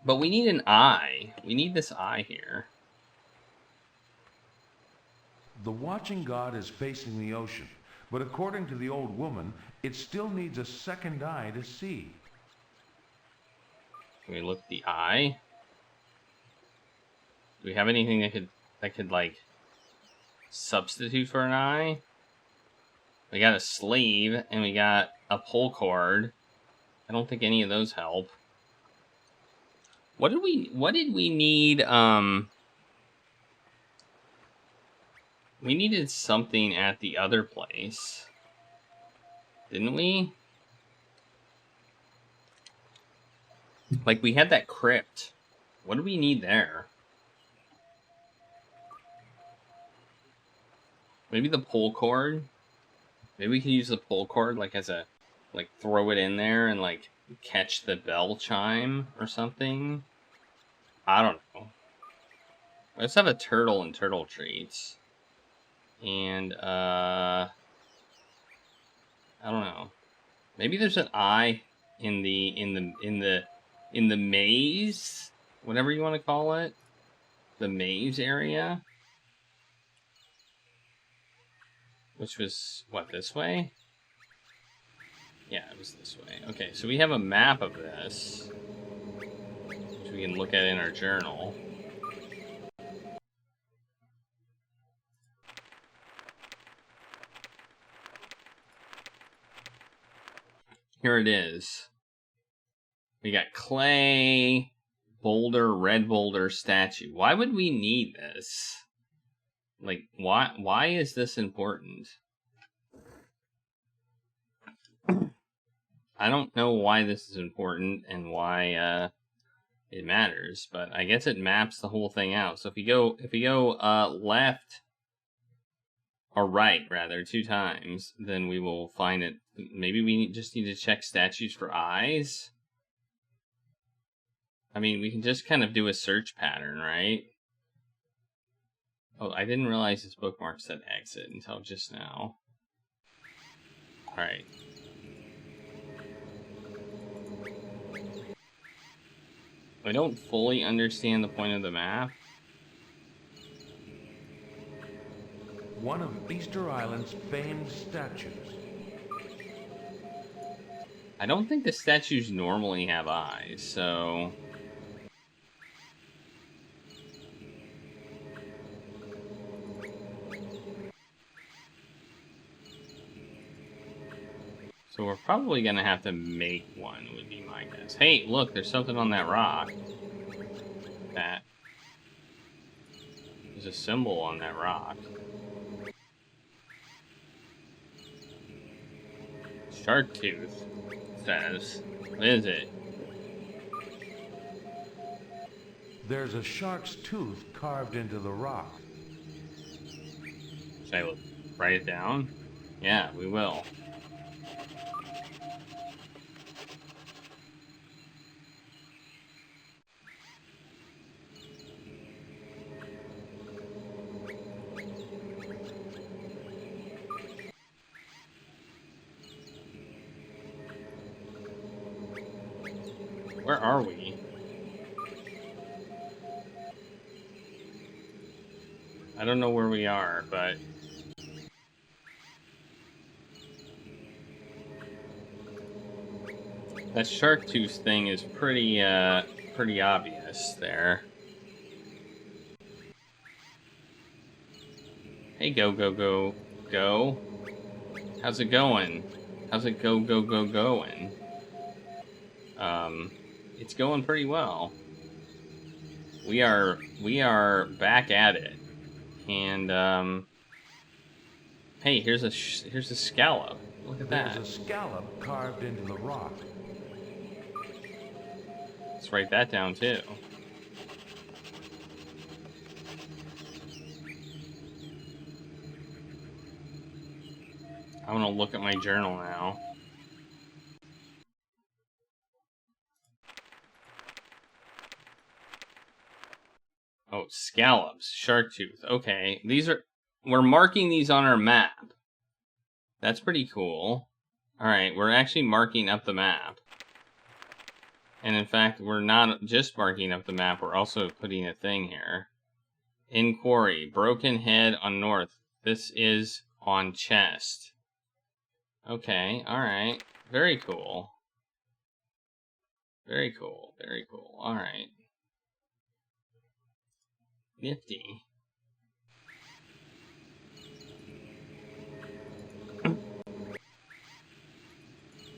But we need an eye. We need this eye here. The watching god is facing the ocean, but according to the old woman, it still needs a second eye to see. Can we look at the eye? Do we have anything that could like substitute for an eye? We got a sleeve and we got a pull cord. I don't think any of those help. What did we need? We needed something at the other place. Didn't we? Like, we had that crypt. What do we need there? Maybe the pull cord? Maybe we can use the pull cord, like, as a... Like, throw it in there and, like, catch the bell chime or something? I don't know. Let's have a turtle and turtle treats. And, I don't know. Maybe there's an eye in the maze, whatever you want to call it, the maze area, which was what, this way? Yeah, it was this way. Okay, so we have a map of this, which we can look at in our journal. Here it is. We got clay, boulder, red boulder, statue. Why would we need this? Like, why is this important? I don't know why this is important and why it matters, but I guess it maps the whole thing out. So if you go left or right rather 2 times, then we will find it. Maybe we just need to check statues for eyes. I mean, we can just kind of do a search pattern, right? Oh, I didn't realize this bookmark said exit until just now. Alright. I don't fully understand the point of the map. One of Easter Island's famed statues. I don't think the statues normally have eyes, so... So we're probably gonna have to make one, would be my guess. Hey, look, there's something on that rock. That. There's a symbol on that rock. Shark tooth says. What is it? There's a shark's tooth carved into the rock. Should I write it down? Yeah, we will. Where are we? I don't know where we are, but... That shark tooth thing is pretty obvious there. Hey, go. How's it going? How's it going? It's going pretty well. We are back at it, and hey, here's a scallop. Look at that. There's a scallop carved into the rock. Let's write that down too. I want to look at my journal now. Oh, scallops, shark tooth. Okay, we're marking these on our map. That's pretty cool. Alright, we're actually marking up the map. And in fact, we're not just marking up the map, we're also putting a thing here. In quarry, broken head on north. This is on chest. Okay, alright. Very cool. Very cool, very cool. Alright. Nifty.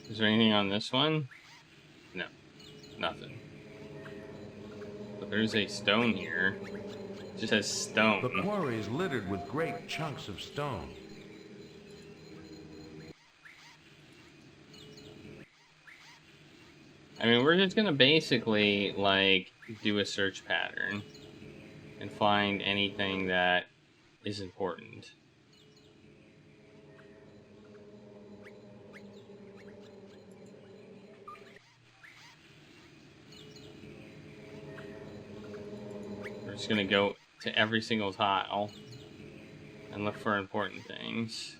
Is there anything on this one? No. Nothing. But there's a stone here. It just has stone. The quarry is littered with great chunks of stone. I mean, we're just gonna basically, like, do a search pattern and find anything that is important. We're just gonna go to every single tile and look for important things.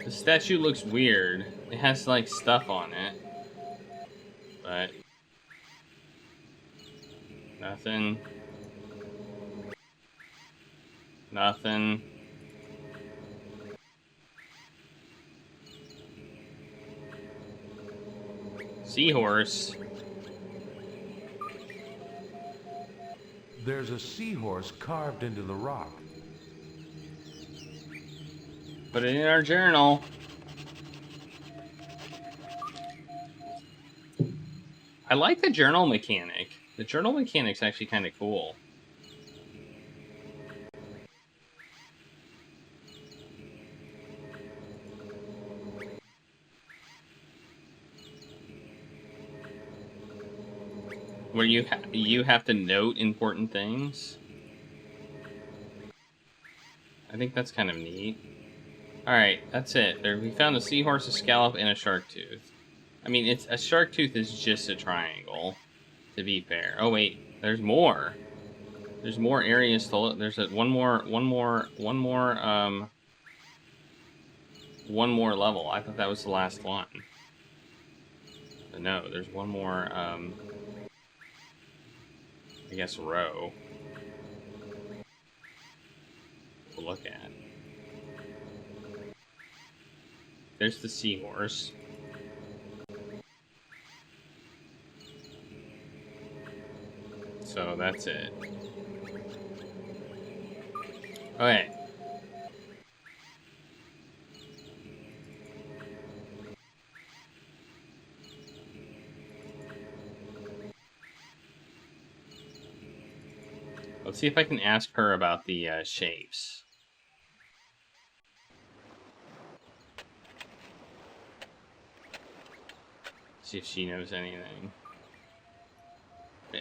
The statue looks weird. It has, like, stuff on it. But nothing. Nothing. Seahorse. There's a seahorse carved into the rock. Put it in our journal. I like the journal mechanic. The journal mechanic's actually kind of cool. Where you have to note important things. I think that's kind of neat. Alright, that's it. We found a seahorse, a scallop, and a shark tooth. I mean, a shark tooth is just a triangle, to be fair. Oh wait, there's more. There's more areas to look. There's one more level. I thought that was the last one. But no, there's one more, I guess, row to look at. There's the seahorse. So that's it. Okay. Let's see if I can ask her about the shapes. See if she knows anything.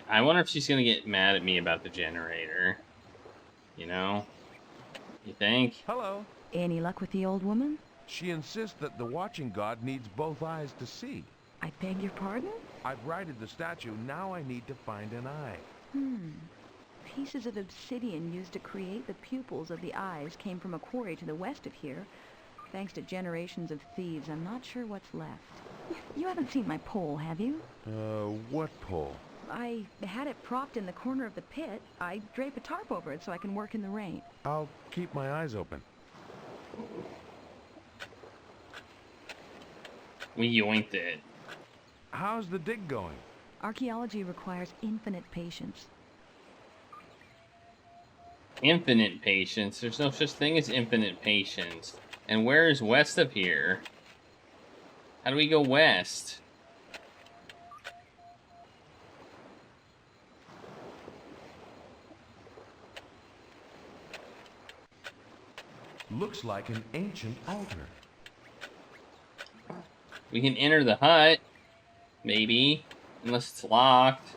I wonder if she's gonna get mad at me about the generator. You know? You think? Hello. Any luck with the old woman? She insists that the watching god needs both eyes to see. I beg your pardon? I've righted the statue, now I need to find an eye. Pieces of obsidian used to create the pupils of the eyes came from a quarry to the west of here. Thanks to generations of thieves, I'm not sure what's left. You haven't seen my pole, have you? What pole? I had it propped in the corner of the pit. I drape a tarp over it so I can work in the rain. I'll keep my eyes open. We yoinked it. How's the dig going? Archaeology requires infinite patience. Infinite patience? There's no such thing as infinite patience. And where is west of here? How do we go west? Looks like an ancient altar. We can enter the hut. Maybe. Unless it's locked.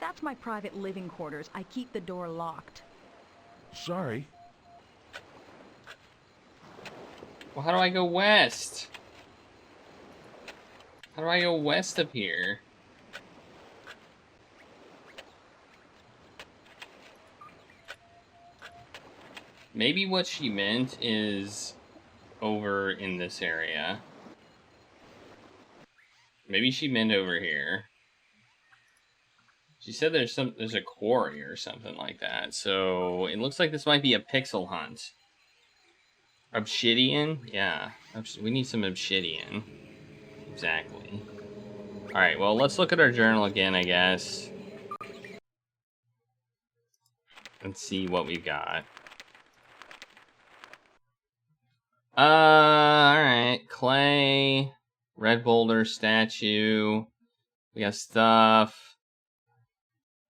That's my private living quarters. I keep the door locked. Sorry. Well, how do I go west? How do I go west of here? Maybe what she meant is over in this area. Maybe she meant over here. She said there's a quarry or something like that. So it looks like this might be a pixel hunt. Obsidian? Yeah. We need some obsidian. Exactly. Alright, well, let's look at our journal again, I guess. And see what we've got. Alright. Clay. Red boulder statue. We got stuff.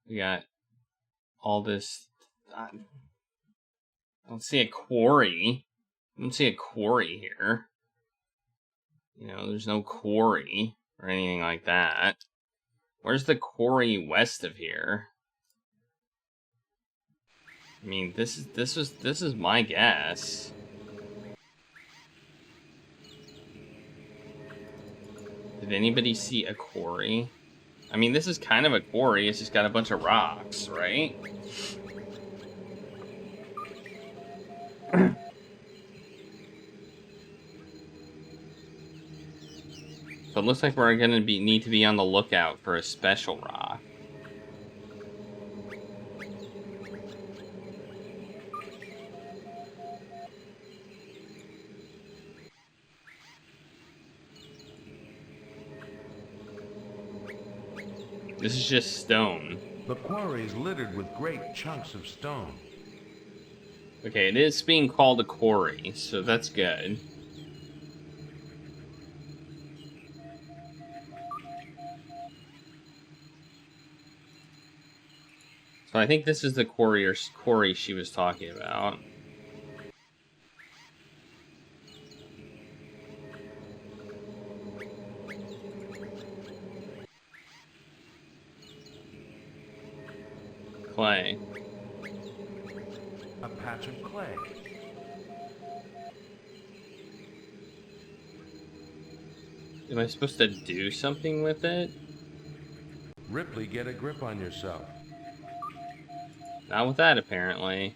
We got all this. I don't see a quarry. I don't see a quarry here. You know, there's no quarry or anything like that. Where's the quarry west of here? I mean, this is my guess. Did anybody see a quarry? I mean, this is kind of a quarry. It's just got a bunch of rocks, right? So it looks like we're gonna need to be on the lookout for a special rock. This is just stone. The quarry is littered with great chunks of stone. Okay, it is being called a quarry, so that's good. So I think this is the quarry she was talking about. Clay. A patch of clay. Am I supposed to do something with it? Ripley, get a grip on yourself. Not with that, apparently.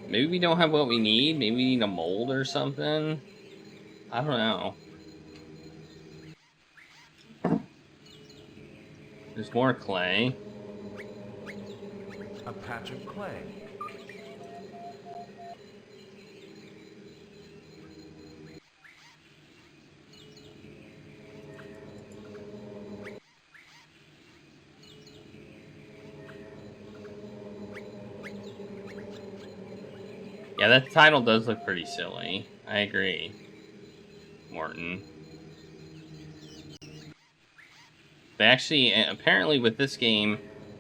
Maybe we don't have what we need. Maybe we need a mold or something. I don't know. There's more clay. A patch of clay. Yeah, that title does look pretty silly. I agree, Morton. They actually, apparently with this game,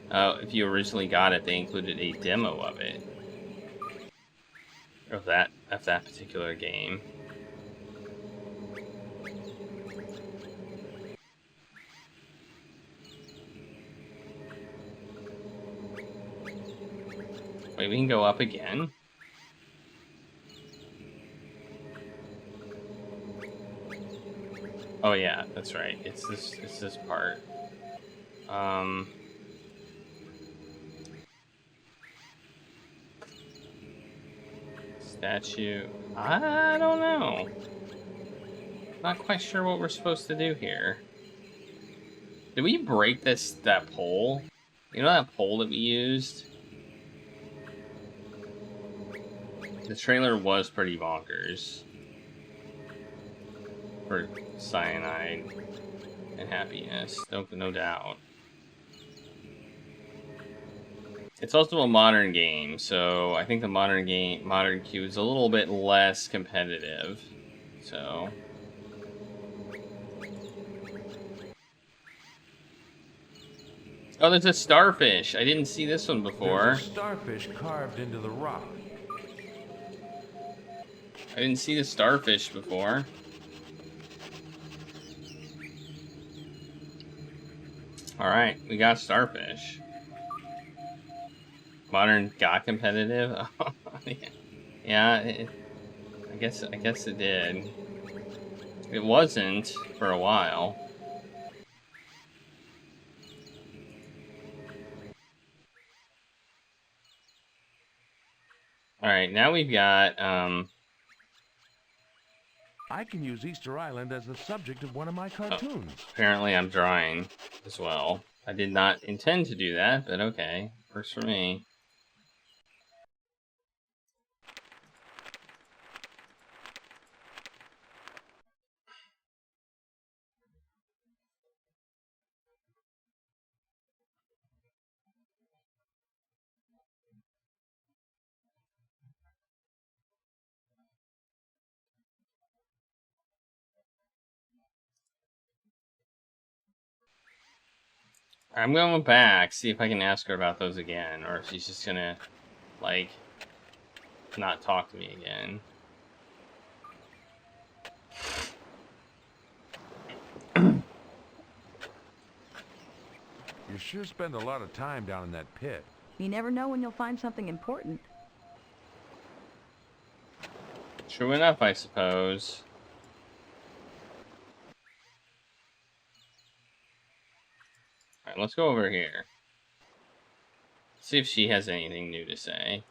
if you originally got it, they included a demo of it. Of that particular game. Wait, we can go up again? Oh yeah, that's right. It's this part. Statue. I don't know. Not quite sure what we're supposed to do here. Did we break that pole? You know that pole that we used? The trailer was pretty bonkers. For cyanide and happiness, no doubt. It's also a modern game, so I think the modern queue is a little bit less competitive. So oh, there's a starfish. I didn't see this one before. There's a starfish carved into the rock. I didn't see the starfish before. Alright, we got starfish. Modern got competitive? Yeah, I guess it did. It wasn't for a while. Alright, now we've got, I can use Easter Island as the subject of one of my cartoons. apparently I'm drawing as well. I did not intend to do that, but okay. Works for me. I'm going back, see if I can ask her about those again, or if she's just gonna, like, not talk to me again. You sure spend a lot of time down in that pit. You never know when you'll find something important. True enough, I suppose. Alright, let's go over here. See if she has anything new to say.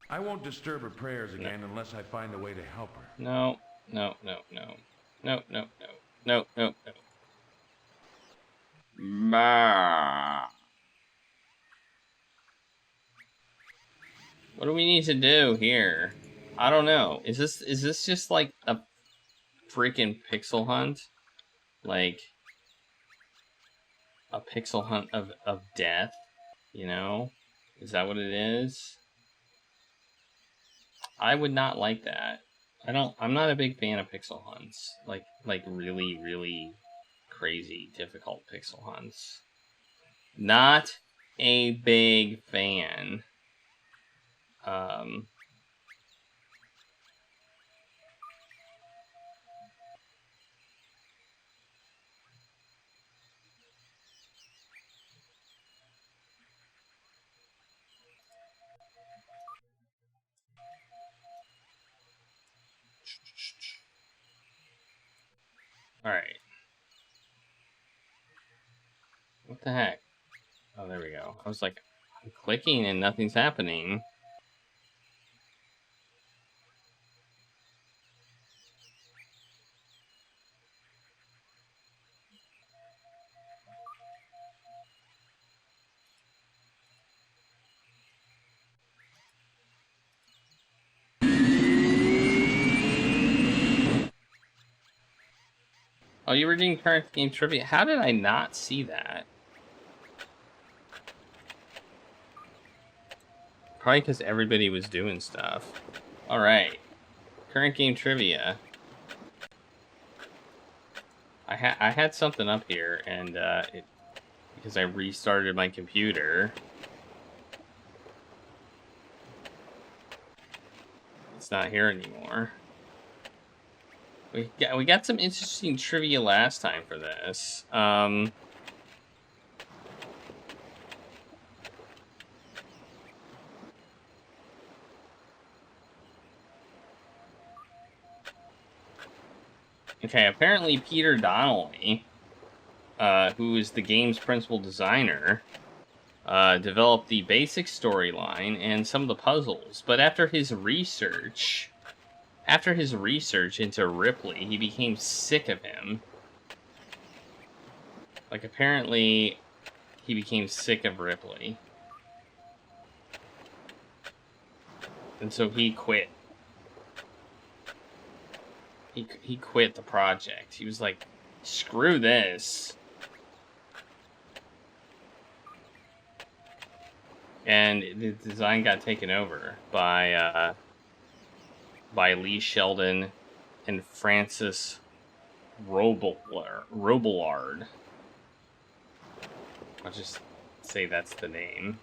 I won't disturb her prayers again unless I find a way to help her. No, no, no, no. No, no, no. No, no, no. Bah. What do we need to do here? I don't know. Is this just like a freaking pixel hunt? Like a pixel hunt of death? You know? Is that what it is? I would not like that. I'm not a big fan of pixel hunts. Like really, really crazy, difficult pixel hunts. Not a big fan. Alright. What the heck? Oh, there we go. I was like, I'm clicking and nothing's happening. Oh, you were doing current game trivia? How did I not see that? Probably because everybody was doing stuff. Alright. Current game trivia. I had something up here, and because I restarted my computer, it's not here anymore. We got some interesting trivia last time for this. Okay, apparently Peter Donnelly, who is the game's principal designer, developed the basic storyline and some of the puzzles. But after his research into Ripley, he became sick of him. Like, apparently, he became sick of Ripley. And so he quit. He quit the project. He was like, screw this. And the design got taken over by Lee Sheldon and Francis Robillard. I'll just say that's the name.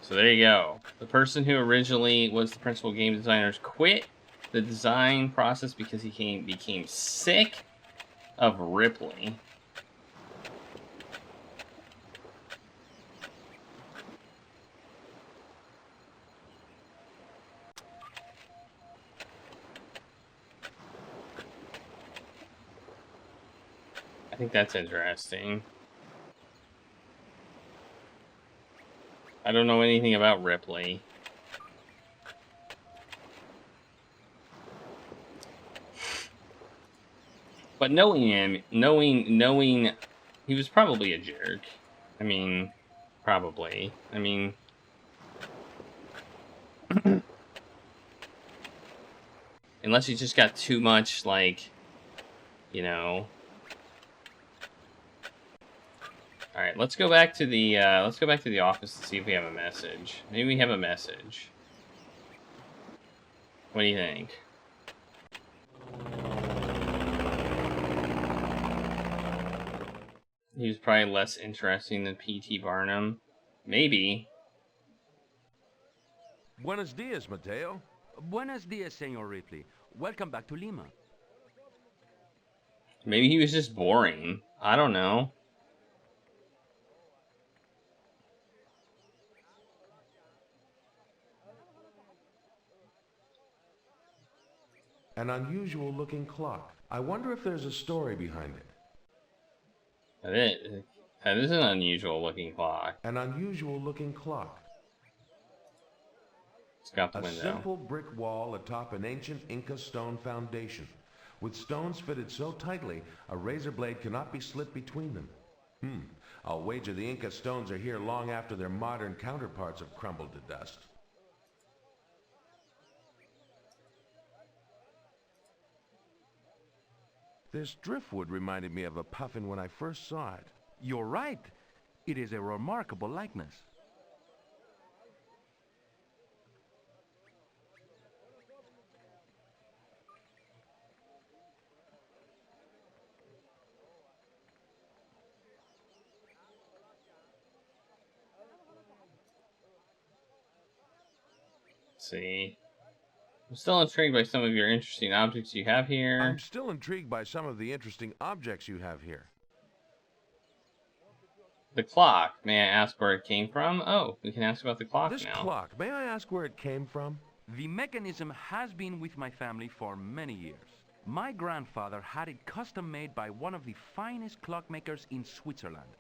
So there you go. The person who originally was the principal game designer quit the design process because he became sick of Ripley. think that's interesting. I don't know anything about Ripley. But knowing him, knowing he was probably a jerk. I mean, probably. I mean, unless he just got too much, like, you know. All right, let's go back to the office to see if we have a message. Maybe we have a message. What do you think? He was probably less interesting than P.T. Barnum. Maybe. Buenos dias, Mateo. Buenos dias, Senor Ripley. Welcome back to Lima. Maybe he was just boring. I don't know. An unusual looking clock. I wonder if there's a story behind it. That is an unusual looking clock. An unusual looking clock. It's got the A window. simple brick wall atop an ancient Inca stone foundation, with stones fitted so tightly a razor blade cannot be slipped between them. I'll wager the Inca stones are here long after their modern counterparts have crumbled to dust. This driftwood reminded me of a puffin when I first saw it. You're right. It is a remarkable likeness. Let's see. I'm still intrigued by some of your interesting objects you have here. I'm still intrigued by some of the interesting objects you have here. The clock. May I ask where it came from? Oh, we can ask about the clock This now. clock, may I ask where it came from? The mechanism has been with my family for many years. My grandfather had it custom made by one of the finest clockmakers in Switzerland.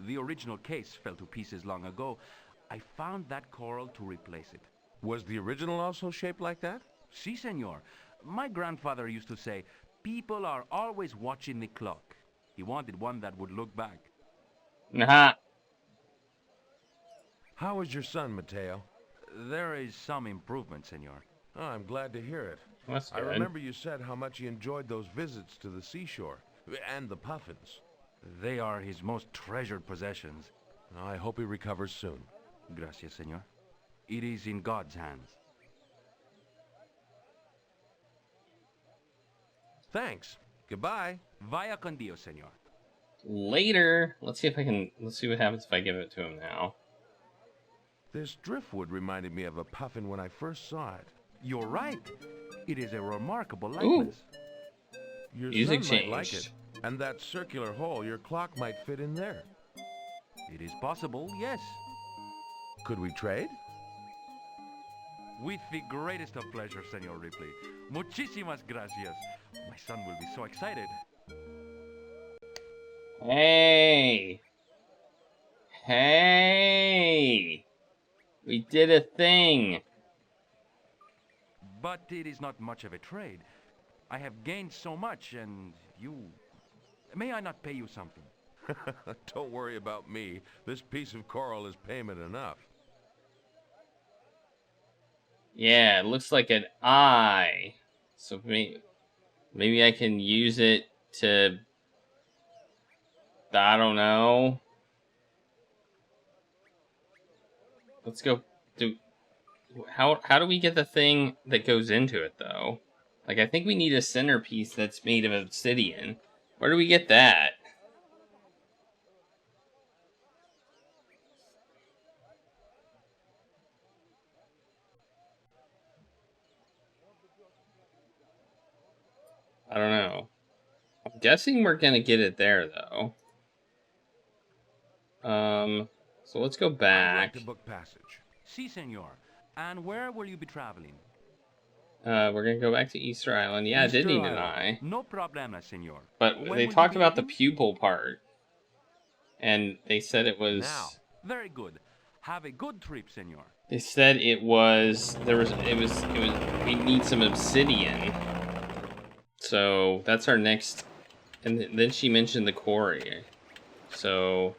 The original case fell to pieces long ago. I found that coral to replace it. Was the original also shaped like that? Si, senor. My grandfather used to say, people are always watching the clock. He wanted one that would look back. Nah. How is your son, Mateo? There is some improvement, senor. Oh, I'm glad to hear it. That's I good. remember you said how much he enjoyed those visits to the seashore. And the puffins. They are his most treasured possessions. I hope he recovers soon. Gracias, senor. It is in God's hands. Thanks. Goodbye. Vaya con Dios, senor. Later. Let's see what happens if I give it to him now. This driftwood reminded me of a puffin when I first saw it. You're right. It is a remarkable likeness. Your Music son might like changed. it. And that circular hole, your clock might fit in there. It is possible, yes. Could we trade? With the greatest of pleasure, Senor Ripley. Muchísimas gracias. My son will be so excited. Hey! Hey! We did a thing! But it is not much of a trade. I have gained so much, and you... May I not pay you something? Don't worry about me. This piece of coral is payment enough. Yeah, it looks like an eye. So maybe I can use it to... I don't know. Let's go do... How do we get the thing that goes into it, though? Like, I think we need a centerpiece that's made of obsidian. Where do we get that? I don't know. I'm guessing we're gonna get it there, though. So let's go I'd like back. to book passage. Si, senor. And where will you be traveling? We're gonna go back to Easter Island. Yeah, I did Easter need an Island. eye. No problema, senor. But When they will you talked be about the leaving? pupil part. And they said it Now. was... Very good. Have a good trip, senor. They said it was... We need some obsidian. So, that's our next... And then she mentioned the quarry. So...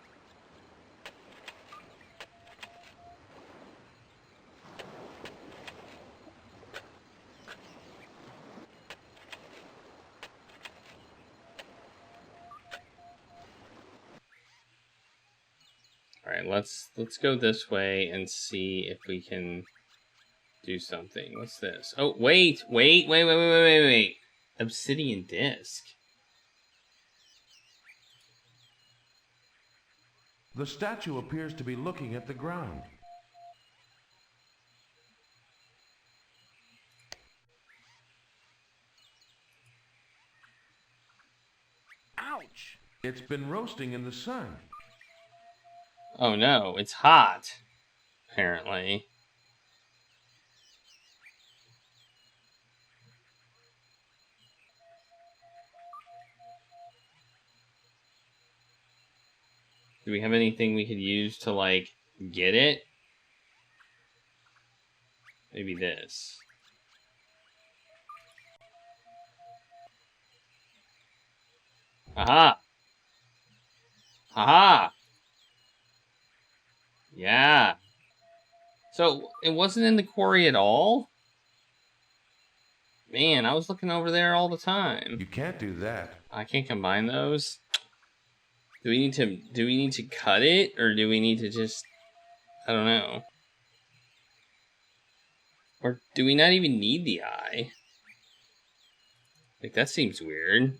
Alright, let's go this way and see if we can do something. What's this? Oh, wait! Obsidian disc. The statue appears to be looking at the ground. Ouch! It's been roasting in the sun. Oh no, it's hot. Apparently. Do we have anything we could use to, like, get it? Maybe this. Aha! Aha! Yeah. So, it wasn't in the quarry at all? Man, I was looking over there all the time. You can't do that. I can't combine those. Do we need to cut it, or do we need to just, I don't know. Or do we not even need the eye? Like, that seems weird.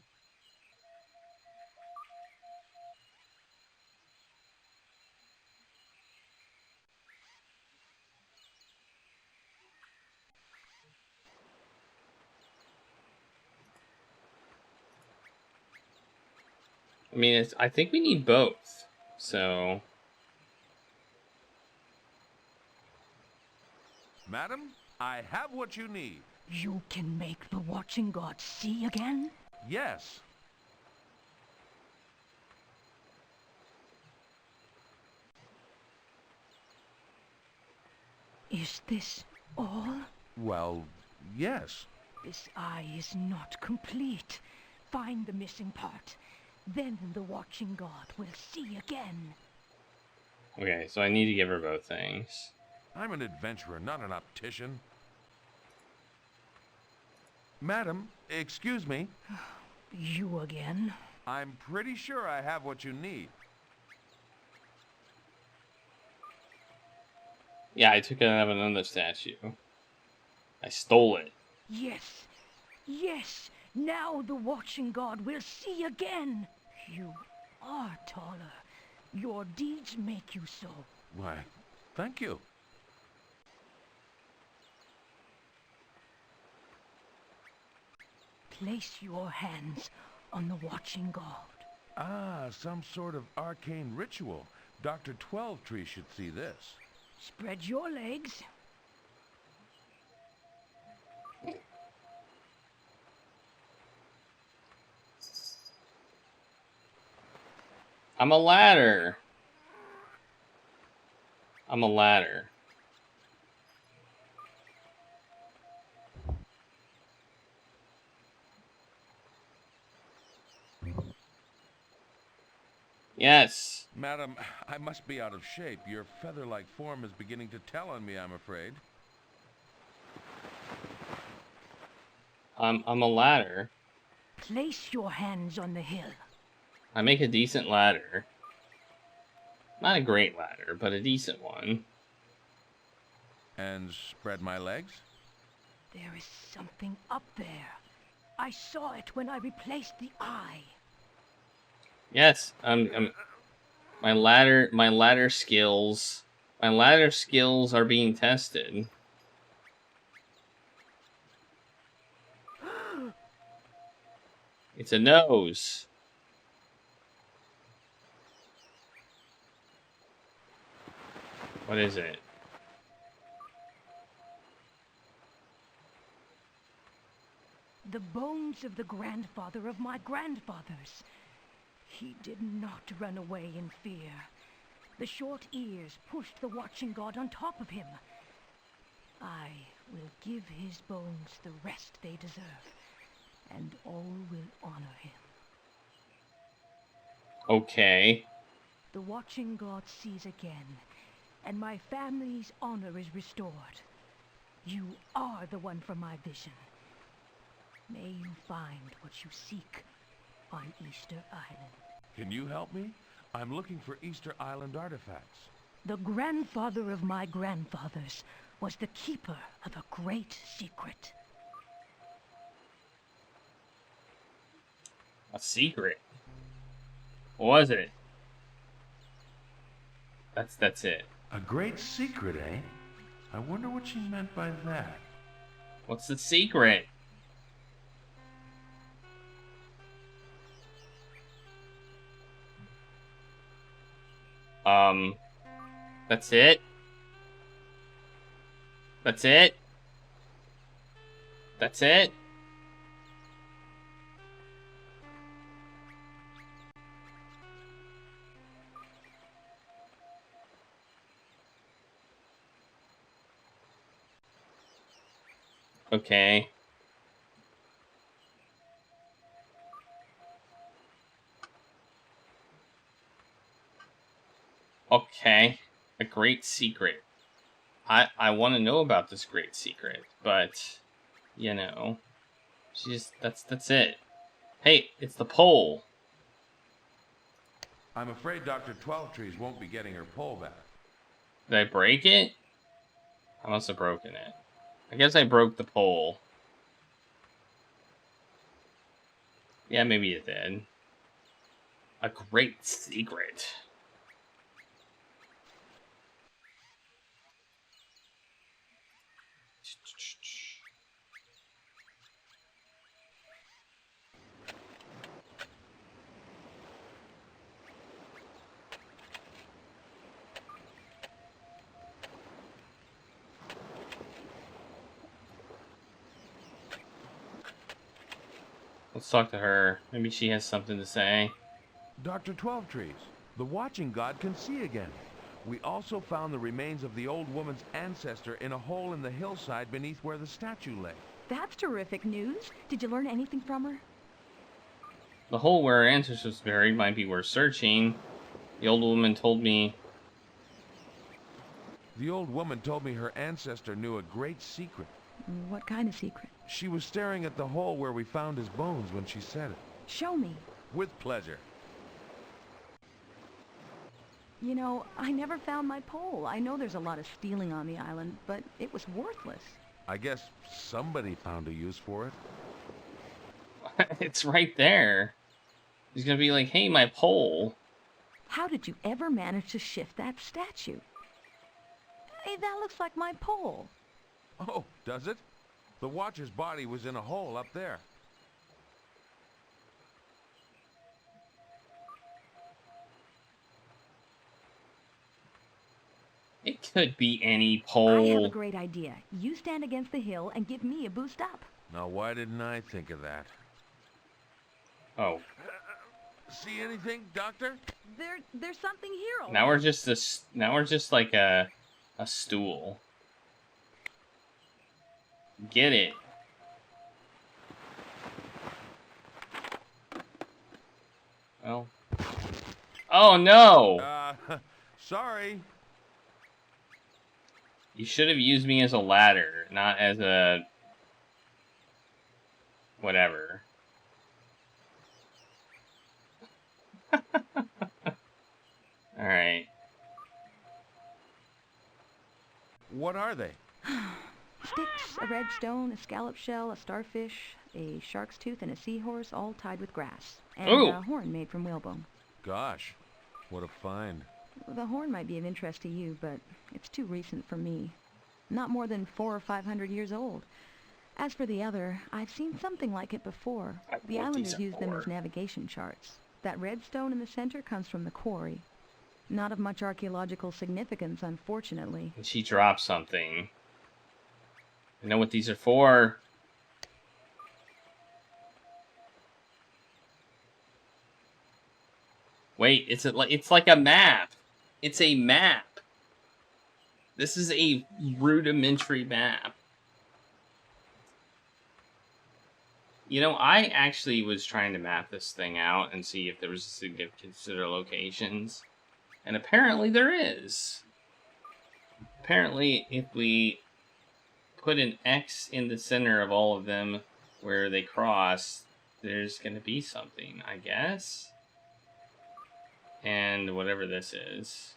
I mean, I think we need both. So, Madam, I have what you need. You can make the watching god see again? Yes. Is this all? Well, yes. This eye is not complete. Find the missing part. Then the watching god will see again. okay, so I need to give her both things. I'm an adventurer, not an optician. Madam, excuse me. You again? I'm pretty sure I have what you need. Yeah, I took it out of another statue. I stole it. Yes. Yes. Now the watching god will see again. You are taller. Your deeds make you so. Why, thank you. Place your hands on the watching god. Ah, some sort of arcane ritual. Dr. 12-Tree should see this. Spread your legs. I'm a ladder. I'm a ladder. Yes. Madam, I must be out of shape. Your feather-like form is beginning to tell on me, I'm afraid. I'm a ladder. Place your hands on the hill. I make a decent ladder. Not a great ladder, but a decent one. And spread my legs? There is something up there. I saw it when I replaced the eye. Yes, my ladder skills are being tested. It's a nose. What is it? The bones of the grandfather of my grandfathers. He did not run away in fear. The short ears pushed the watching god on top of him. I will give his bones the rest they deserve, and all will honor him. Okay. The watching god sees again, and my family's honor is restored. You are the one from my vision. May you find what you seek on Easter Island. Can you help me? I'm looking for Easter Island artifacts. The grandfather of my grandfathers was the keeper of a great secret. A secret? What was it? That's it. A great secret, eh? I wonder what she meant by that. What's the secret? That's it? That's it? That's it? Okay. Okay. A great secret. I want to know about this great secret, but you know, that's it. Hey, it's the pole. I'm afraid Dr. 12 won't be getting her pole back. Did I break it? I must have broken it. I guess I broke the pole. Yeah, maybe it did. A great secret. Let's talk to her. Maybe she has something to say. Dr. 12 the watching god can see again. We also found the remains of the old woman's ancestor in a hole in the hillside beneath where the statue lay. That's terrific news. Did you learn anything from her? The hole where her ancestor was buried might be worth searching. The old woman told me... The old woman told me her ancestor knew a great secret. What kind of secret? She was staring at the hole where we found his bones when she said it. Show me. With pleasure. You know, I never found my pole. I know there's a lot of stealing on the island, but it was worthless. I guess somebody found a use for it. It's right there. He's gonna be like, hey, my pole. How did you ever manage to shift that statue? Hey, that looks like my pole. Oh, does it? The watcher's body was in a hole up there. It could be any I pole. have a great idea. You stand against the hill and give me a boost up. Now, why didn't I think of that? Oh. See anything, Doctor? There's something here. Now we're just like a stool. Get it. Well. Oh no! Sorry. You should have used me as a ladder, not as a... whatever. Alright. What are they? Sticks, a red stone, a scallop shell, a starfish, a shark's tooth, and a seahorse, all tied with grass. And Ooh. a horn made from whalebone. Gosh, what a find. The horn might be of interest to you, but it's too recent for me. Not more than 400 or 500 years old. As for the other, I've seen something like it before. The islanders use them as navigation charts. That red stone in the center comes from the quarry. Not of much archaeological significance, unfortunately. And she dropped something. I know what these are for. Wait, it's like a map. It's a map. This is a rudimentary map. You know, I actually was trying to map this thing out and see if there was significant locations. And apparently there is. Apparently, if we put an X in the center of all of them where they cross, there's going to be something, I guess. And whatever this is.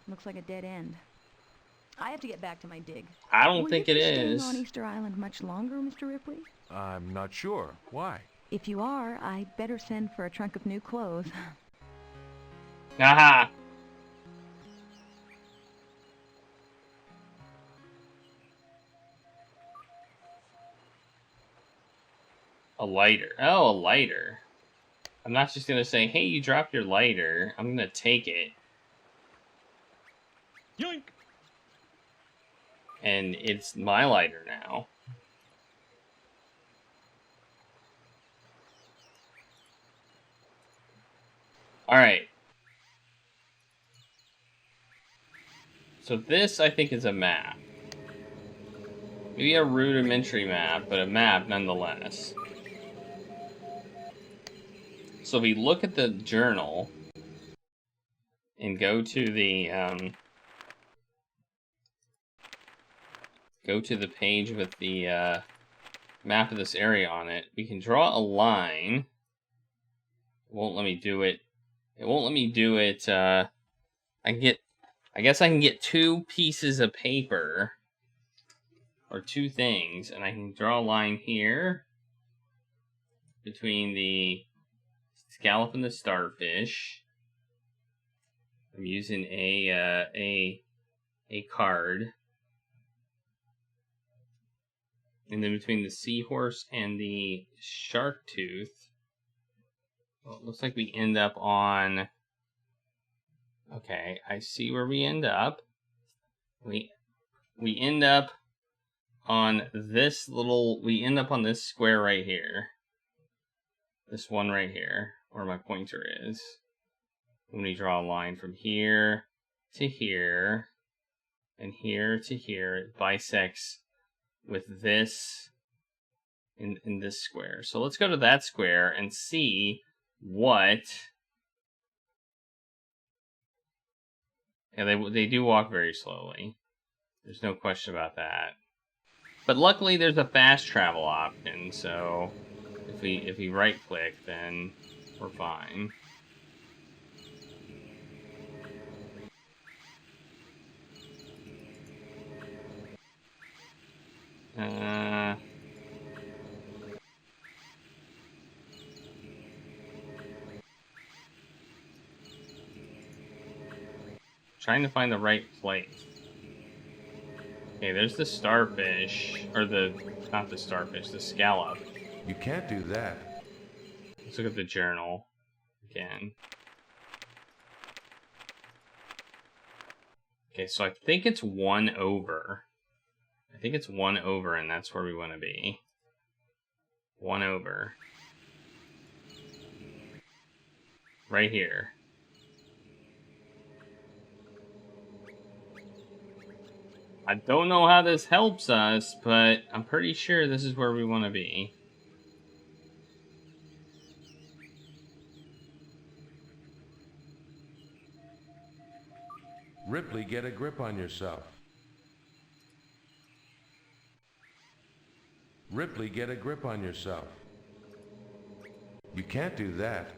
Looks like a dead end. I have to get back to my dig. I don't think it Will you be is. staying on Easter Island much longer, Mr. Ripley? I'm not sure. Why? If you are, I'd better send for a trunk of new clothes. Aha! A lighter. Oh, a lighter. I'm not just gonna say, hey, you dropped your lighter. I'm gonna take it. Yoink! And it's my lighter now. Alright. So this, I think, is a map. Maybe a rudimentary map, but a map nonetheless. So if we look at the journal and go to the page with the map of this area on it, we can draw a line. It won't let me do it. It won't let me do it. I guess I can get 2 pieces of paper or 2 things, and I can draw a line here between the scallop and the starfish. I'm using a card. And then between the seahorse and the shark tooth, well, it looks like we end up on... Okay, I see where we end up. We end up on this little... We end up on this square right here. This one right here, where my pointer is. When we draw a line from here to here, and here to here, it bisects with this in this square. So let's go to that square and see what... Yeah, they do walk very slowly. There's no question about that. But luckily there's a fast travel option, so if we right click, then we're fine. Trying to find the right place. Okay, there's the starfish, or not the starfish, the scallop. You can't do that. Let's look at the journal again. Okay, so I think it's 1 over. I think it's 1 over, and that's where we want to be. 1 over. Right here. I don't know how this helps us, but I'm pretty sure this is where we want to be. Ripley, get a grip on yourself. Ripley, get a grip on yourself. You can't do that.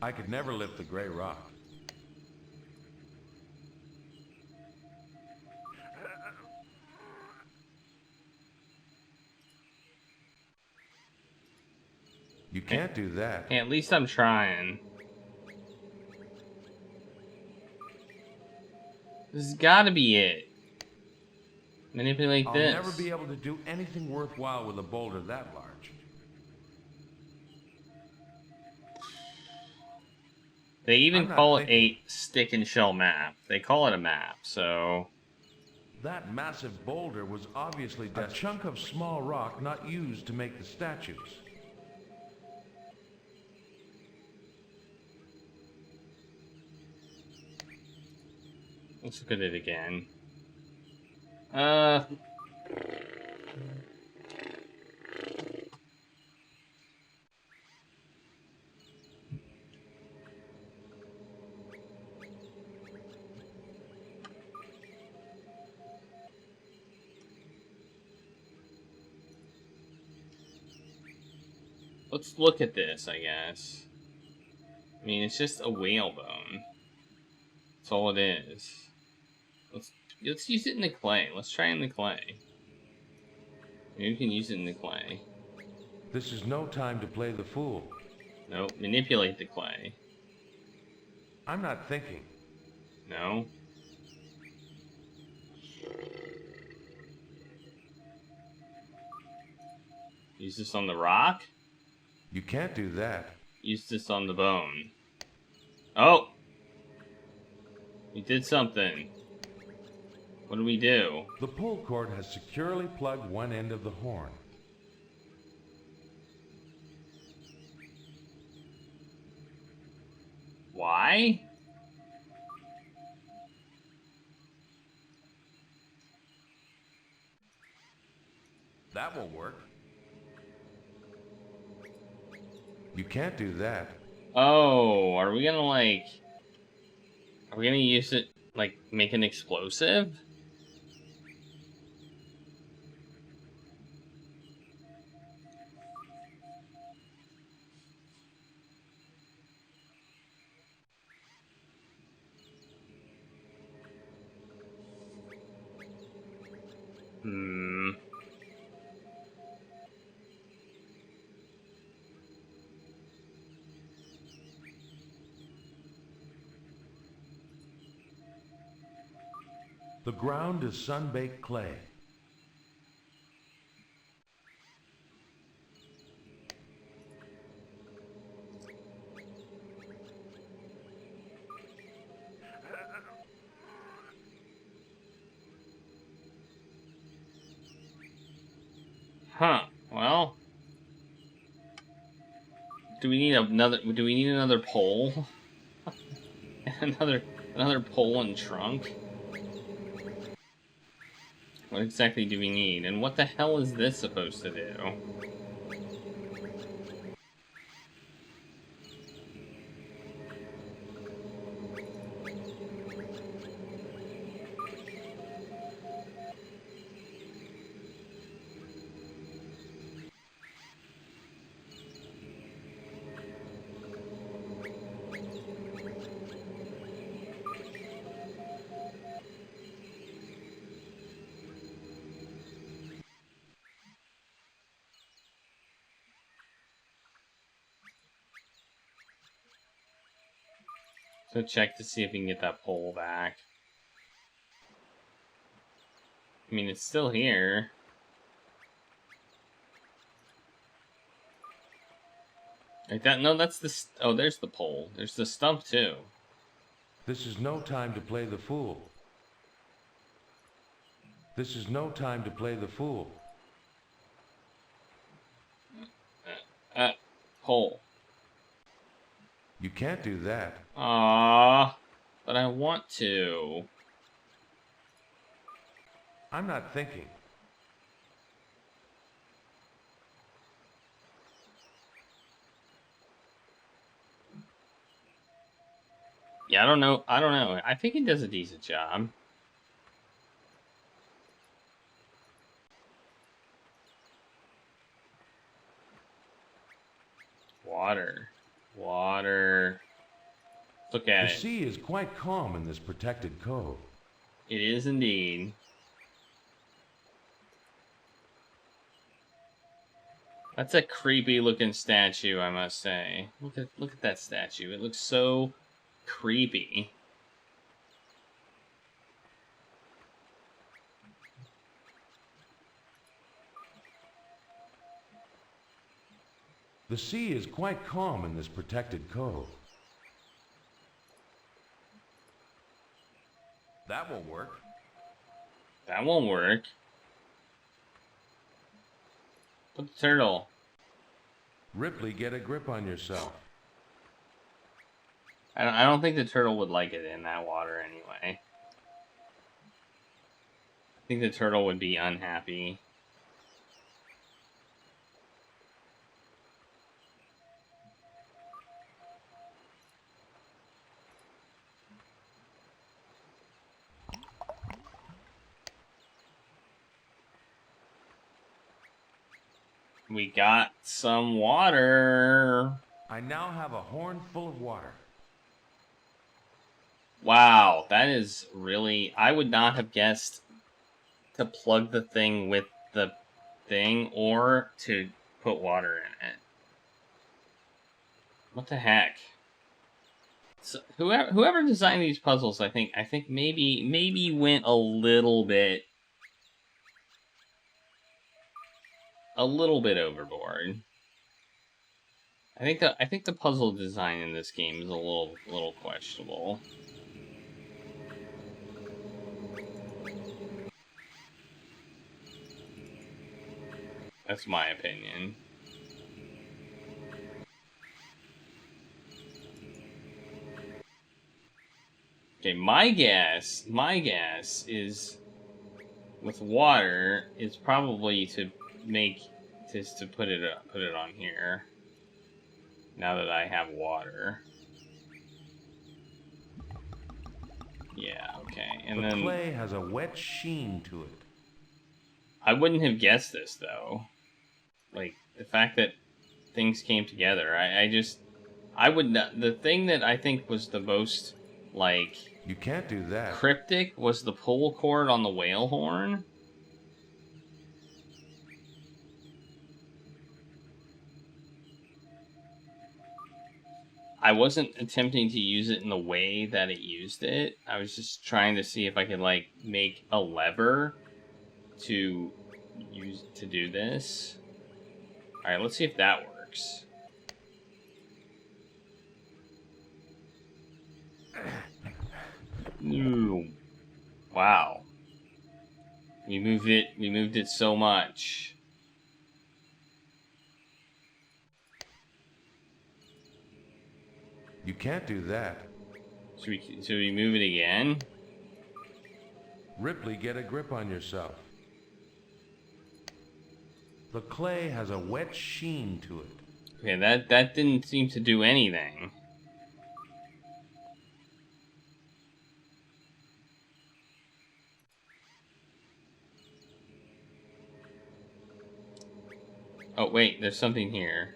I could never lift the gray rock. You can't do that. Hey, at least I'm trying. This has got to be it. Manipulate this. I'll never be able to do anything worthwhile with a boulder that large. They even call it a stick and shell map. They call it a map, so... That massive boulder was obviously a chunk of small rock not used to make the statues. Let's look at it again. Let's look at this, I guess. I mean, it's just a whalebone. That's all it is. Let's use it in the clay. Let's try in the clay. Maybe we can use it in the clay. This is no time to play the fool. Nope. Manipulate the clay. I'm not thinking. No. Use this on the rock? You can't do that. Use this on the bone. Oh! We did something. What do we do? The pull cord has securely plugged one end of the horn. Why? That won't work. You can't do that. Oh, are we gonna are we gonna use it, like, make an explosive? The ground is sun-baked clay. Huh. Well, do we need another pole? another pole and trunk? What exactly do we need? And what the hell is this supposed to do? So check to see if we can get that pole back. I mean, it's still here. Like that? No, that's the... Oh, there's the pole. There's the stump, too. This is no time to play the fool. This is no time to play the fool. Pole. You can't do that. Ah, but I want to. I'm not thinking. Yeah, I don't know. I think he does a decent job. Water. Look at it. The sea is quite calm in this protected cove. It is indeed. That's a creepy looking statue, I must say. Look at that statue. It looks so creepy. The sea is quite calm in this protected cove. That won't work. That won't work. Put the turtle. Ripley, get a grip on yourself. I don't think the turtle would like it in that water anyway. I think the turtle would be unhappy. We got some water. I now have a horn full of water. Wow, that is really... I would not have guessed to plug the thing with the thing or to put water in it. What the heck? So whoever designed these puzzles, I think maybe went a little bit overboard. I think the puzzle design in this game is a little questionable. That's my opinion. Okay, my guess is with water is probably to put it on here. Now that I have water. Yeah, okay. And the then clay has a wet sheen to it. I wouldn't have guessed this though. Like the fact that things came together. I would not. The thing that I think was the most like you can't do that. Cryptic was the pull cord on the whale horn. I wasn't attempting to use it in the way that it used it. I was just trying to see if I could like make a lever to do this. All right, let's see if that works. Ooh. Wow. We moved it so much. You can't do that. Should we move it again? Ripley, get a grip on yourself. The clay has a wet sheen to it. Okay, that didn't seem to do anything. Oh wait, there's something here.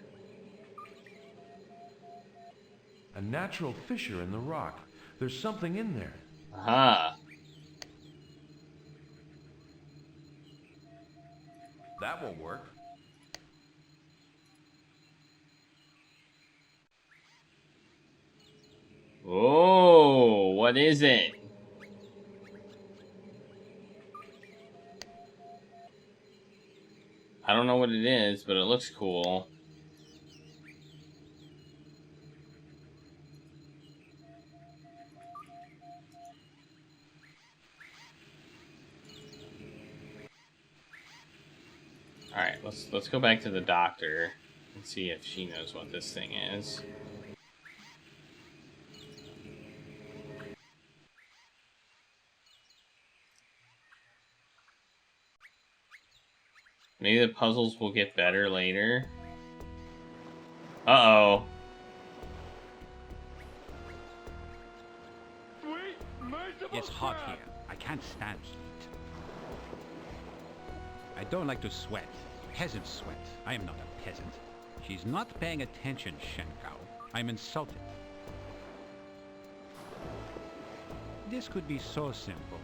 A natural fissure in the rock. There's something in there. Aha. That won't work. Oh, what is it? I don't know what it is, but it looks cool. Alright, let's go back to the doctor and see if she knows what this thing is. Maybe the puzzles will get better later. Uh-oh. It's hot here. I can't stand heat. I don't like to sweat. Peasant sweat. I am not a peasant. She's not paying attention, Shenkao. I'm insulted. This could be so simple.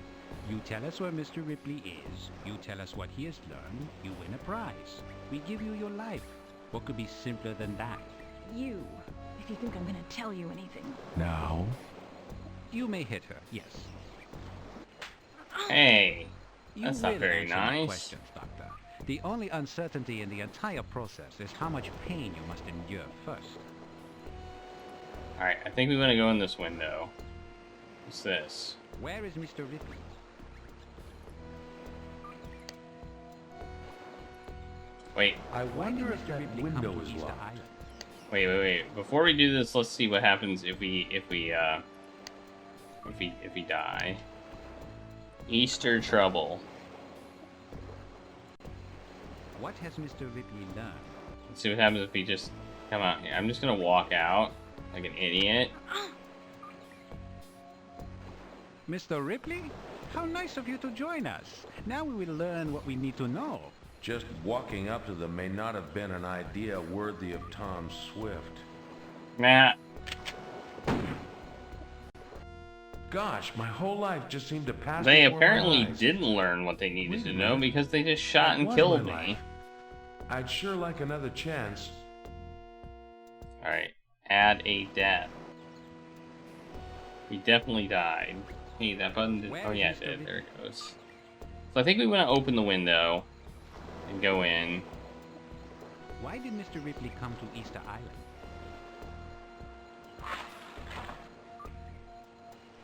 You tell us where Mr. Ripley is. You tell us what he has learned. You win a prize. We give you your life. What could be simpler than that? You, if you think I'm gonna tell you anything. Now? You may hit her, yes. Hey, You that's not will very answer my nice. questions, Doctor. The only uncertainty in the entire process is how much pain you must endure first. Alright, I think we want to go in this window. What's this? Where is Mr. Ripley? Wait, I Why did wonder if Mr. that Ripley window come to is Easter locked. Island? wait. Before we do this, let's see what happens if we die. Easter trouble. What has Mr. Ripley learned? Let's see what happens if we just come out here. I'm just gonna walk out like an idiot. Mr. Ripley? How nice of you to join us. Now we will learn what we need to know. Just walking up to them may not have been an idea worthy of Tom Swift. Nah. Gosh, my whole life just seemed to pass They before my apparently eyes. didn't learn what they needed Wait to a know minute. because they just shot What and was killed my me. life? I'd sure like another chance. Alright, add a death. We definitely died. Hey, that button did. Oh, yeah, it did. There it goes. So I think we want to open the window and go in. Why did Mr. Ripley come to Easter Island?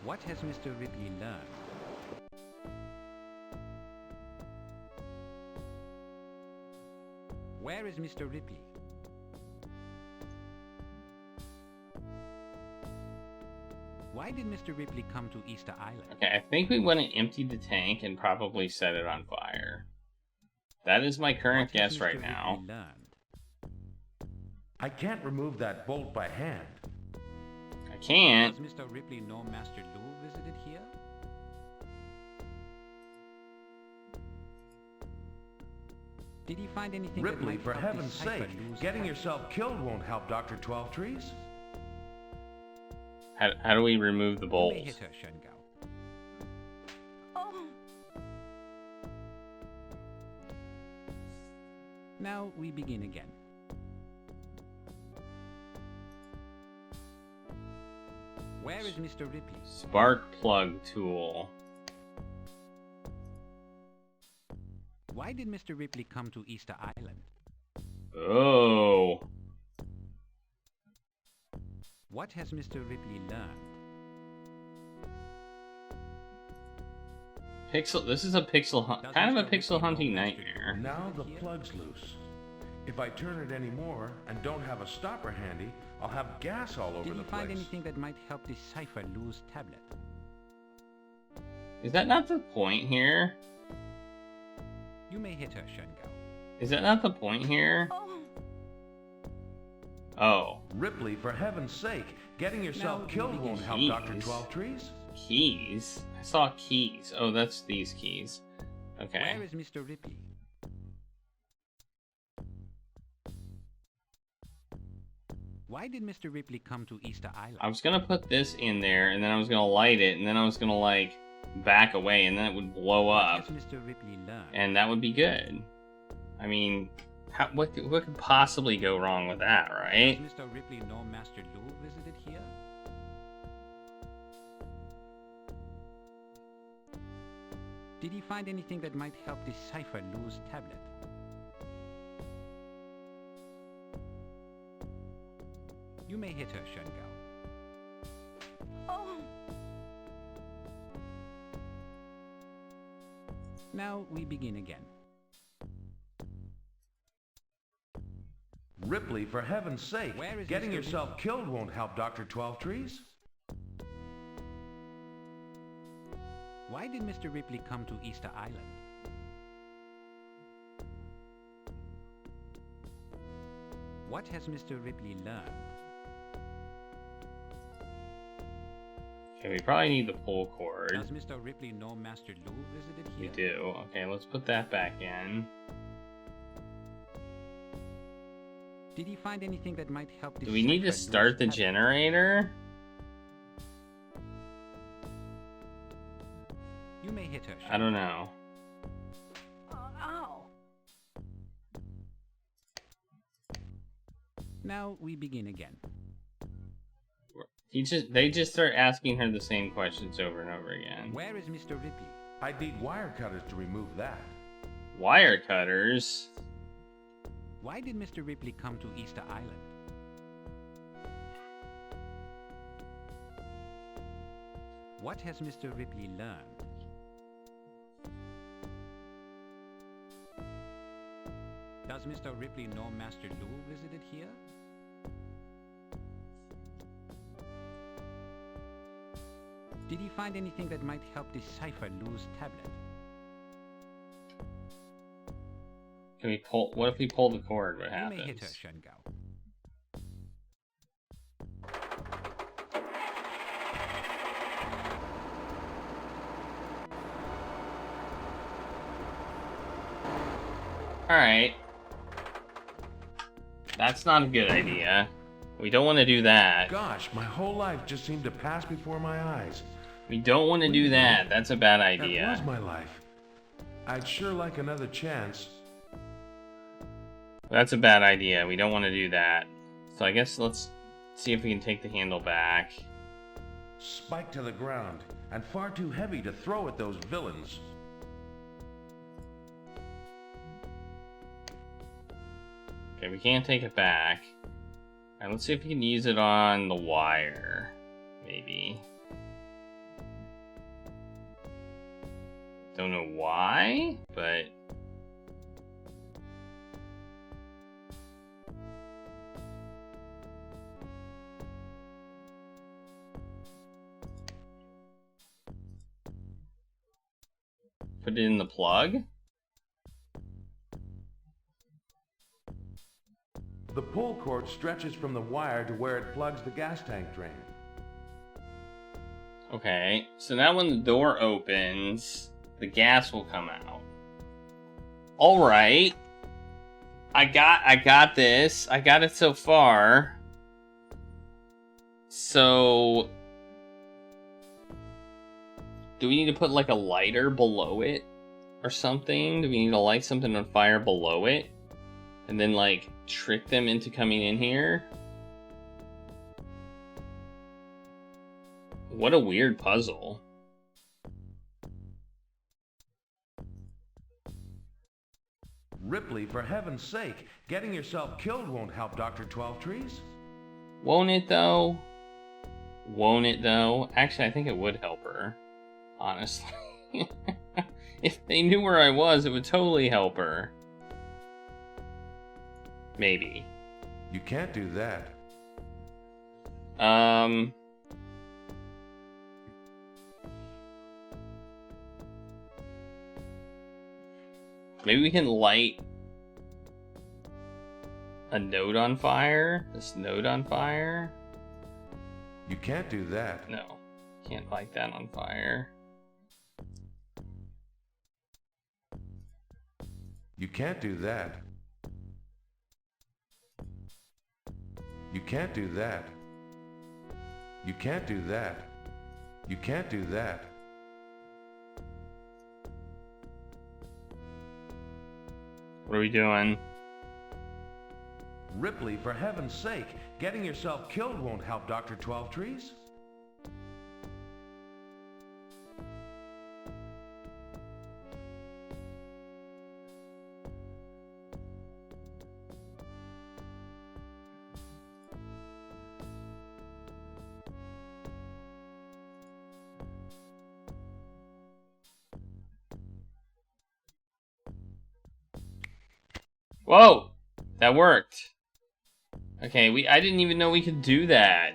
What has Mr. Ripley learned? Where is Mr. Ripley? Why did Mr. Ripley come to Easter Island? Okay, I think we want to empty the tank and probably set it on fire. That is my current What has guess Mr. right Ripley now. learned? I can't remove that bolt by hand. I can't. Does Mr. Ripley know Master Lu visited here? Did he find anything that Ripley, might for help heaven's decipher sake, Lu's getting path? yourself killed won't help Dr. 12 Trees. How do we remove the You may bolts? hit her, Shengao. Oh, Now we begin again. Where is Mr. Ripley? Spark plug tool. Why did Mr. Ripley come to Easter Island? Oh. What has Mr. Ripley learned? Pixel. This is a pixel hunt. Does Kind of a Mr. Ripley pixel hunting know Master nightmare. Lu Now the visited here? plug's loose. If I turn it anymore and don't have a stopper handy, I'll have gas all over Did the you find place. anything that might help decipher Lu's tablet? Is that not the point here? You may hit her, Shengao. Is that not the point here? oh, Oh. Ripley, for heaven's sake, getting yourself Now we killed begin. won't help Jeez. Dr. 12 Trees. Keys? I saw keys. Oh, that's these keys. Okay. Where is Mr. Ripley? Why did Mr. Ripley come to Easter Island? I was gonna put this in there, and then I was gonna light it, and then I was gonna, like, back away, and then it would blow up, What has Mr. Ripley learned? and that would be good. I mean, what could possibly go wrong with that, right? Does Mr. Ripley know Master Lu visited here? Did he find anything that might help decipher Lu's tablet? You may hit her, Shengao. oh. Now we begin again. Ripley, for heaven's sake, Where is getting Mr. yourself Ripley? killed won't help Dr. 12 Trees. Why did Mr. Ripley come to Easter Island? What has Mr. Ripley learned? Okay, we probably need the pull cord. Does Mr. Ripley know Master Lu visited We here? do. Okay, let's put that back in. Did he find anything that might help Do we need to decipher start Lu's the tablet? generator? You may hit her. I don't know. Ow. Now we begin again. They just start asking her the same questions over and over again. Where is Mr. Ripley? I'd need wire cutters to remove that. Wire cutters? Why did Mr. Ripley come to Easter Island? What has Mr. Ripley learned? Does Does Mr. Ripley know Master Lu visited here? Did he find anything that might help decipher Lu's tablet? Can we pull? What if we pull the cord? What You happens? may hit her, Shen Gao. Alright. That's not a good idea. We don't want to do that. Gosh, my whole life just seemed to pass before my eyes. We don't want to do that. That's a bad That idea. was my life. I'd sure like another chance. That's a bad idea. We don't want to do that. So I guess let's see if we can take the handle back. Spiked to the ground, and far too heavy to throw at those villains. Okay, we can't take it back. Alright, let's see if we can use it on the wire. Maybe. Don't know why, but... Put it in the plug? The pull cord stretches from the wire to where it plugs the gas tank drain. Okay, so now when the door opens, the gas will come out. Alright. I got this. I got it so far. So... do we need to put like a lighter below it? Or something? Do we need to light something on fire below it? And then like trick them into coming in here? What a weird puzzle. Ripley, for heaven's sake, getting yourself killed won't help Dr. 12 Trees. Won't it though? Won't it though? Actually, I think it would help her. Honestly. If they knew where I was, it would totally help her. Maybe. You can't do that. Maybe we can light a note on fire? This note on fire? You can't do that. No. Can't light that on fire. You can't do that. You can't do that. You can't do that. You can't do that. What are we doing? Ripley, for heaven's sake, getting yourself killed won't help Dr. 12 Trees. Whoa! That worked. Okay, I didn't even know we could do that.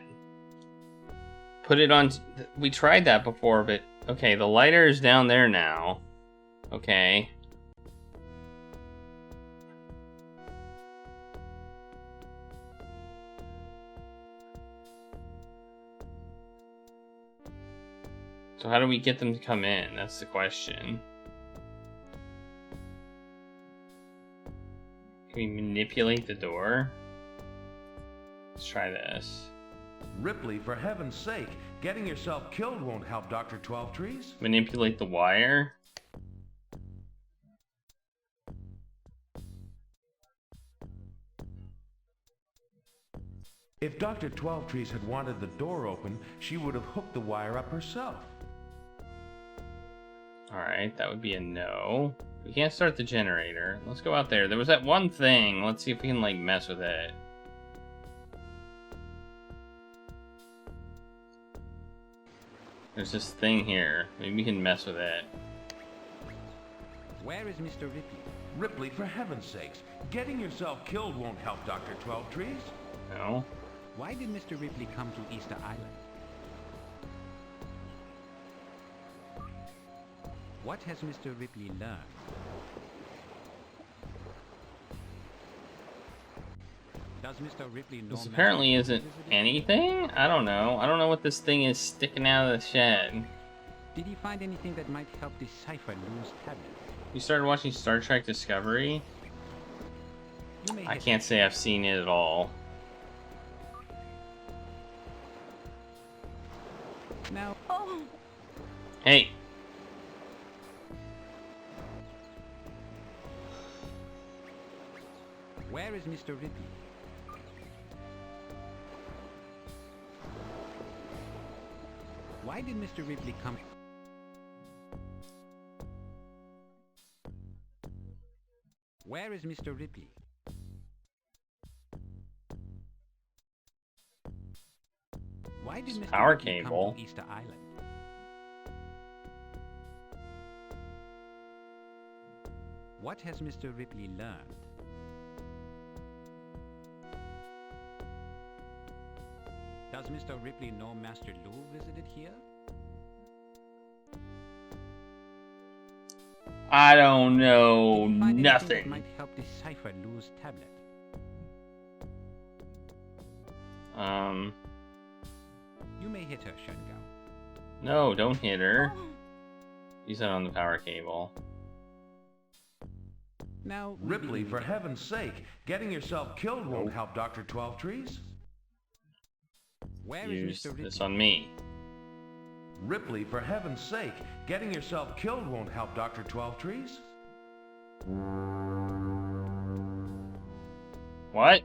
Put it on... we tried that before, but... okay, the lighter is down there now. Okay. So how do we get them to come in? That's the question. Can we manipulate the door? Let's try this. Ripley, for heaven's sake, getting yourself killed won't help Dr. 12 Trees. Manipulate the wire? If Dr. 12 Trees had wanted the door open, she would have hooked the wire up herself. Alright, that would be a no. We can't start the generator. Let's go out there. There was that one thing. Let's see if we can, like, mess with it. There's this thing here. Maybe we can mess with it. Where is Mr. Ripley? Ripley, for heaven's sakes, getting yourself killed won't help Dr. 12 Trees. No. Why did Mr. Ripley come to Easter Island? What has Mr. Ripley learned? Does Mr. Ripley know... This apparently isn't anything? I don't know. I don't know what this thing is sticking out of the shed. Did he find anything that might help decipher Lou's tablet? You started watching Star Trek Discovery? I can't say I've seen it at all. Now... Oh! Hey! Where is Mr. Ripley? Why did Mr. Ripley come... Where is Mr. Ripley? Why did Mr. Power Ripley cable. come to Easter Island? What has Mr. Ripley learned? Does Mr. Ripley know Master Lou visited here? I don't know Did he find anything that nothing. might help decipher Lou's tablet? You may hit her, Shengao. No, don't hit her. Use that on the power cable. Now, Ripley, for heaven's sake, getting yourself killed won't help Dr. 12 Trees. where is Use Mr. Ripley? this on me. Ripley, for heaven's sake, getting yourself killed won't help Dr. 12 Trees. What?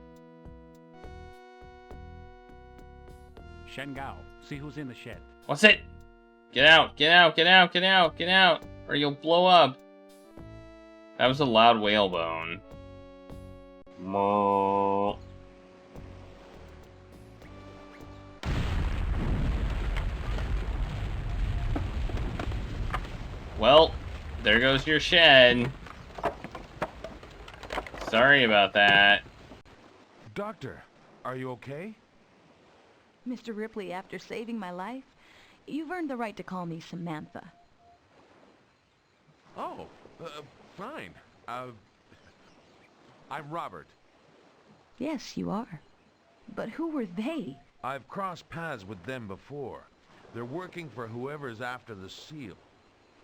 Shengao, see who's in the shed. What's it? Get out, get out, get out, get out, get out, or you'll blow up. That was a loud whalebone. Moo. Well, there goes your shed. Sorry about that. Doctor, are you okay? Mr. Ripley, after saving my life, you've earned the right to call me Samantha. Oh, fine. I'm Robert. Yes, you are. But who were they? I've crossed paths with them before. They're working for whoever's after the seal.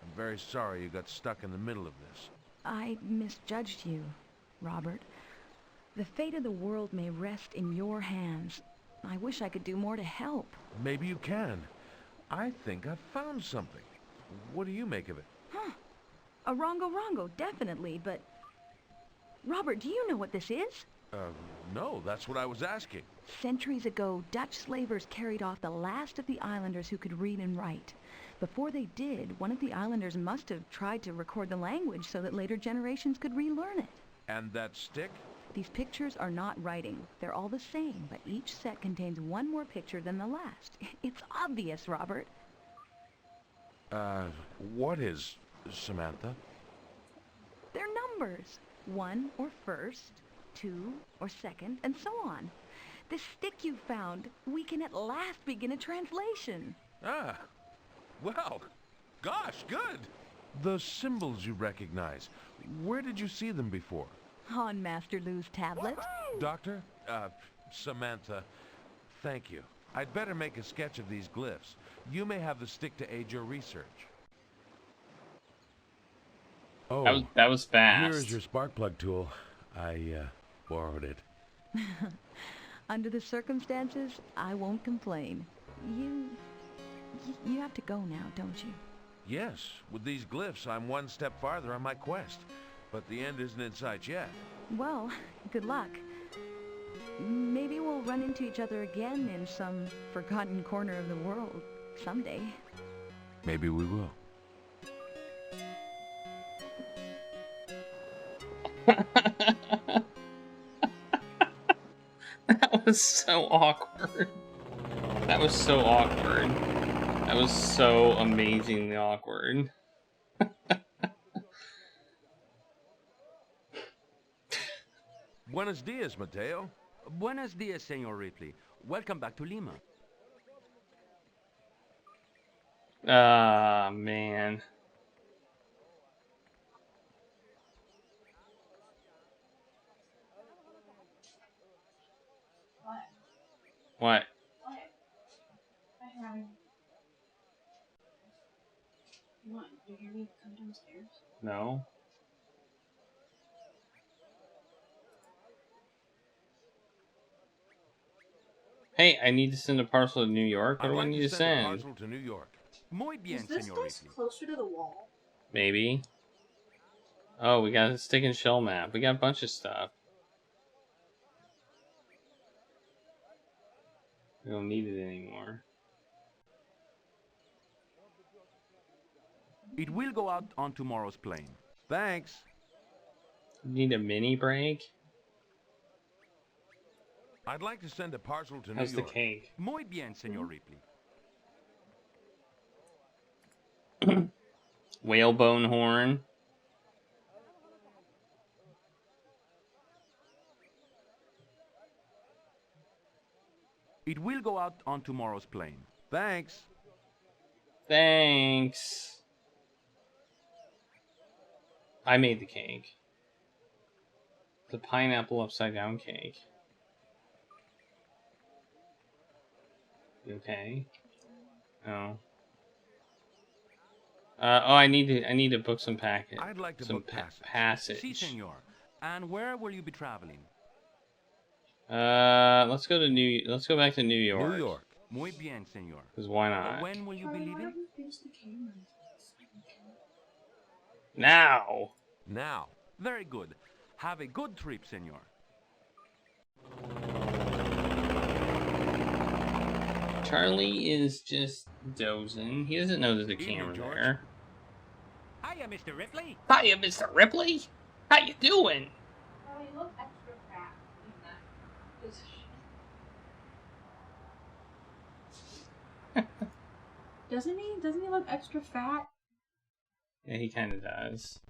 I'm very sorry you got stuck in the middle of this. I misjudged you, Robert. The fate of the world may rest in your hands. I wish I could do more to help. Maybe you can. I think I've found something. What do you make of it? Huh. A rongo, definitely, but... Robert, do you know what this is? No, that's what I was asking. Centuries ago, Dutch slavers carried off the last of the islanders who could read and write. Before they did, one of the islanders must have tried to record the language so that later generations could relearn it. And that stick? These pictures are not writing. They're all the same, but each set contains one more picture than the last. It's obvious, Robert. What is, Samantha? They're numbers. 1 or first, 2 or second, and so on. This stick you found, we can at last begin a translation. Ah, well, gosh, good. The symbols you recognize, where did you see them before? On Master Lou's tablet. Doctor? Samantha, thank you. I'd better make a sketch of these glyphs. You may have the stick to aid your research. Oh, That was fast. here is your spark plug tool. I borrowed it. Under the circumstances, I won't complain. You have to go now, don't you? Yes, with these glyphs, I'm one step farther on my quest. But the end isn't in sight yet. Well, good luck. Maybe we'll run into each other again in some forgotten corner of the world someday. Maybe we will. That was so awkward. That was so awkward. That was so amazingly awkward. Buenos dias, Mateo. Buenos dias, Senor Ripley. Welcome back to Lima. Ah, man. What? What? Do you hear me come downstairs? No. Hey, I need to send a parcel to New York. What I'd do I like need to to send a send? parcel to New York. Muy Is bien, this Senor desk Ripley. closer to the wall? Maybe. Oh, we got a stick and shell map. We got a bunch of stuff. We don't need it anymore. It will go out on tomorrow's plane. Thanks. Need a mini break? I'd like to send a parcel to How's New the York. cake? Muy bien, Senor Ripley. Whalebone horn. It will go out on tomorrow's plane. Thanks. Thanks. I made the cake. The pineapple upside down cake. You okay? Oh. I need to book some packet. I'd like to some book passage. passage. Si, senor. And where will you be traveling? Let's go back to New York. New York. Muy bien, senor. Because why not? When will you be leaving? Now. Now. Very good. Have a good trip, senor. Charlie is just dozing. He doesn't know there's a Evening, camera George. there. Hiya, Mr. Ripley. Hiya, Mr. Ripley. How you doing? Oh, you look extra fat in that. Doesn't he? Doesn't he look extra fat? Yeah, he kind of does.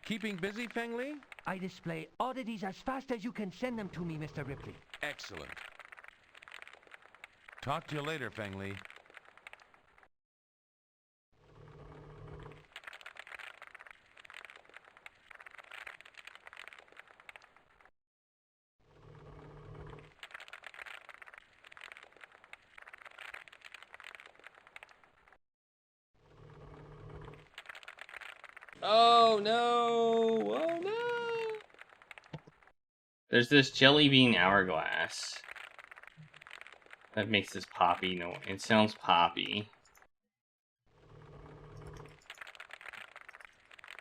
Keeping busy, Feng Li? I display oddities as fast as you can send them to me, Mr. Ripley. Excellent. Talk to you later, Feng Li. Oh no! Oh no! There's this jelly bean hourglass that makes this poppy noise. It sounds poppy.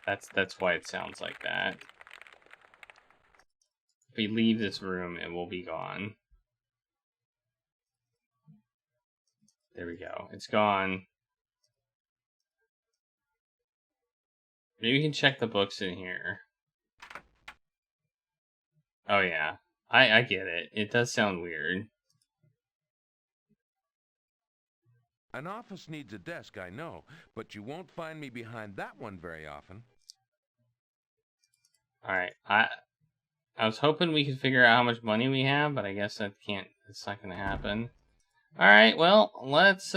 That's why it sounds like that. If we leave this room, it will be gone. There we go. It's gone. Maybe we can check the books in here. Oh yeah. I get it. It does sound weird. An office needs a desk, I know, but you won't find me behind that one very often. Alright. I was hoping we could figure out how much money we have, but I guess that can't. It's not gonna happen. All right, well, let's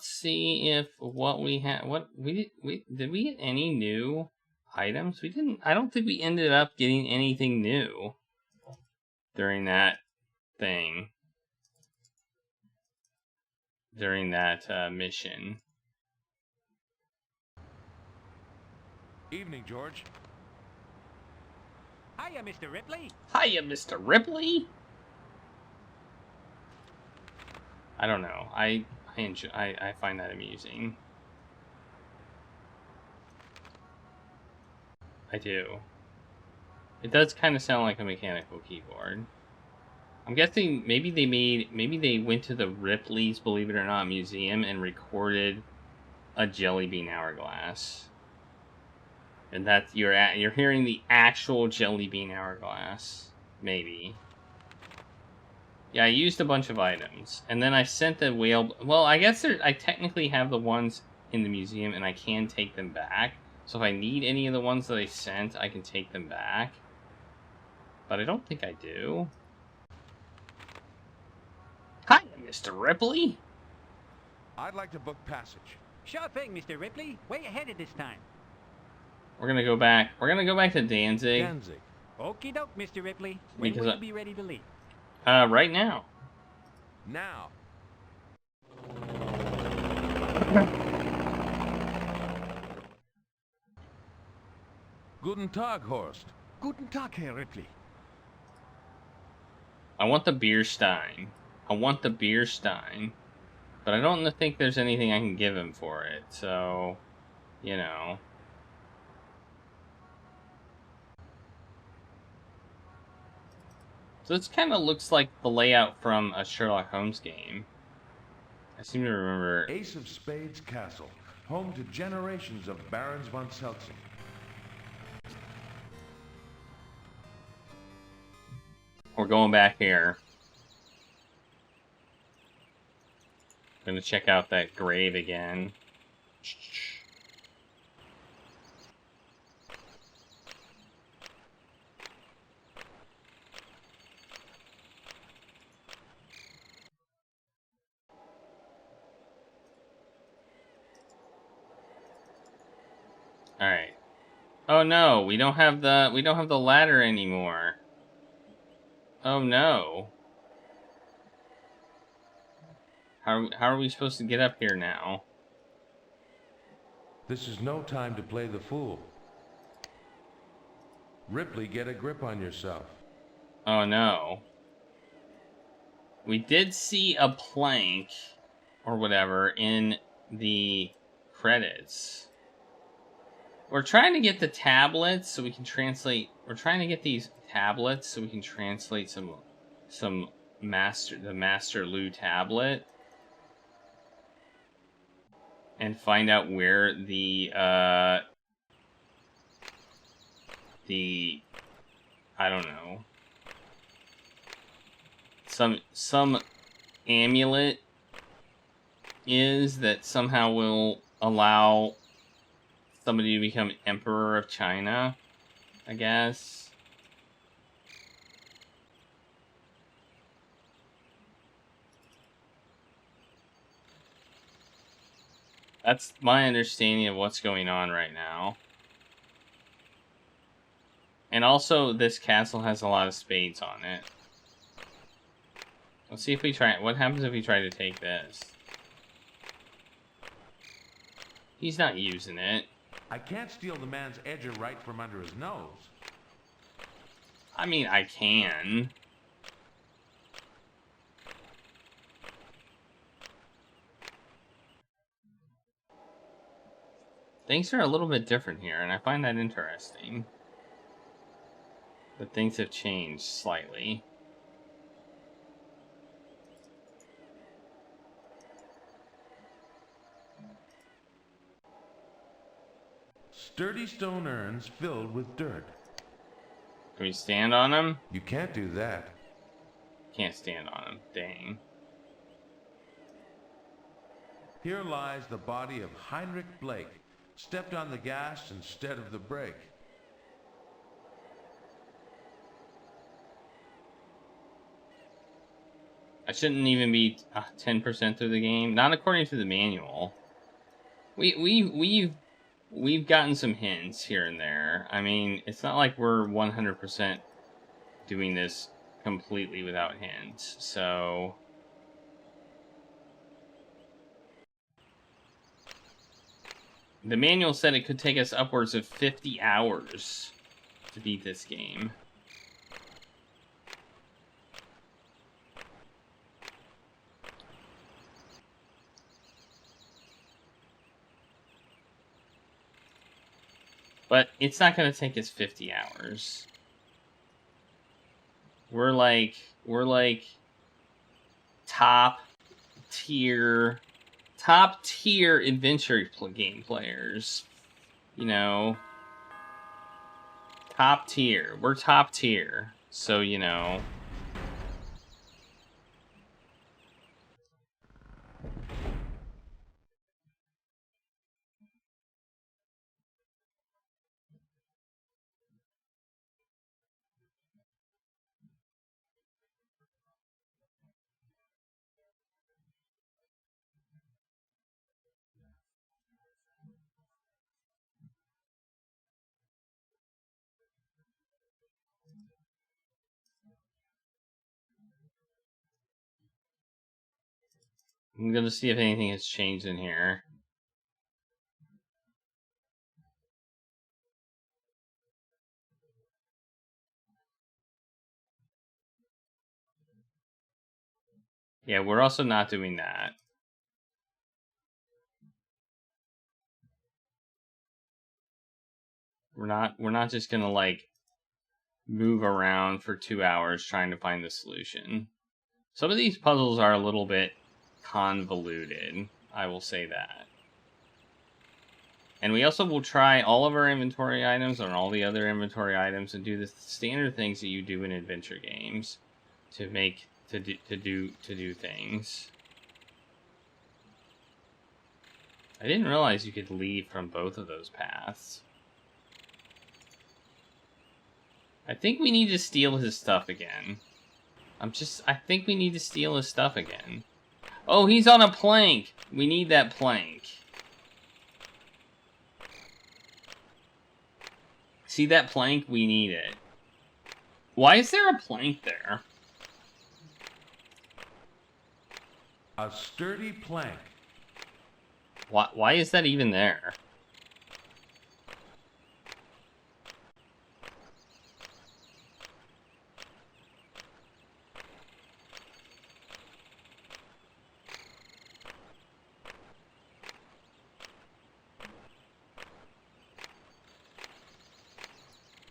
see if what we have. What did we get any new items? We didn't. I don't think we ended up getting anything new during that thing. During that mission. Evening, George. Hiya, Hiya, Mr. Ripley. Hiya, Mr. Ripley. I don't know. I enjoy. I find that amusing. I do. It does kind of sound like a mechanical keyboard. I'm guessing maybe they went to the Ripley's Believe It or Not museum and recorded a jelly bean hourglass. And that's you're hearing the actual jelly bean hourglass. Maybe. Yeah, I used a bunch of items. And then I sent the whale... Well, I guess I technically have the ones in the museum and I can take them back. So if I need any of the ones that I sent, I can take them back. But I don't think I do. Hi, Mr. Ripley. I'd like to book passage. Sure thing, Mr. Ripley. Where you headed this time? We're gonna go back. We're gonna go back to Danzig. Danzig. Okie doke, Mr. Ripley. When Because will you be ready to leave? Right now. Now. Guten Tag, Horst. Guten Tag, Herr Ripley. I want the beer stein. I want the beer stein. But I don't think there's anything I can give him for it, so... You know... So this kind of looks like the layout from a Sherlock Holmes game. I seem to remember... Ace of Spades Castle, home to generations of Barons von Seltzen. We're going back here. Gonna check out that grave again. Alright. Oh no, we don't have the ladder anymore. Oh no. How are we supposed to get up here now? This is no time to play the fool. Ripley, get a grip on yourself. Oh no. We did see a plank or whatever in the credits. We're trying to get the tablets so we can translate. We're trying to get these tablets so we can translate the Master Lu tablet and find out where the I don't know, some amulet is that somehow will allow somebody to become Emperor of China, I guess. That's my understanding of what's going on right now. And also, this castle has a lot of spades on it. Let's see if we try... What happens if we try to take this? He's not using it. I can't steal the man's edger right from under his nose. I mean, I can. Things are a little bit different here, and I find that interesting. But things have changed slightly. Sturdy stone urns filled with dirt. Can we stand on them? You can't do that. Can't stand on them. Dang. Here lies the body of Heinrich Blake. Stepped on the gas instead of the brake. I shouldn't even be 10% through the game. Not according to the manual. We've gotten some hints here and there. I mean, it's not like we're 100% doing this completely without hints. So... The manual said it could take us upwards of 50 hours to beat this game. But it's not going to take us 50 hours. We're like top tier adventure game players. You know, top tier. We're top tier. So, you know. I'm going to see if anything has changed in here. Yeah, we're also not doing that. We're not just going to like move around for 2 hours trying to find the solution. Some of these puzzles are a little bit convoluted, I will say that. And we also will try all of our inventory items and all the other inventory items and do the standard things that you do in adventure games to do things. I didn't realize you could leave from both of those paths. I think we need to steal his stuff again. I think we need to steal his stuff again. Oh, he's on a plank! We need that plank. See that plank? We need it. Why is there a plank there? A sturdy plank. Why is that even there?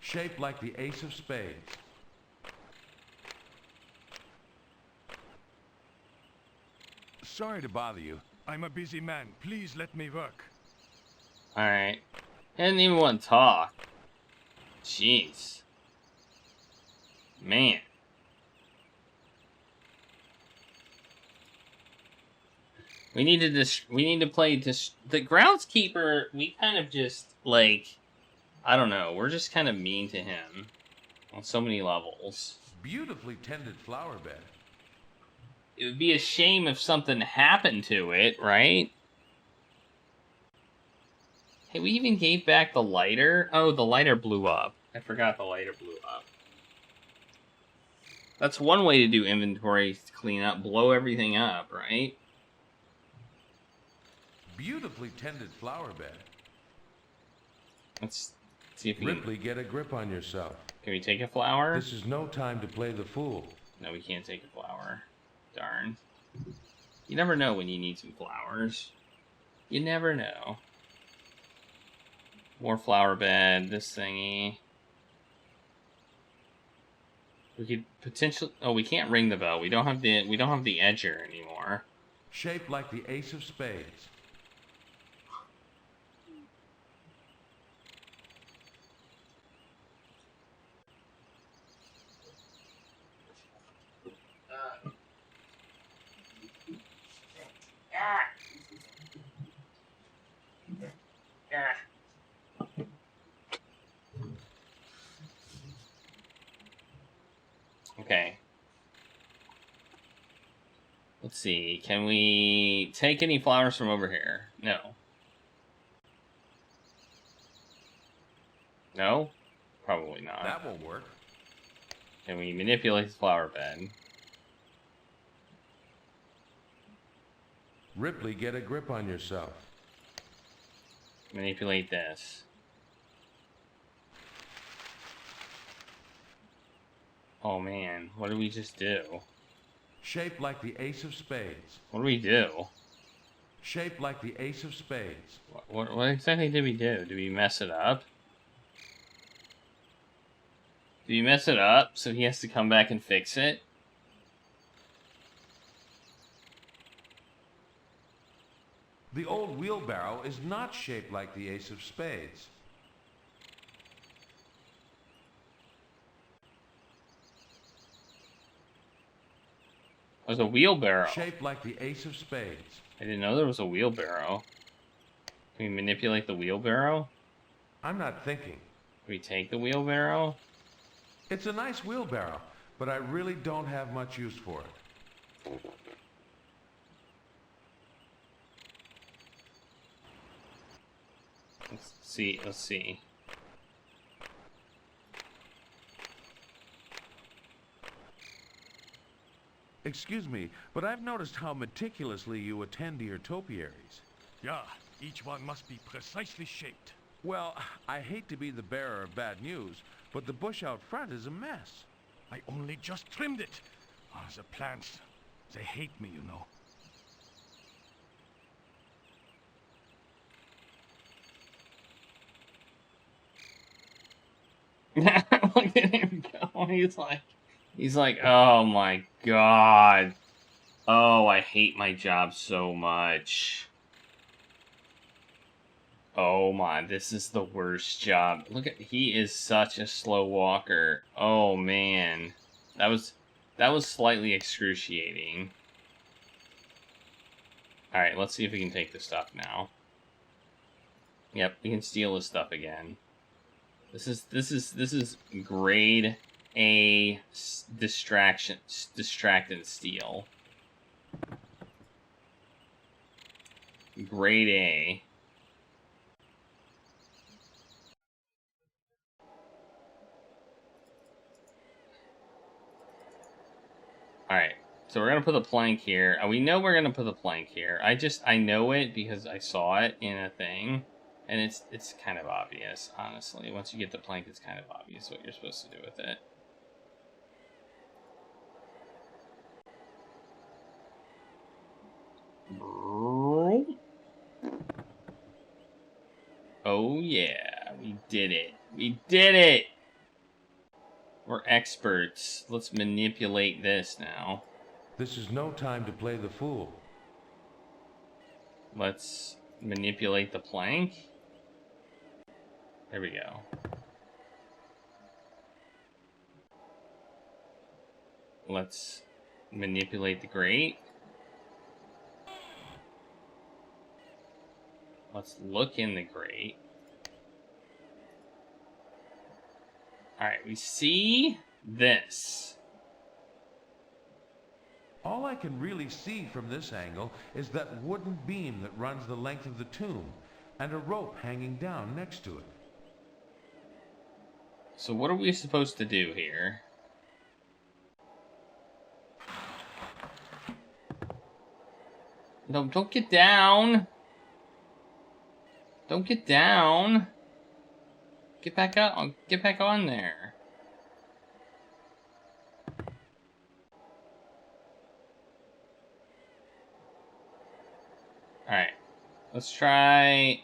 Shaped like the ace of spades. Sorry to bother you. I'm a busy man. Please let me work. Alright. I didn't even want to talk. Jeez. Man. We need to play the groundskeeper. We kind of just like, I don't know. We're just kind of mean to him on so many levels. Beautifully tended flower bed. It would be a shame if something happened to it, right? Hey, we even gave back the lighter. Oh, the lighter blew up. I forgot the lighter blew up. That's one way to do inventory cleanup. Blow everything up, right? Beautifully tended flower bed. Let's see if we Ripley, get a grip on yourself. Can we take a flower? This is no time to play the fool. No, we can't take a flower. Darn. You never know when you need some flowers. You never know. More flower bed, this thingy. We could potentially... Oh, we can't ring the bell. We don't have the edger anymore. Shaped like the ace of spades. Okay. Let's see. Can we take any flowers from over here? No. No? Probably not. That won't work. Can we manipulate the flower bed? Ripley, get a grip on yourself. Manipulate this. Oh man, what did we just do? Shaped like the ace of spades. What did we do? Shaped like the ace of spades. What exactly did we do? Did we mess it up? Do you mess it up so he has to come back and fix it? The old wheelbarrow is not shaped like the ace of spades. There's a wheelbarrow. Shaped like the ace of spades. I didn't know there was a wheelbarrow. Can we manipulate the wheelbarrow? I'm not thinking. Can we take the wheelbarrow? It's a nice wheelbarrow, but I really don't have much use for it. Let's see. Excuse me, but I've noticed how meticulously you attend to your topiaries. Yeah, each one must be precisely shaped. Well, I hate to be the bearer of bad news, but the bush out front is a mess. I only just trimmed it. Oh, the plants, they hate me, you know. Look at him go. He's like, oh my god. Oh, I hate my job so much. Oh my, this is the worst job. Look at, he is such a slow walker. Oh man. That was slightly excruciating. Alright, let's see if we can take this stuff now. Yep, we can steal this stuff again. This is grade A distract and steal. Grade A. Alright, so we're gonna put the plank here. We know we're gonna put the plank here. I know it because I saw it in a thing. And it's kind of obvious, honestly. Once you get the plank, it's kind of obvious what you're supposed to do with it. Oh yeah, we did it. We did it! We're experts. Let's manipulate this now. This is no time to play the fool. Let's manipulate the plank. There we go. Let's manipulate the grate. Let's look in the grate. Alright, we see this. All I can really see from this angle is that wooden beam that runs the length of the tomb, and a rope hanging down next to it. So what are we supposed to do here? No, don't get down! Don't get down! Get back up! Get back on there! Alright. Let's try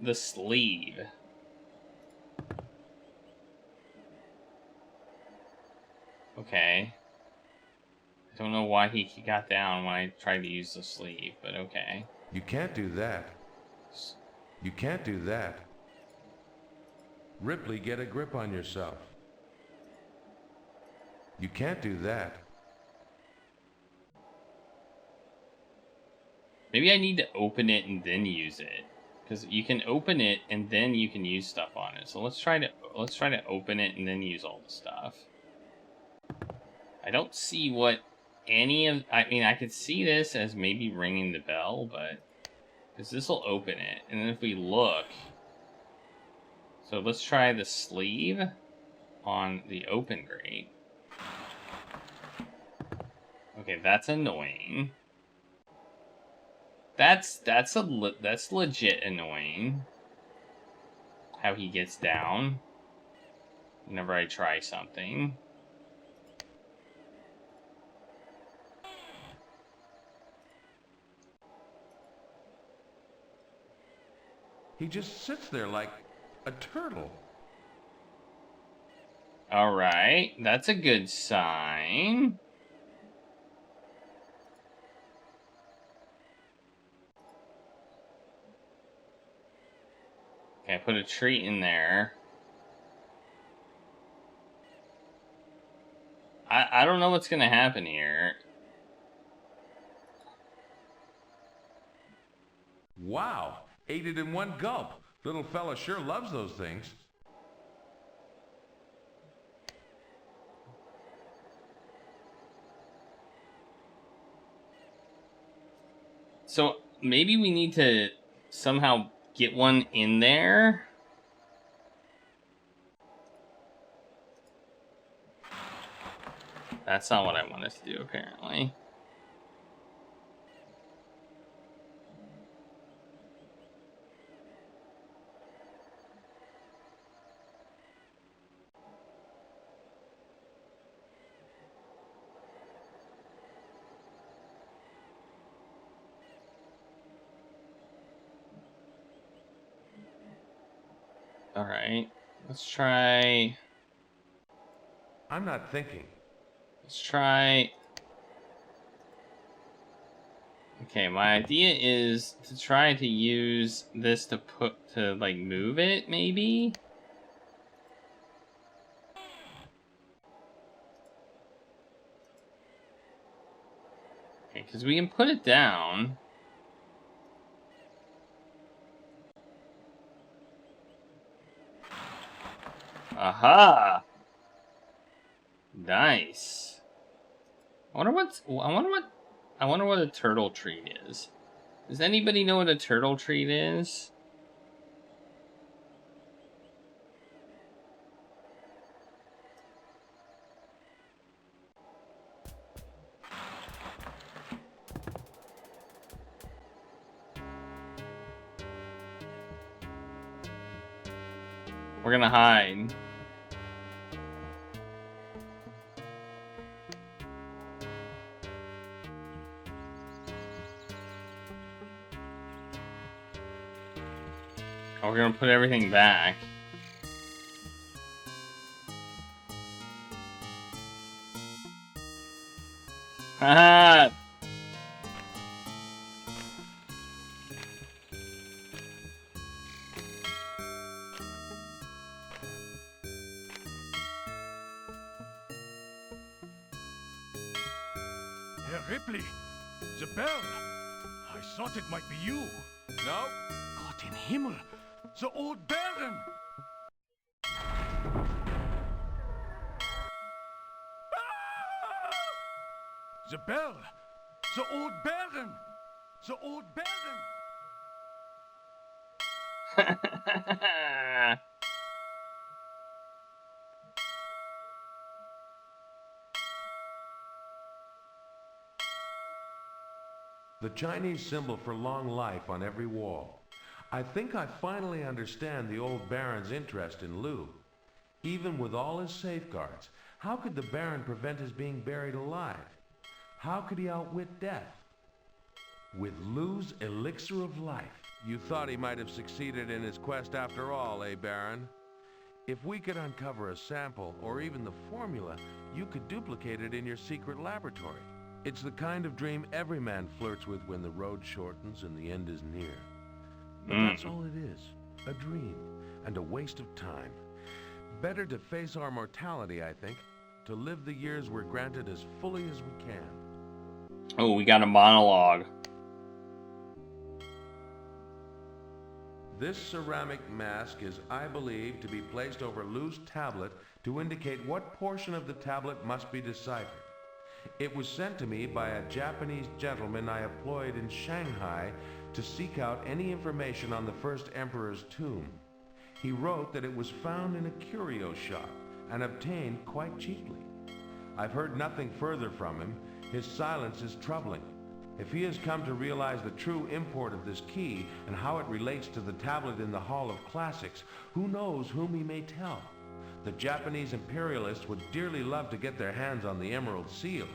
the sleeve. Okay. I don't know why he got down when I tried to use the sleeve, but okay. You can't do that. You can't do that. Ripley, get a grip on yourself. You can't do that. Maybe I need to open it and then use it. Because you can open it and then you can use stuff on it. So let's try to open it and then use all the stuff. I don't see what any of... I mean, I could see this as maybe ringing the bell, but... Because this will open it. And then if we look... So let's try the sleeve on the open grate. Okay, that's annoying. That's legit annoying. How he gets down whenever I try something. He just sits there like a turtle. Alright, that's a good sign. Okay, I put a treat in there. I don't know what's gonna happen here. Wow, ate it in one gulp. Little fella sure loves those things. So maybe we need to somehow get one in there. That's not what I wanted to do, apparently. Alright, let's try... I'm not thinking. Let's try... Okay, my idea is to try to use this to like, move it, maybe? Okay, because we can put it down. Aha! Nice. I wonder what a turtle treat is. Does anybody know what a turtle treat is? We're gonna hide. Oh, we're gonna put everything back. Haha! Herr Ripley, the bell. I thought it might be you. No? Gott in Himmel, the old Baron. Ah! The bell, the old Baron, the old Baron. The Chinese symbol for long life on every wall. I think I finally understand the old Baron's interest in Lu. Even with all his safeguards, how could the Baron prevent his being buried alive? How could he outwit death? With Lu's elixir of life. You thought he might have succeeded in his quest after all, eh, Baron? If we could uncover a sample, or even the formula, you could duplicate it in your secret laboratory. It's the kind of dream every man flirts with when the road shortens and the end is near. But that's all it is, a dream, and a waste of time. Better to face our mortality, I think, to live the years we're granted as fully as we can. Oh, we got a monologue. This ceramic mask is, I believe, to be placed over Lu's tablet to indicate what portion of the tablet must be deciphered. It was sent to me by a Japanese gentleman I employed in Shanghai to seek out any information on the first emperor's tomb. He wrote that it was found in a curio shop and obtained quite cheaply. I've heard nothing further from him. His silence is troubling. If he has come to realize the true import of this key and how it relates to the tablet in the Hall of Classics, who knows whom he may tell? The Japanese imperialists would dearly love to get their hands on the Emerald Seal.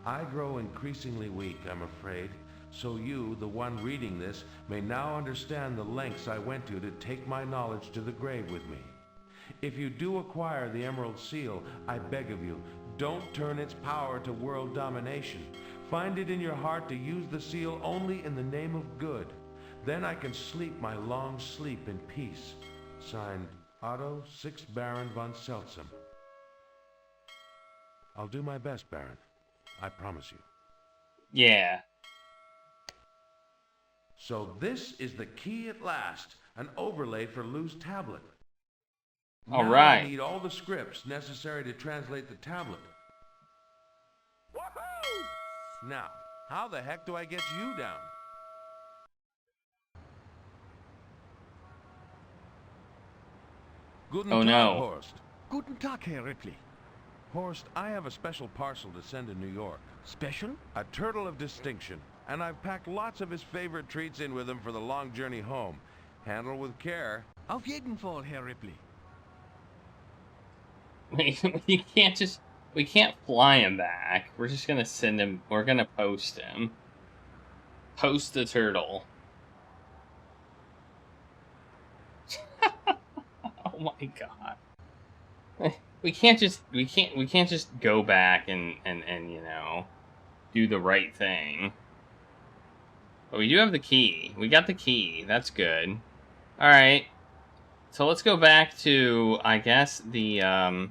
I grow increasingly weak, I'm afraid, so you, the one reading this, may now understand the lengths I went to take my knowledge to the grave with me. If you do acquire the Emerald Seal, I beg of you, don't turn its power to world domination. Find it in your heart to use the seal only in the name of good. Then I can sleep my long sleep in peace. Signed, Otto, 6th Baron von Seltsam. I'll do my best, Baron. I promise you. Yeah. So this is the key at last, an overlay for Lou's tablet. All Now right. I need all the scripts necessary to translate the tablet. Woohoo! Now, how the heck do I get you down? Guten Oh, Tag, no. Horst. Guten Tag, Herr Ripley. Horst, I have a special parcel to send to New York. Special? A turtle of distinction, and I've packed lots of his favorite treats in with him for the long journey home. Handle with care. Auf jeden Fall, Herr Ripley. We can't fly him back. We're just gonna send him. We're gonna post him. Post the turtle. Oh my god. We can't just go back and you know, do the right thing. But we do have the key. We got the key. That's good. All right. So let's go back to, I guess, I'd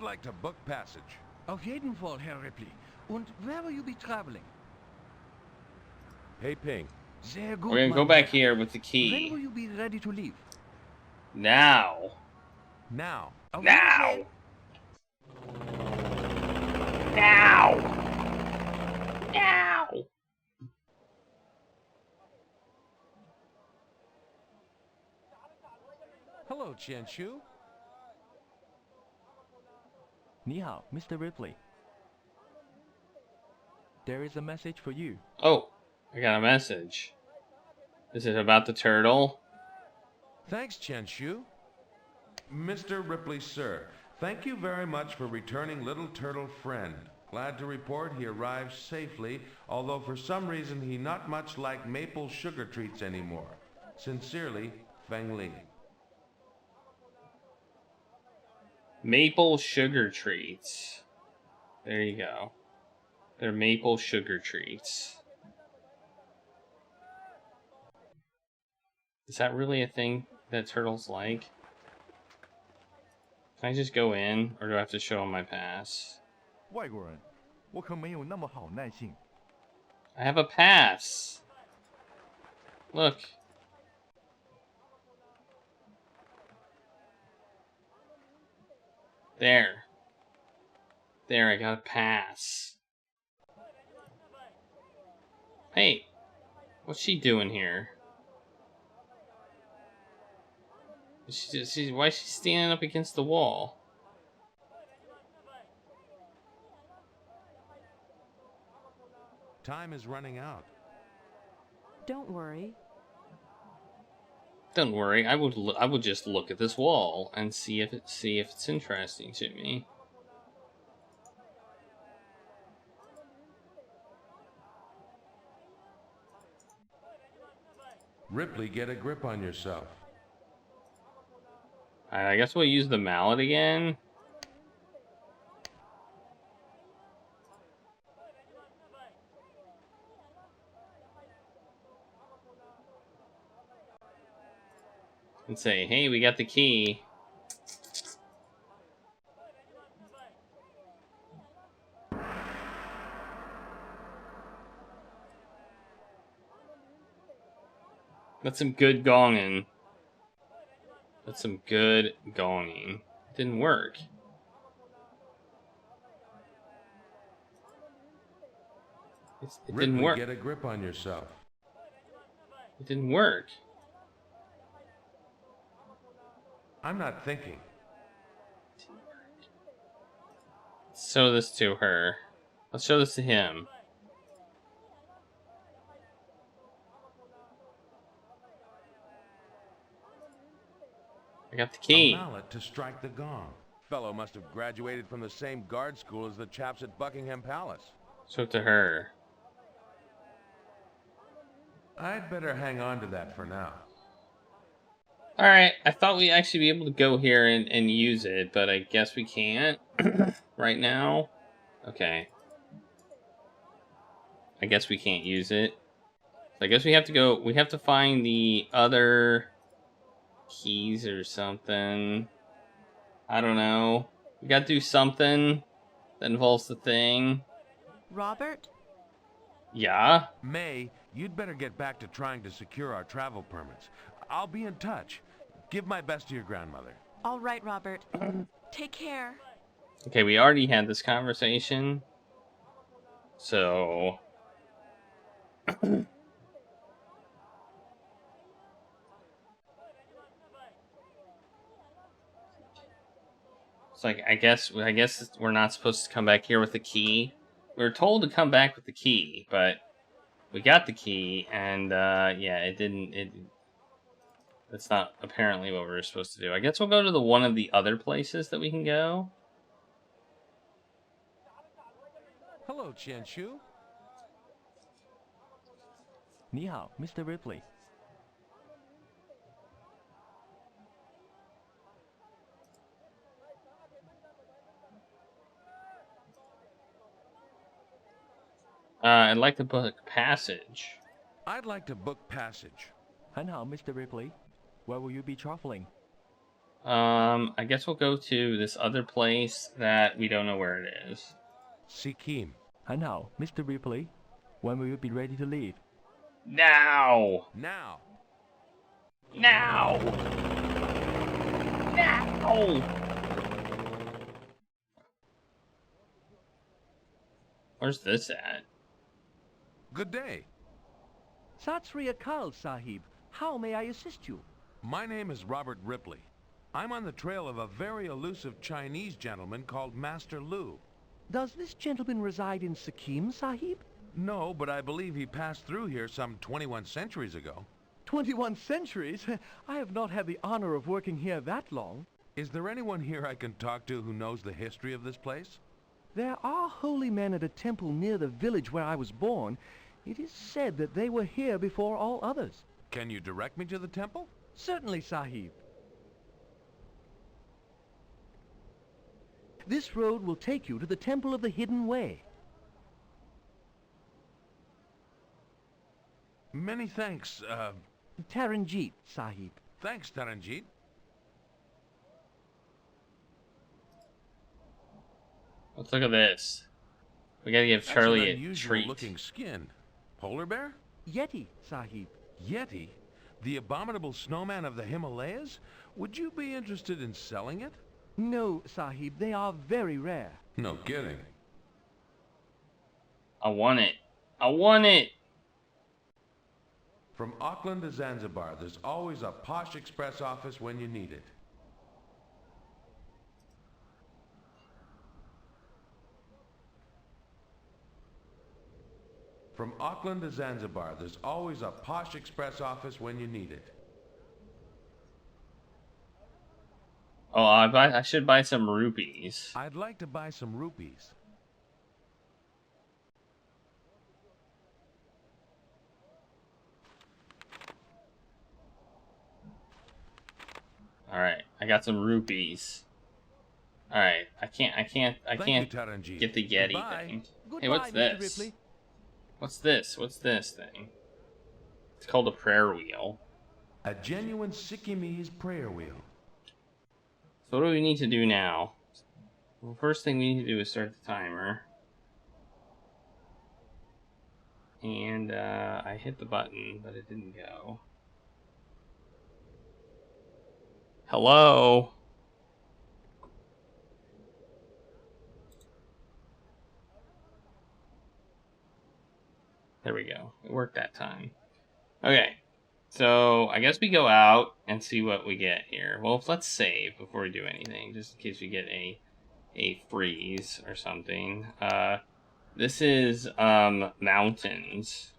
like to book passage. Auf jeden Fall, Herr Ripley. Und where will you be traveling? Hey, Ping. Sehr gut, We're gonna go mein back Herr. here with the When key. will you be ready to leave? Now. Now. Auf Now. Wiedersehen. Now. Now. Hello, Qianshu. 你好, Mr. Ripley. There is a message for you. Oh, I got a message. Is it about the turtle? Thanks, Qianshu. Mr. Ripley, sir, thank you very much for returning little turtle friend. Glad to report he arrived safely, although for some reason he not much like maple sugar treats anymore. Sincerely, Feng Li. Maple sugar treats. There you go. They're maple sugar treats. Is that really a thing that turtles like? Can I just go in, or do I have to show them my pass? 外国人，我可没有那么好耐性。 I have a pass. Look. There. There, I got a pass. Hey, what's she doing here? Why is she standing up against the wall? Time is running out. Don't worry. Don't worry, I would just look at this wall and see if it's interesting to me. Ripley, get a grip on yourself. I guess we'll use the mallet again. And say, hey, we got the key. That's some good gonging. That's some good gonging. It didn't work. It Ripley, didn't work. Get a grip on yourself. It didn't work. I'm not thinking. Let's show this to her. Let's show this to him. I got the key. A mallet to strike the gong. Fellow must have graduated from the same guard school as the chaps at Buckingham Palace. Show it to her. I'd better hang on to that for now. Alright, I thought we'd actually be able to go here and use it, but I guess we can't right now. Okay. I guess we can't use it. So I guess we have to find the other keys or something. I don't know. We gotta do something that involves the thing. Robert? Yeah? May, you'd better get back to trying to secure our travel permits. I'll be in touch. Give my best to your grandmother. All right, Robert. Take care. Okay, we already had this conversation. So... It's like, I guess we're not supposed to come back here with the key. We were told to come back with the key, but we got the key, and yeah, that's not apparently what we were supposed to do. I guess we'll go to one of the other places that we can go. Hello, Qianshu. 你好, Mr. Ripley. I'd like to book passage. I'd like to book passage. 很好, Mr. Ripley. Where will you be traveling? I guess we'll go to this other place that we don't know where it is. Sikkim. 很好, Mr. Ripley. When will you be ready to leave? Now! Now! Now! Now! Where's this at? Good day. Sat Sri Akal, Sahib. How may I assist you? My name is Robert Ripley. I'm on the trail of a very elusive Chinese gentleman called Master Lu. Does this gentleman reside in Sikkim, Sahib? No, but I believe he passed through here some 21 centuries ago. 21 centuries? I have not had the honor of working here that long. Is there anyone here I can talk to who knows the history of this place? There are holy men at a temple near the village where I was born. It is said that they were here before all others. Can you direct me to the temple? Certainly, Sahib. This road will take you to the Temple of the Hidden Way. Many thanks, Taranjeet, Sahib. Thanks, Taranjeet. Let's look at this. We gotta give Charlie That's an a unusual treat. looking skin. Polar bear? Yeti, Sahib. Yeti? The abominable snowman of the Himalayas? Would you be interested in selling it? No, Sahib, they are very rare. No kidding. I want it. I want it! From Auckland to Zanzibar, there's always a posh express office when you need it. From Auckland to Zanzibar, there's always a posh express office when you need it. Oh, I should buy some rupees. I'd like to buy some rupees. Alright, I got some rupees. Alright, I can't Thank you, Taranjeet. get the Yeti Goodbye. thing. Goodbye, Hey, what's Mr. this? Ripley. What's this? What's this thing? It's called a prayer wheel. A genuine Sikkimese prayer wheel. So what do we need to do now? Well, first thing we need to do is start the timer. And I hit the button, but it didn't go. Hello? There we go. It worked that time. Okay. So, I guess we go out and see what we get here. Well, let's save before we do anything, just in case we get a freeze or something. This is, mountains.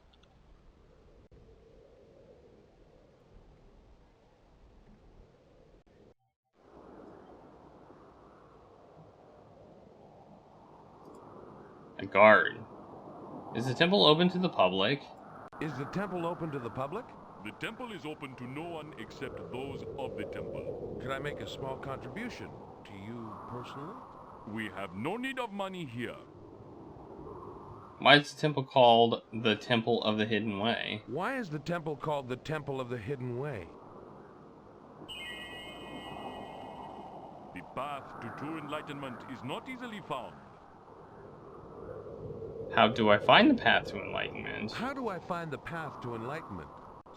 A guard. Is the temple open to the public? Is the temple open to the public? The temple is open to no one except those of the temple. Could I make a small contribution to you personally? We have no need of money here. Why is the temple called the Temple of the Hidden Way? Why is the temple called the Temple of the Hidden Way? The path to true enlightenment is not easily found. How do I find the path to enlightenment? How do I find the path to enlightenment?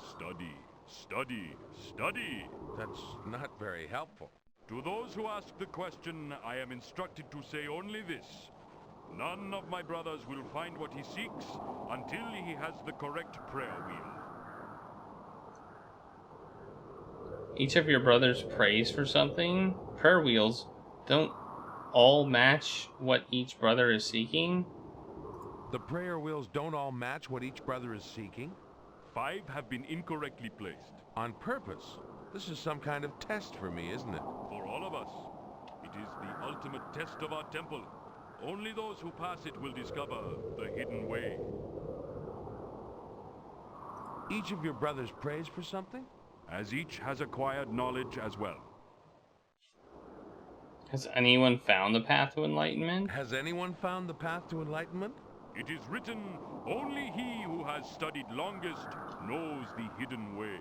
Study, study, study. That's not very helpful. To those who ask the question, I am instructed to say only this. None of my brothers will find what he seeks until he has the correct prayer wheel. Each of your brothers prays for something? Prayer wheels don't all match what each brother is seeking? The prayer wheels don't all match what each brother is seeking? 5 have been incorrectly placed. On purpose? This is some kind of test for me, isn't it? For all of us, it is the ultimate test of our temple. Only those who pass it will discover the hidden way. Each of your brothers prays for something? As each has acquired knowledge as well. Has anyone found the path to enlightenment? Has anyone found the path to enlightenment? It is written, only he who has studied longest knows the hidden way.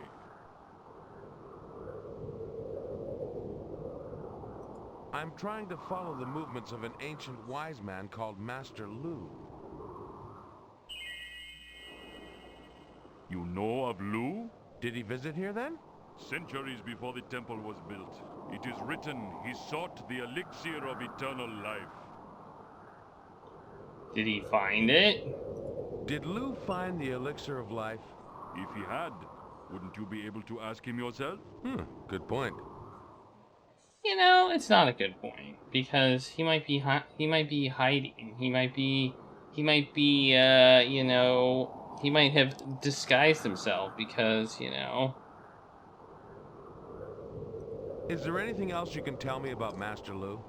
I'm trying to follow the movements of an ancient wise man called Master Lu. You know of Lu? Did he visit here then? Centuries before the temple was built, it is written he sought the elixir of eternal life. Did he find it? Did Lu find the elixir of life? If he had, wouldn't you be able to ask him yourself? Good point. You know, it's not a good point because he might be hiding. He might be you know, he might have disguised himself because, you know. Is there anything else you can tell me about Master Lu?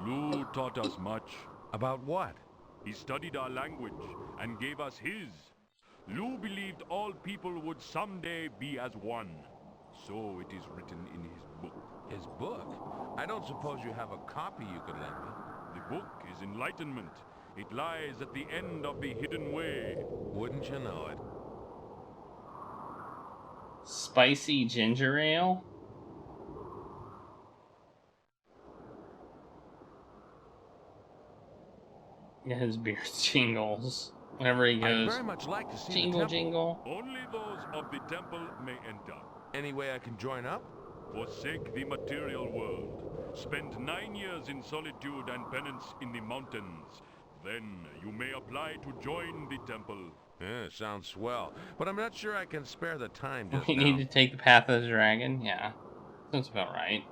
Lu taught us much. About what? He studied our language and gave us his. Lu believed all people would someday be as one. So it is written in his book. His book? I don't suppose you have a copy you could lend me. The book is enlightenment. It lies at the end of the hidden way. Wouldn't you know it? Spicy ginger ale? Yeah, his beard jingles whenever he goes. I'd very much like to see jingle, the temple. jingle. Only those of the temple may enter. Any way I can join up? Forsake the material world. Spend 9 years in solitude and penance in the mountains. Then you may apply to join the temple. Yeah, sounds swell. But I'm not sure I can spare the time just We now. need to take the path of the dragon? Yeah. Sounds about right.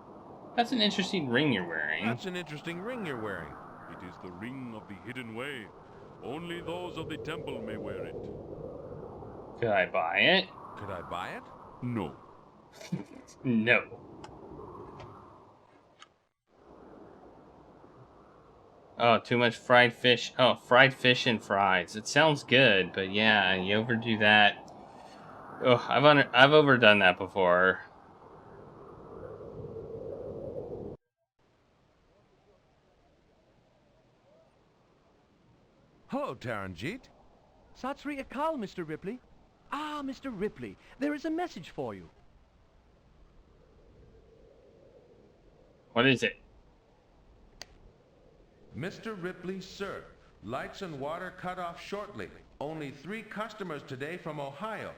That's an interesting ring you're wearing. That's an interesting ring you're wearing. It is the ring of the hidden way. Only those of the temple may wear it. Could I buy it? Could I buy it? No. No. Oh, too much fried fish. Oh, fried fish and fries. It sounds good, but yeah, you overdo that. Oh, I've overdone that before. Hello, Taranjeet. Sat Sri Akal, Mr. Ripley. Ah, Mr. Ripley, there is a message for you. What is it? Mr. Ripley, sir. Lights and water cut off shortly. Only 3 customers today from Ohio.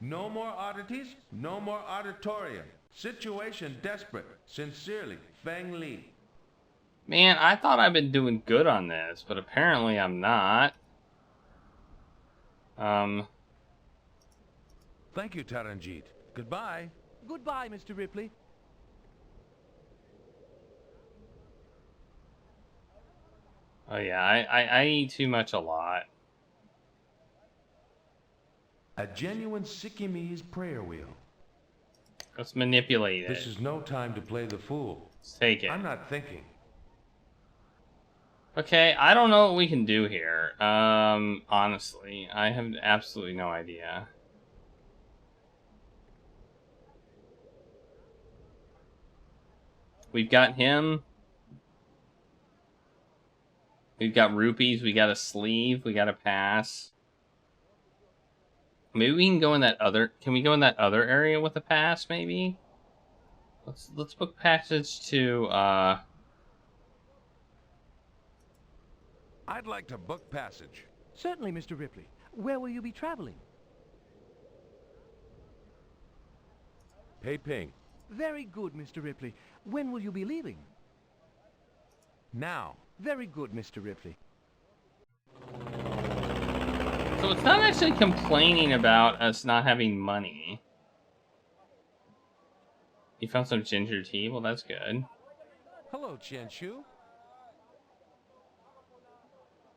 No more oddities, no more auditorium. Situation desperate. Sincerely, Feng Li. Man, I thought I've been doing good on this, but apparently I'm not. Thank you, Taranjeet. Goodbye. Goodbye, Mr. Ripley. Oh yeah, I eat too much a lot. A genuine Sikkimese prayer wheel. Let's manipulate it. This is no time to play the fool. Let's take it. I'm not thinking. Okay, I don't know what we can do here. Honestly, I have absolutely no idea. We've got him. We've got rupees. We got a sleeve. We got a pass. Maybe we can go in that other... Can we go in that other area with a pass, maybe? Let's book passage to, I'd like to book passage. Certainly, Mr. Ripley. Where will you be traveling? Peiping. Very good, Mr. Ripley. When will you be leaving? Now. Very good, Mr. Ripley. So it's not actually complaining about us not having money. You found some ginger tea? Well, that's good. Hello, Qianshu.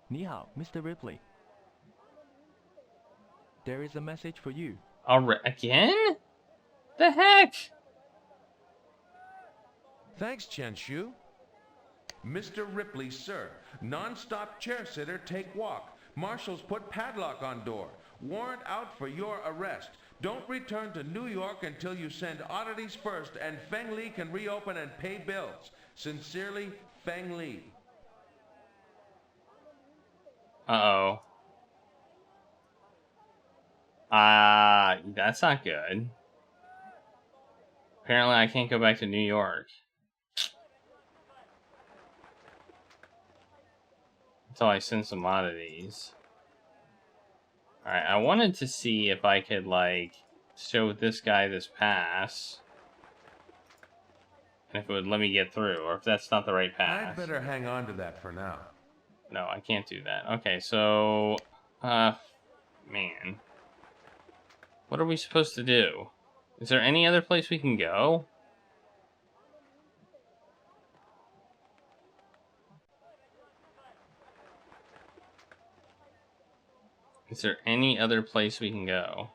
Ni hao, Mr. Ripley. There is a message for you. Alright, again? The heck? Thanks, Qianshu. Mr. Ripley, sir. Non-stop chair-sitter, take walk. Marshals put padlock on door. Warrant out for your arrest. Don't return to New York until you send oddities first and Feng Li can reopen and pay bills. Sincerely, Feng Li. Uh-oh. That's not good. Apparently I can't go back to New York. Until I send some oddities. Alright, I wanted to see if I could, like, show this guy this pass. And if it would let me get through, or if that's not the right pass. I'd better hang on to that for now. No, I can't do that. Okay, so... man. What are we supposed to do? Is there any other place we can go? Is there any other place we can go?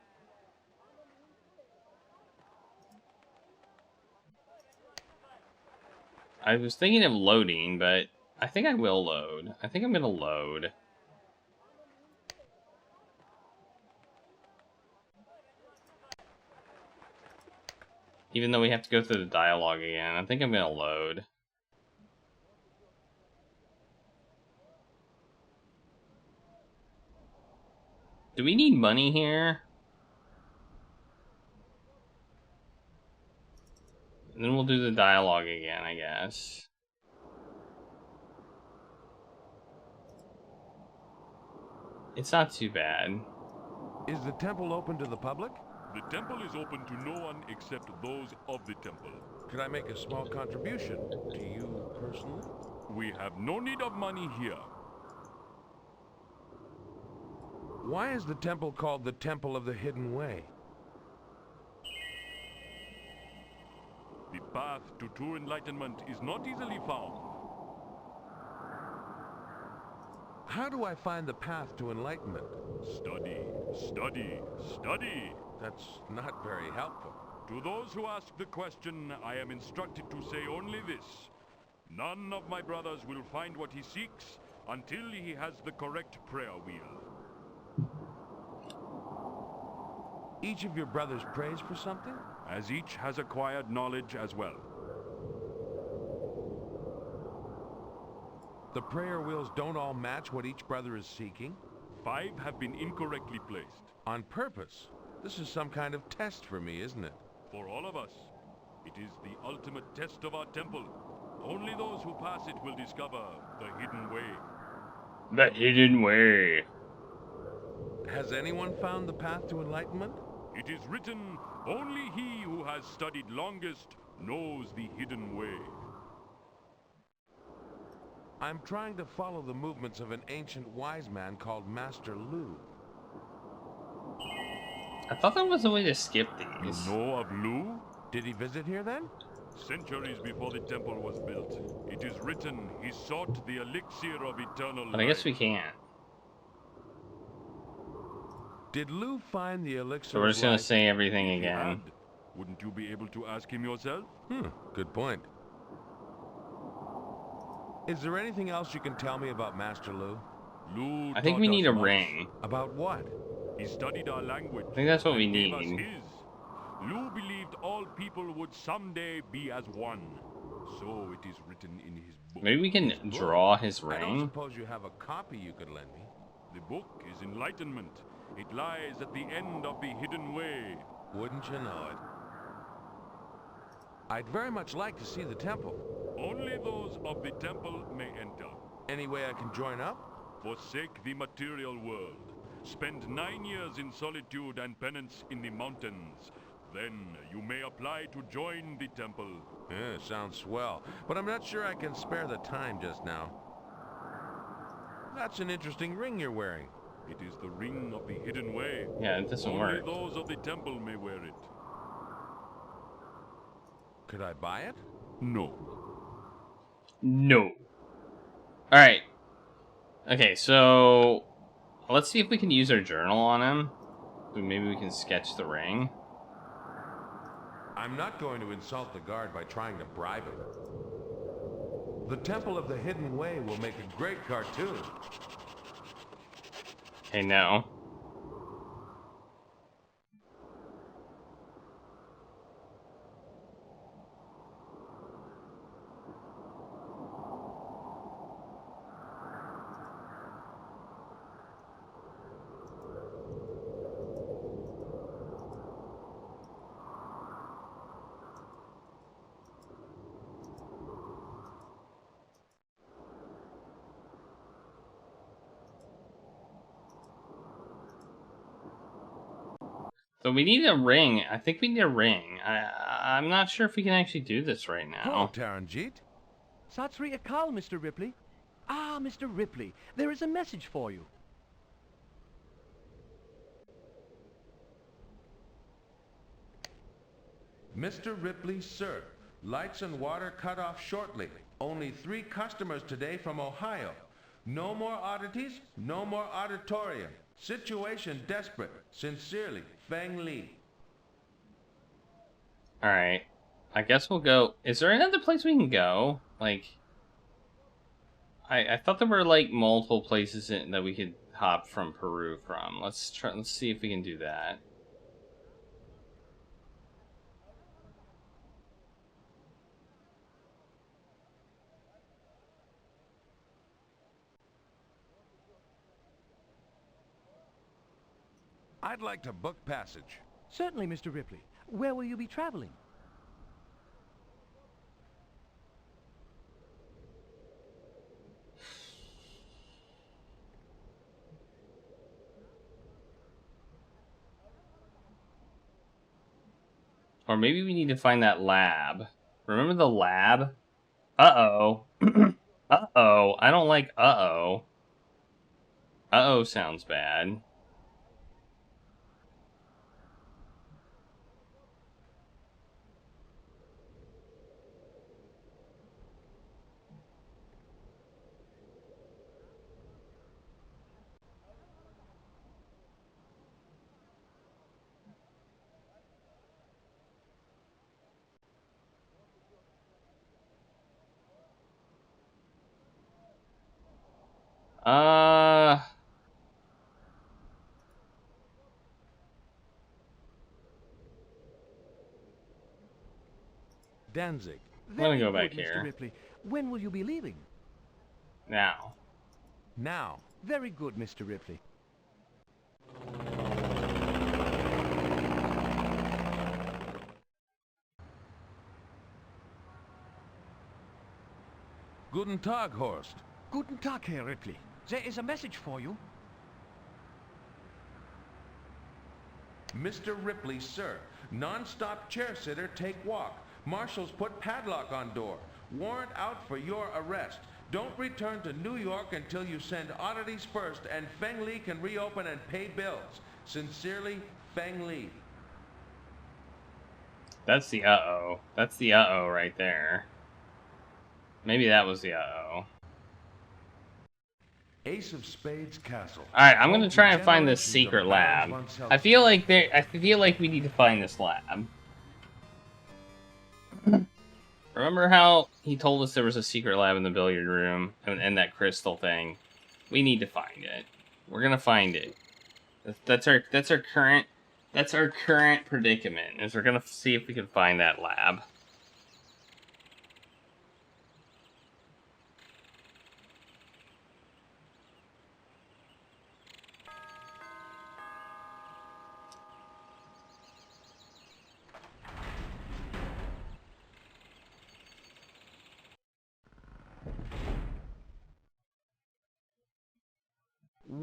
I was thinking of loading, but I think I will load. I think I'm gonna load. Even though we have to go through the dialogue again, I think I'm gonna load. Do we need money here? And then we'll do the dialogue again, I guess. It's not too bad. Is the temple open to the public? The temple is open to no one except those of the temple. Could I make a small contribution to you personally? We have no need of money here. Why is the temple called the Temple of the Hidden Way? The path to true enlightenment is not easily found. How do I find the path to enlightenment? Study, study, study. That's not very helpful. To those who ask the question, I am instructed to say only this. None of my brothers will find what he seeks until he has the correct prayer wheel. Each of your brothers prays for something? As each has acquired knowledge as well. The prayer wheels don't all match what each brother is seeking? 5 have been incorrectly placed. On purpose? This is some kind of test for me, isn't it? For all of us, it is the ultimate test of our temple. Only those who pass it will discover the hidden way. The hidden way. Has anyone found the path to enlightenment? It is written, only he who has studied longest knows the hidden way. I'm trying to follow the movements of an ancient wise man called Master Lu. I thought there was a way to skip these. You know of Lu? Did he visit here then? Centuries before the temple was built. It is written he sought the elixir of eternal life. But I guess we can't. Did Lu find the elixir? So we're just gonna say everything again. Wouldn't you be able to ask him yourself? Good point. Is there anything else you can tell me about Master Lu? Lu I think we need a much. ring. About what? He studied our language. I think that's what we and gave us need. his. Lu believed all people would someday be as one. So it is written in his book. Maybe we can draw his I don't ring. suppose you have a copy you could lend me. The book is enlightenment. It lies at the end of the hidden way. Wouldn't you know it? I'd very much like to see the temple. Only those of the temple may enter. Any way I can join up? Forsake the material world. Spend 9 years in solitude and penance in the mountains. Then you may apply to join the temple. Yeah, sounds swell. But I'm not sure I can spare the time just now. That's an interesting ring you're wearing. It is the ring of the hidden way. Yeah, it doesn't Only work. those of the temple may wear it. Could I buy it? No. No. Alright. Okay, so let's see if we can use our journal on him. Maybe we can sketch the ring. I'm not going to insult the guard by trying to bribe him. The Temple of the Hidden Way will make a great cartoon. Okay, no. So we need a ring. I think we need a ring. I'm not sure if we can actually do this right Hello, now. Taranjeet. Sat Sri Akal, Mr. Ripley. Ah, Mr. Ripley, there is a message for you. Mr. Ripley, sir. Lights and water cut off shortly. Only 3 customers today from Ohio. No more oddities, no more auditorium. Situation desperate. Sincerely, Feng Li. Alright. I guess we'll go... Is there another place we can go? Like... I thought there were, like, multiple places that we could hop from Peru from. Let's see if we can do that. I'd like to book passage. Certainly, Mr. Ripley. Where will you be traveling? Or maybe we need to find that lab. Remember the lab? Uh-oh. Uh-oh. I don't like uh-oh. Uh-oh sounds bad. Danzig. I'm gonna go Very back good, here. Mr. Ripley. When will you be leaving? Now. Now. Very good, Mr. Ripley. Guten Tag, Horst. Guten Tag, Herr Ripley. There is a message for you. Mr. Ripley, sir. Non-stop chair sitter, take walk. Marshals put padlock on door. Warrant out for your arrest. Don't return to New York until you send oddities first and Feng Li can reopen and pay bills. Sincerely, Feng Li. That's the uh-oh. That's the uh-oh right there. Maybe that was the uh-oh. Ace of Spades Castle. Alright, I'm gonna try and find this secret lab. I feel like we need to find this lab. Remember how he told us there was a secret lab in the billiard room and that crystal thing? We need to find it. We're gonna find it. That's our current predicament. Is we're gonna see if we can find that lab.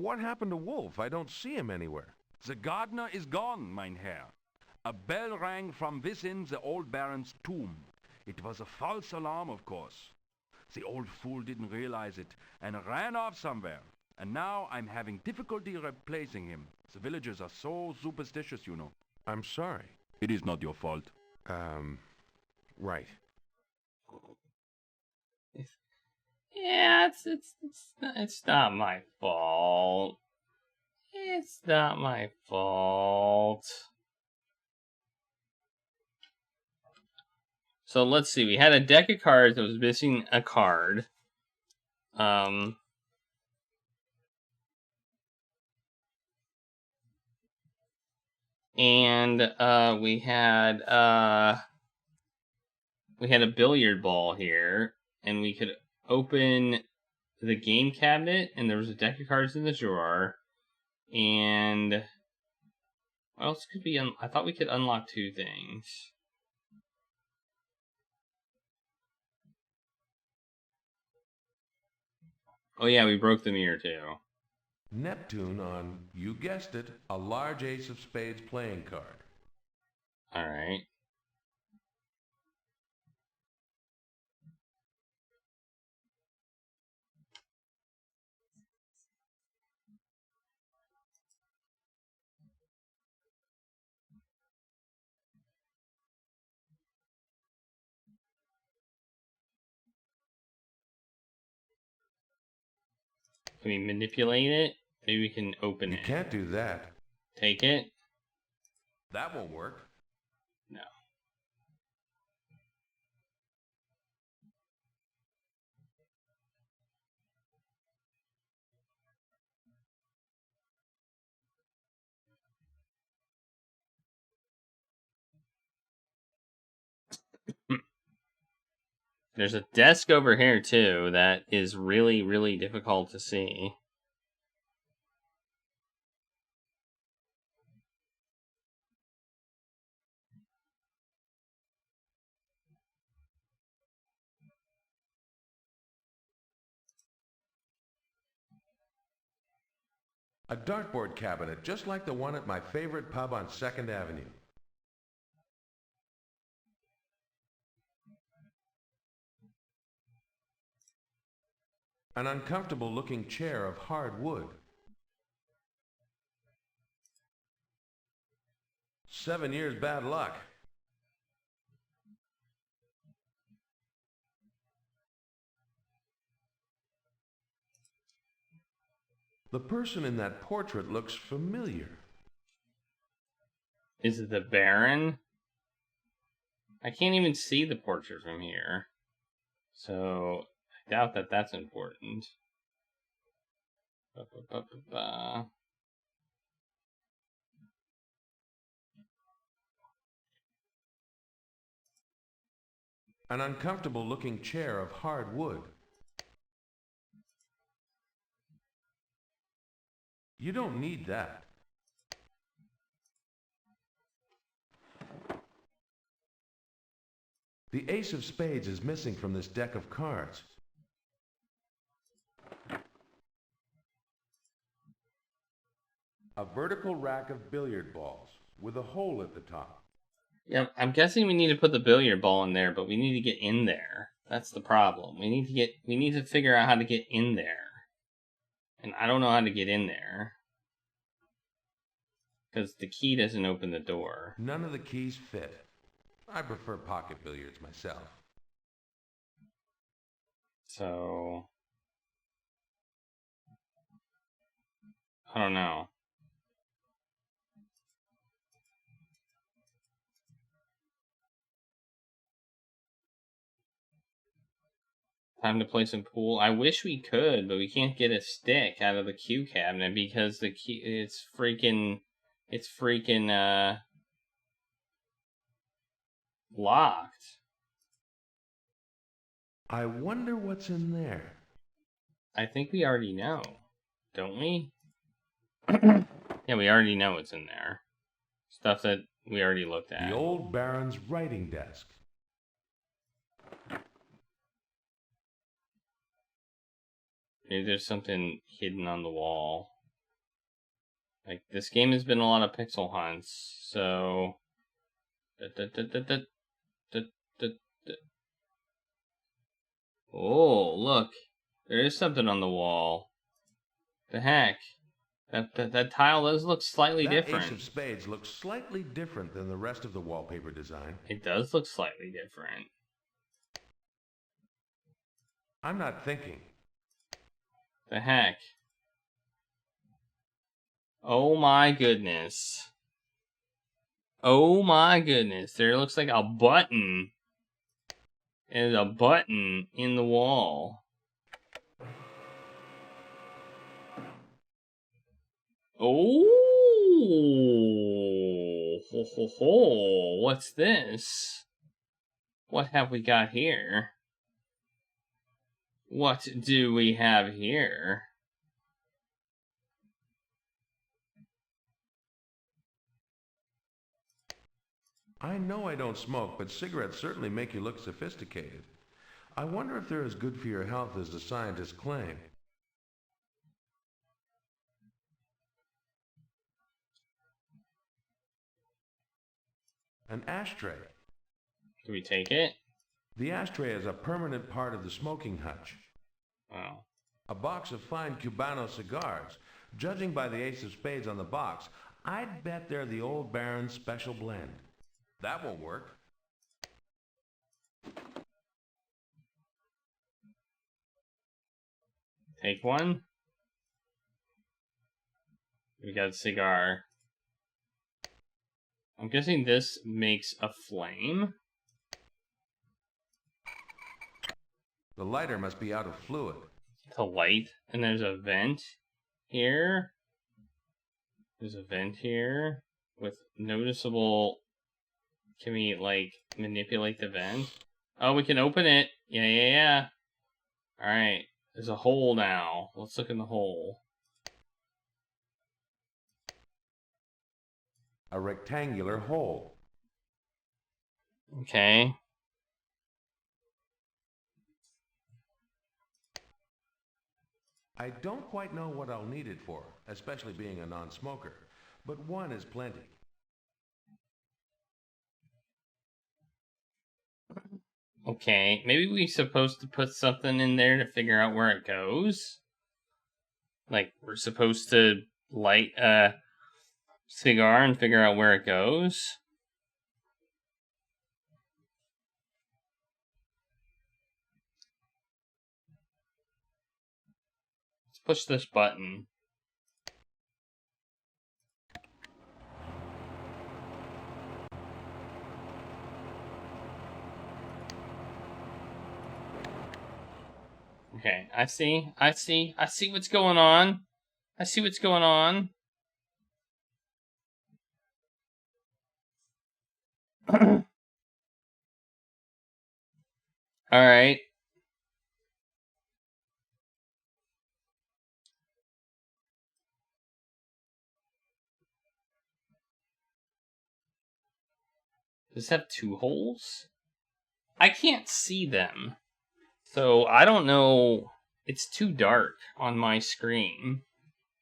What happened to Wolf? I don't see him anywhere. The gardener is gone, mein Herr. A bell rang from within the old baron's tomb. It was a false alarm, of course. The old fool didn't realize it and ran off somewhere. And now I'm having difficulty replacing him. The villagers are so superstitious, you know. I'm sorry. It is not your fault. Right. Yeah, it's not my fault. It's not my fault. So let's see. We had a deck of cards that was missing a card. And we had a billiard ball here, and we could open the game cabinet, and there was a deck of cards in the drawer. And what else could be? I thought we could unlock 2 things. Oh yeah, we broke the mirror too. Neptune on, you guessed it, a large ace of spades playing card. Alright. Can we manipulate it? Maybe we can open it. You can't do that. Take it? That won't work. No. There's a desk over here too that is really, really difficult to see. A dartboard cabinet, just like the one at my favorite pub on 2nd Avenue. An uncomfortable-looking chair of hard wood. 7 years bad luck. The person in that portrait looks familiar. Is it the Baron? I can't even see the portrait from here. So, I doubt that that's important. An uncomfortable-looking chair of hard wood. You don't need that. The ace of spades is missing from this deck of cards. A vertical rack of billiard balls with a hole at the top. Yeah, I'm guessing we need to put the billiard ball in there, but we need to get in there. That's the problem. We need to figure out how to get in there. And I don't know how to get in there. Because the key doesn't open the door. None of the keys fit. I prefer pocket billiards myself. So, I don't know. Time to play some pool. I wish we could, but we can't get a stick out of the cue cabinet because the key it's freaking locked. I wonder what's in there. I think we already know, don't we? Yeah, we already know what's in there. Stuff that we already looked at. The old Baron's writing desk. Maybe there's something hidden on the wall. Like, this game has been a lot of pixel hunts, so... Oh, look. There is something on the wall. The heck? That tile does look slightly different. That ace of spades looks slightly different than the rest of the wallpaper design. It does look slightly different. I'm not thinking. The heck? Oh my goodness. Oh my goodness. There looks like a button. There's a button in the wall. Oh! Ho ho ho! What's this? What have we got here? What do we have here? I know I don't smoke, but cigarettes certainly make you look sophisticated. I wonder if they're as good for your health as the scientists claim. An ashtray. Do we take it? The ashtray is a permanent part of the smoking hutch. Wow. A box of fine Cubano cigars. Judging by the ace of spades on the box, I'd bet they're the old Baron's special blend. That won't work. Take one. We got a cigar. I'm guessing this makes a flame. The lighter must be out of fluid. To light, and there's a vent here. There's a vent here with noticeable. Can we like manipulate the vent? Oh, we can open it. Yeah. All right. There's a hole now. Let's look in the hole. A rectangular hole. Okay. I don't quite know what I'll need it for, especially being a non-smoker, but one is plenty. Okay, maybe we're supposed to put something in there to figure out where it goes? Like, we're supposed to light a cigar and figure out where it goes? Let's push this button. Okay, I see what's going on. I see what's going on. Alright. Does this have two holes? I can't see them. So I don't know. It's too dark on my screen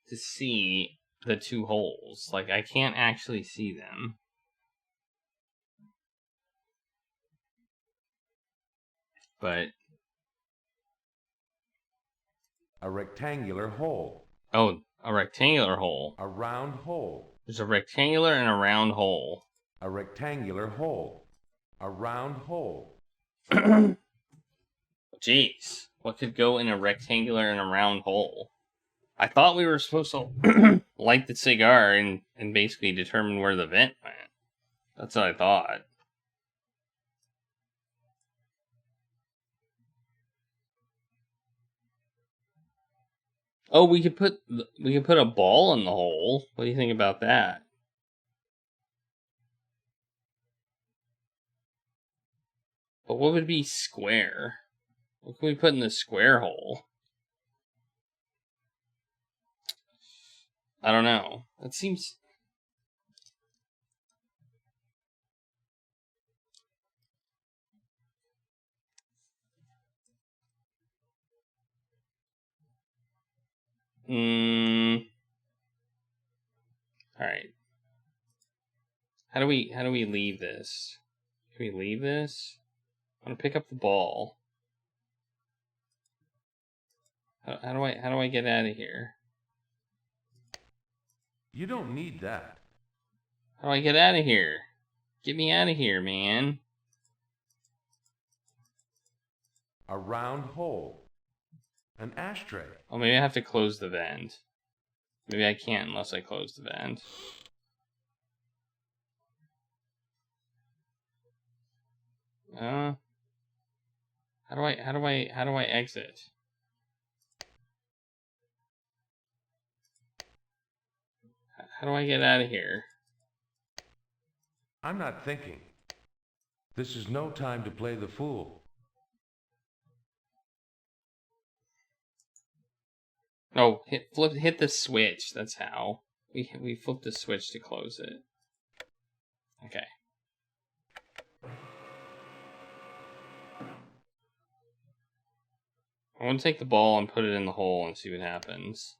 to see the two holes. Like, I can't actually see them. But a rectangular hole. Oh, a rectangular hole. A round hole. There's a rectangular and a round hole. A rectangular hole. A round hole. Jeez, what could go in a rectangular and a round hole? I thought we were supposed to light the cigar and basically determine where the vent went. That's what I thought. Oh, we could put a ball in the hole. What do you think about that? But what would be square? What can we put in the square hole? I don't know. It seems... Alright. How do we leave this? Can we leave this? I want to pick up the ball. How do I get out of here? You don't need that. How do I get out of here? Get me out of here, man. A round hole. An ashtray. Oh, maybe I have to close the vent. Maybe I can't unless I close the vent. How do I exit? How do I get out of here? I'm not thinking. This is no time to play the fool. Oh, hit the switch. That's how. We flip the switch to close it. Okay. I want to take the ball and put it in the hole and see what happens.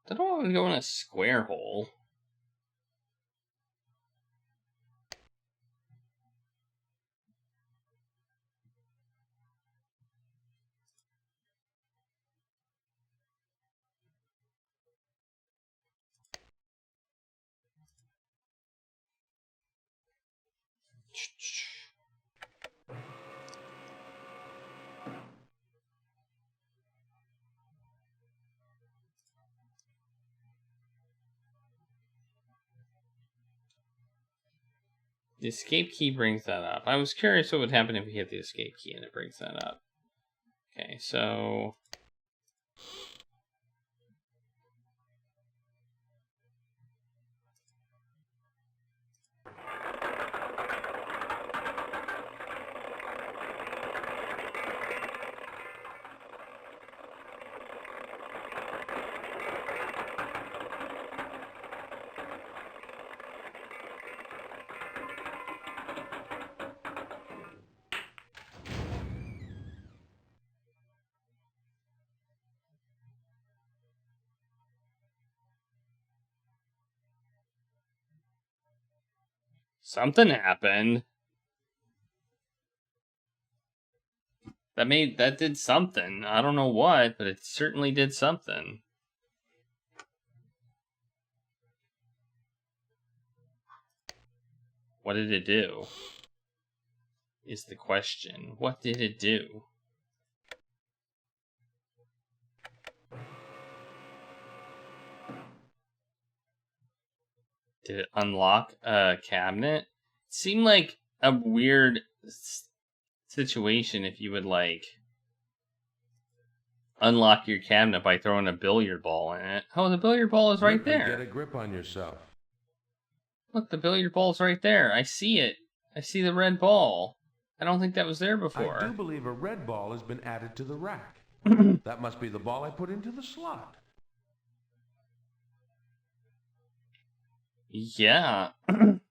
I don't want to go in a square hole. The escape key brings that up. I was curious what would happen if we hit the escape key and it brings that up. Okay, so... Something happened. That did something. I don't know what, but it certainly did something. What did it do? Is the question. What did it do? Did it unlock a cabinet? It seemed like a weird situation if you would, like, unlock your cabinet by throwing a billiard ball in it. Oh, the billiard ball is right there. Get a grip on yourself. Look, the billiard ball's right there. I see it. I see the red ball. I don't think that was there before. I do believe a red ball has been added to the rack. That must be the ball I put into the slot. Yeah.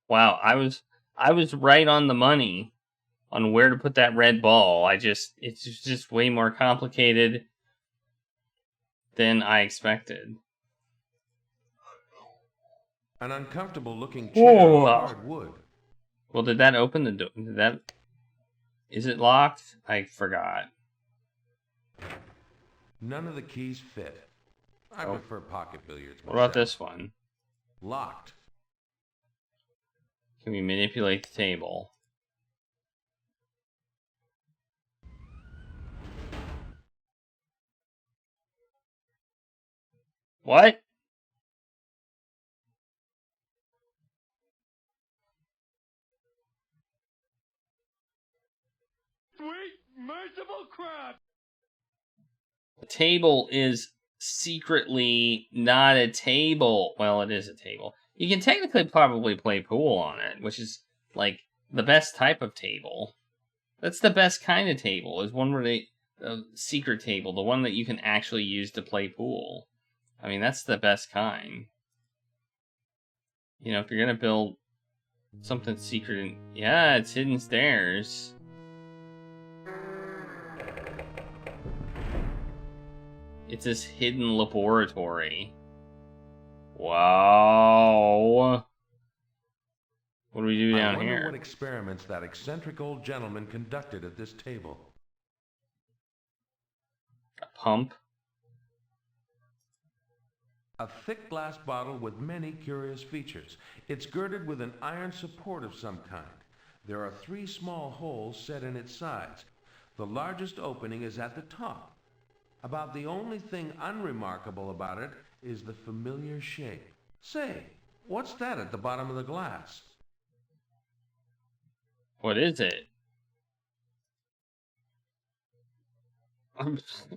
Wow, I was right on the money on where to put that red ball. It's just way more complicated than I expected. An uncomfortable looking chair of hard wood. Well, did that open the door? Is it locked? I forgot. None of the keys fit. I prefer pocket billiards myself. What about this one? Locked. Can we manipulate the table? What? Sweet, merciful crap! The table is secretly not a table. Well, it is a table. You can technically probably play pool on it, which is, like, the best type of table. That's the best kind of table, is one where they... a secret table, the one that you can actually use to play pool. I mean, that's the best kind. You know, if you're gonna build something secret... yeah, it's hidden stairs. It's this hidden laboratory. Wow. What do we do down I wonder here? what experiments that eccentric old gentleman conducted at this table. A pump. A thick glass bottle with many curious features. It's girded with an iron support of some kind. There are 3 small holes set in its sides. The largest opening is at the top. About the only thing unremarkable about it is the familiar shape. Say, what's that at the bottom of the glass? What is it?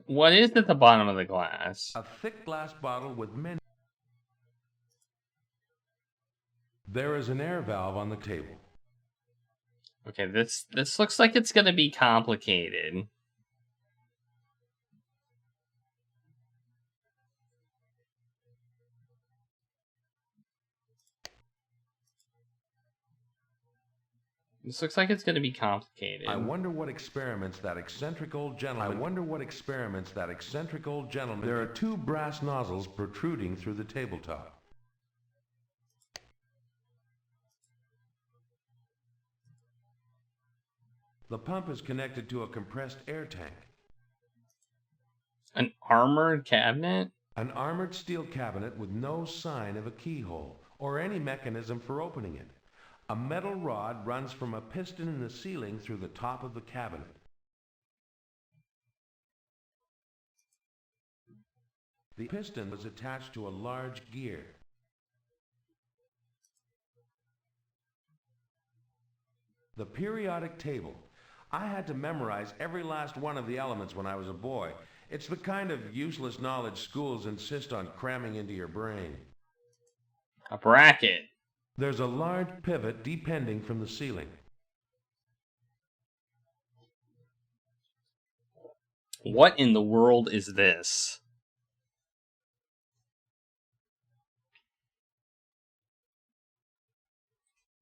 What is at the bottom of the glass? A thick glass bottle with many... There is an air valve on the table. Okay, this looks like it's gonna be complicated. This looks like it's going to be complicated. I wonder what experiments that eccentric old gentleman... There are 2 brass nozzles protruding through the tabletop. The pump is connected to a compressed air tank. An armored cabinet? An armored steel cabinet with no sign of a keyhole or any mechanism for opening it. A metal rod runs from a piston in the ceiling through the top of the cabinet. The piston was attached to a large gear. The periodic table. I had to memorize every last one of the elements when I was a boy. It's the kind of useless knowledge schools insist on cramming into your brain. A bracket. There's a large pivot depending from the ceiling. What in the world is this?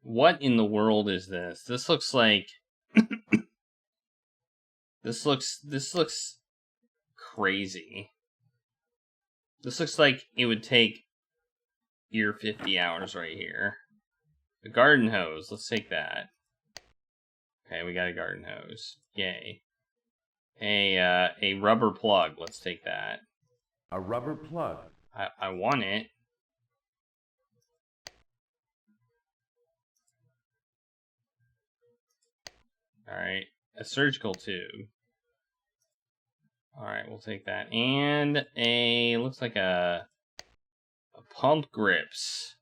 What in the world is this? This looks like... This looks crazy. This looks like it would take your 50 hours right here. A garden hose, let's take that. Okay, we got a garden hose. Yay. A rubber plug, let's take that. A rubber plug. I want it. Alright, a surgical tube. Alright, we'll take that. And looks like a pump grips.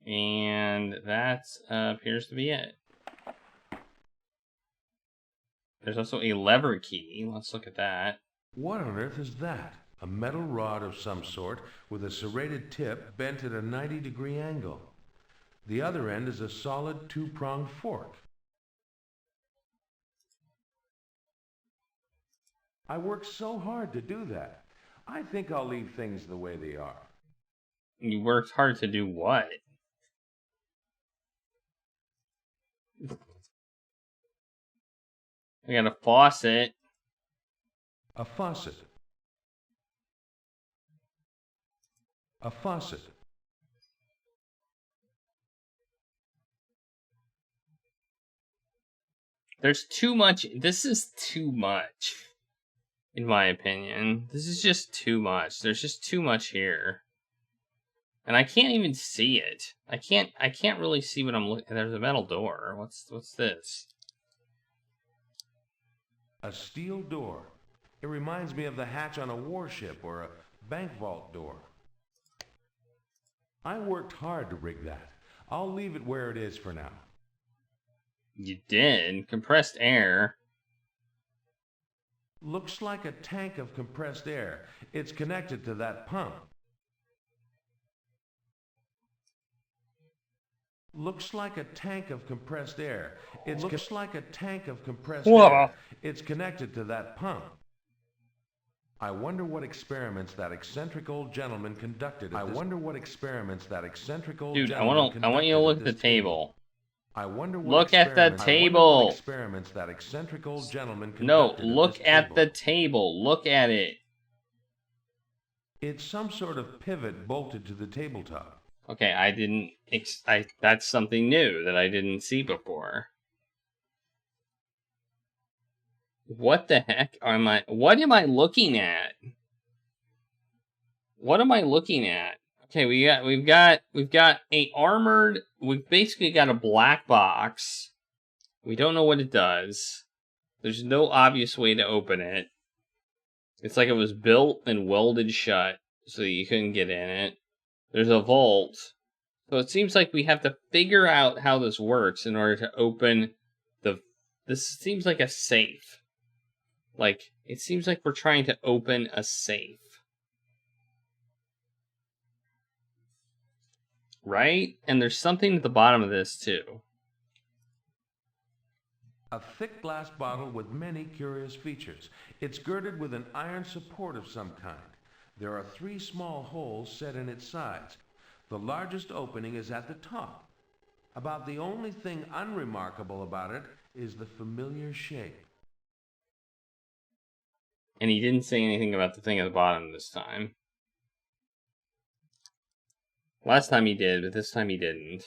And that appears to be it. There's also a lever key. Let's look at that. What on earth is that? A metal rod of some sort with a serrated tip bent at a 90-degree angle. The other end is a solid 2-pronged fork. I worked so hard to do that. I think I'll leave things the way they are. You worked hard to do what? We got a faucet. A faucet. A faucet. There's too much. This is too much. In my opinion. This is just too much. There's just too much here. And I can't even see it. I can't really see what I'm looking at. There's a metal door. What's this? A steel door. It reminds me of the hatch on a warship or a bank vault door. I worked hard to rig that. I'll leave it where it is for now. You did? Compressed air. Looks like a tank of compressed air. It's connected to that pump. Looks like a tank of compressed air. It looks like a tank of compressed air. It's connected to that pump. I wonder what experiments that eccentric old gentleman conducted. Dude, I want you to look at the table. I wonder what Look at the experiments- I wonder what table. Look at the table. experiments that eccentric old gentleman No, conducted look this at table. the table. Look at it. It's some sort of pivot bolted to the tabletop. Okay, I didn't. That's something new that I didn't see before. What the heck am I? What am I looking at? What am I looking at? Okay, we've got a armored. We've basically got a black box. We don't know what it does. There's no obvious way to open it. It's like it was built and welded shut, so you couldn't get in it. There's a vault. So it seems like we have to figure out how this works in order to open the... This seems like a safe. Like, it seems like we're trying to open a safe. Right? And there's something at the bottom of this, too. A thick glass bottle with many curious features. It's girded with an iron support of some kind. There are 3 small holes set in its sides. The largest opening is at the top. About the only thing unremarkable about it is the familiar shape. And he didn't say anything about the thing at the bottom this time. Last time he did, but this time he didn't.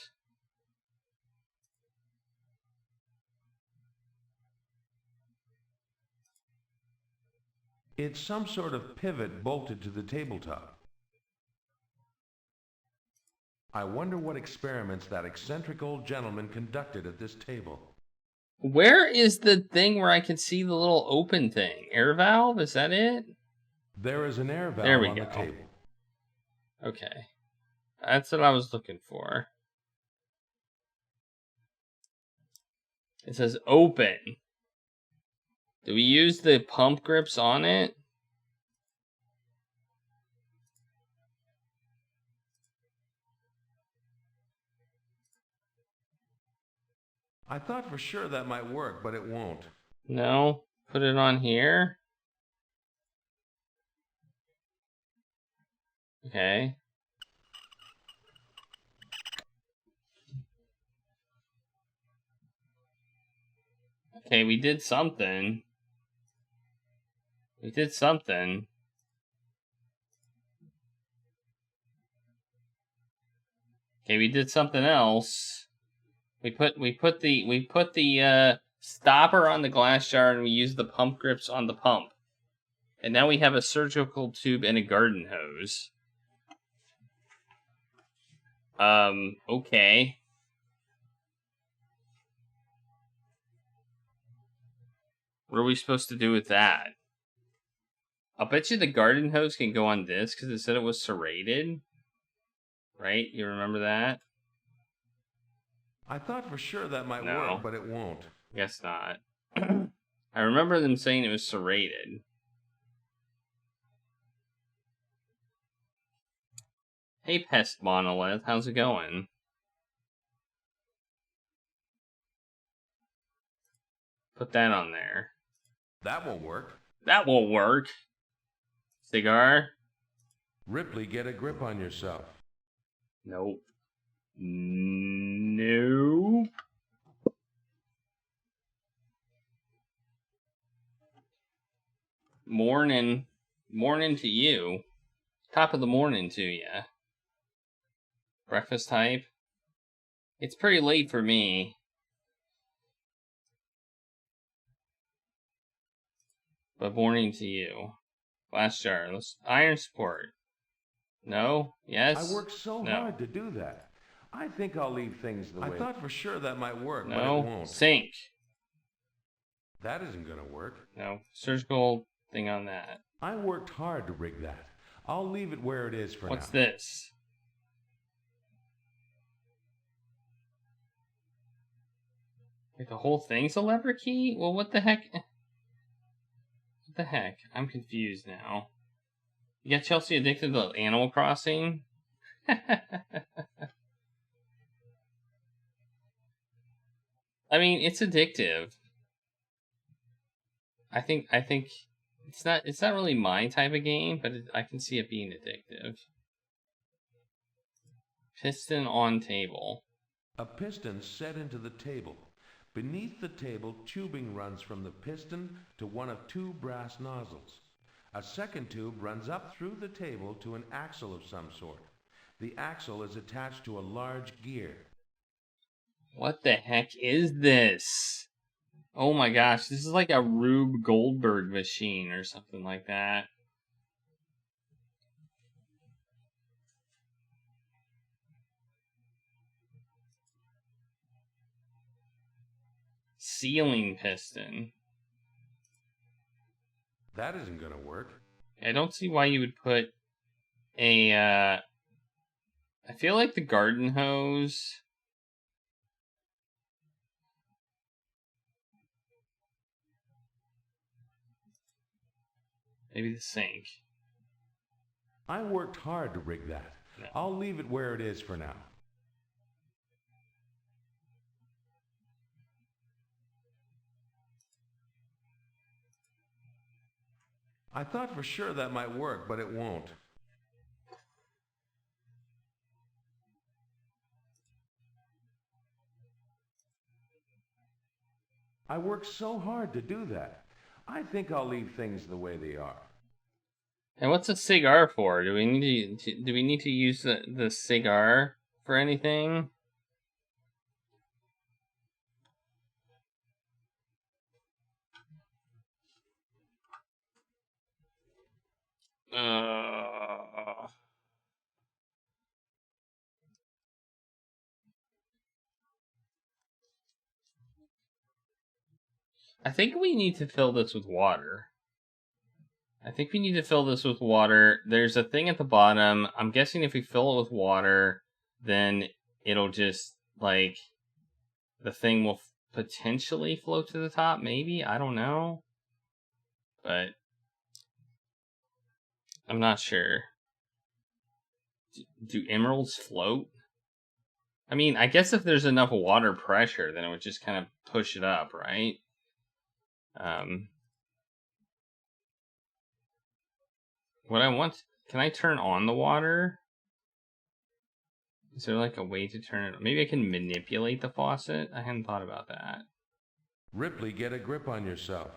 It's some sort of pivot bolted to the tabletop. I wonder what experiments that eccentric old gentleman conducted at this table. Where is the thing where I can see the little open thing? Air valve? Is that it? There is an air valve There we on go. the table. Okay. That's what I was looking for. It says open. Do we use the pump grips on it? I thought for sure that might work, but it won't. No. Put it on here. Okay. Okay, we did something. We did something. Okay, we did something else. We put the stopper on the glass jar and we used the pump grips on the pump. And now we have a surgical tube and a garden hose. Okay. What are we supposed to do with that? I'll bet you the garden hose can go on this because it said it was serrated. Right? You remember that? I thought for sure that might No. work, but it won't. Guess not. I remember them saying it was serrated. Hey, Pest Monolith, how's it going? Put that on there. That won't work. That won't work. Cigar? Ripley, get a grip on yourself. Nope. Nope. Morning. Morning to you. Top of the morning to ya. Breakfast type? It's pretty late for me. But morning to you. Glass jar. Let's iron support. No? Yes? I worked so No. hard to do that. I think I'll leave things the way... I thought for sure that might work, but it No. won't. Sink. That isn't gonna work. No. Surgical thing on that. I worked hard to rig that. I'll leave it where it is for What's now. this? Like the whole thing's a lever key? Well, what the heck? What the heck? I'm confused now. You got Chelsea addicted to Animal Crossing? I mean, it's addictive. I think it's not really my type of game, but I can see it being addictive. Piston on table. A piston set into the table. Beneath the table, tubing runs from the piston to one of two brass nozzles. A second tube runs up through the table to an axle of some sort. The axle is attached to a large gear. What the heck is this? Oh my gosh, this is like a Rube Goldberg machine or something like that. Ceiling piston. That isn't gonna work. I don't see why you would put a, I feel like the garden hose... Maybe the sink. I worked hard to rig that. No. I'll leave it where it is for now. I thought for sure that might work, but it won't. I worked so hard to do that. I think I'll leave things the way they are. And what's a cigar for? Do we need to use the cigar for anything? I think we need to fill this with water. There's a thing at the bottom. I'm guessing if we fill it with water, then it'll just, like, the thing will potentially float to the top, maybe? I don't know. But I'm not sure. Do emeralds float? I mean, I guess if there's enough water pressure, then it would just kind of push it up, right? What I want... Can I turn on the water? Is there like a way to turn it on? Maybe I can manipulate the faucet? I hadn't thought about that. Ripley, get a grip on yourself.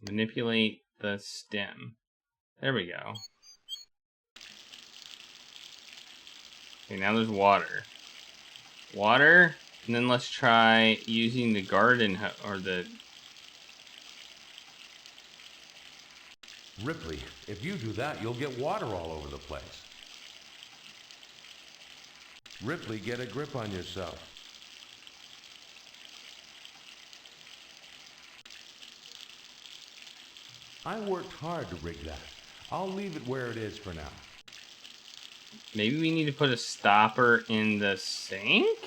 Manipulate the stem. There we go. Okay, now there's water. Water, and then let's try using the garden or the... Ripley, if you do that, you'll get water all over the place. Ripley, get a grip on yourself. I worked hard to rig that. I'll leave it where it is for now. Maybe we need to put a stopper in the sink?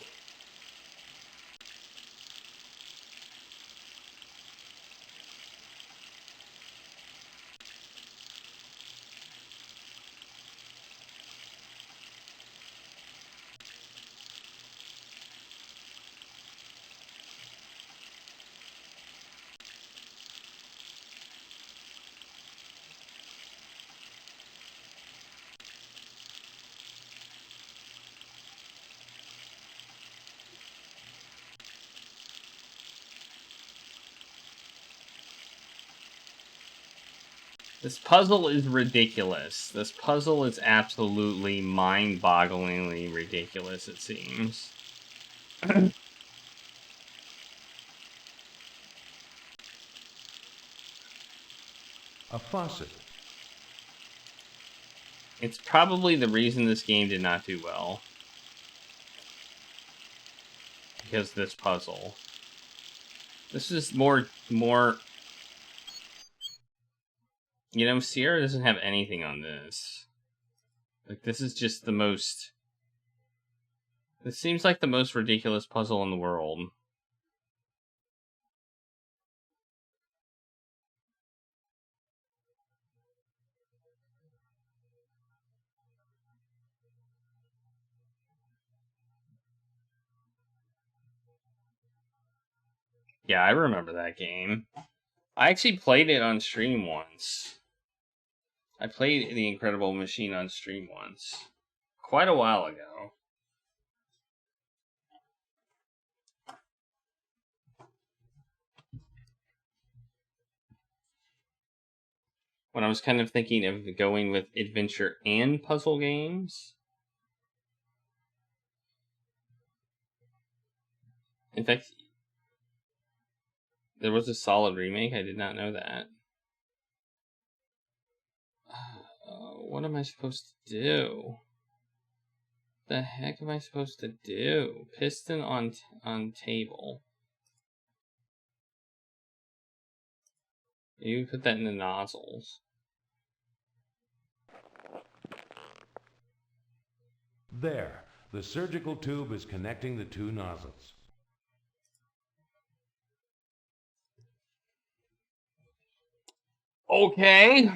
This puzzle is ridiculous. This puzzle is absolutely mind-bogglingly ridiculous, it seems. A faucet. It's probably the reason this game did not do well. Because this puzzle. This is more... You know, Sierra doesn't have anything on this. Like, this is just the most... This seems like the most ridiculous puzzle in the world. Yeah, I remember that game. I actually played it on stream once. I played The Incredible Machine on stream once. Quite a while ago. when I was kind of thinking of going with adventure and puzzle games. In fact, there was a Solid remake. I did not know that. What am I supposed to do? The heck am I supposed to do? Piston on table. You put that in the nozzles. There. The surgical tube is connecting the two nozzles. Okay.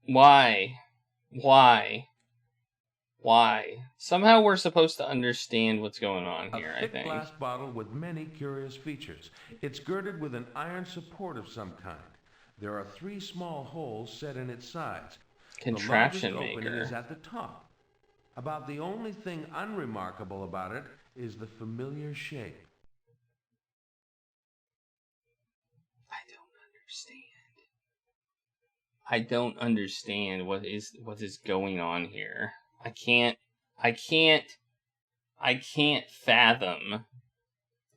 Why? Somehow we're supposed to understand what's going on here, I think. A thick glass bottle with many curious features. It's girded with an iron support of some kind. There are 3 small holes set in its sides. Contraption the largest opening maker. is at the top. About the only thing unremarkable about it is the familiar shape. I don't understand what is going on here. I can't fathom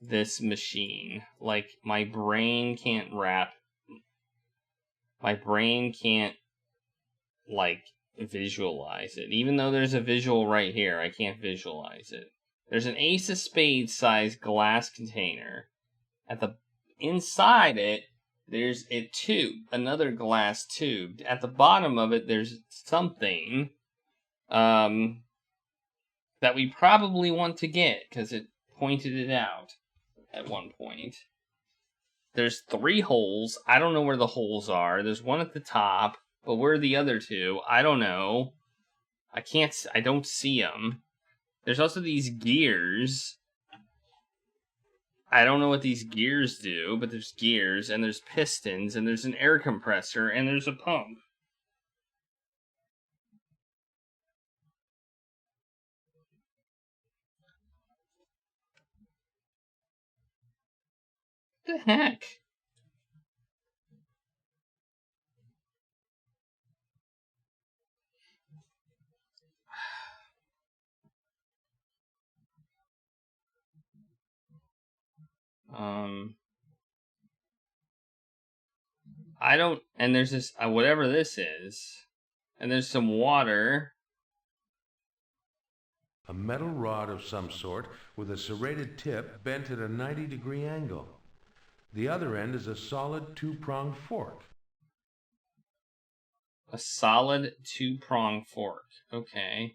this machine. Like, my brain can't, like, visualize it. Even though there's a visual right here, I can't visualize it. There's an Ace of Spades sized glass container. Inside it, there's a tube, another glass tube. At the bottom of it, there's something that we probably want to get, because it pointed it out at one point. There's 3 holes. I don't know where the holes are. There's one at the top, but where are the other 2? I don't know. I don't see them. There's also these gears. I don't know what these gears do, but there's gears, and there's pistons, and there's an air compressor, and there's a pump. What the heck? I don't, and there's this, whatever this is, and there's some water. A metal rod of some sort with a serrated tip bent at a 90-degree angle. The other end is a solid 2-pronged fork. A solid 2-pronged fork. Okay.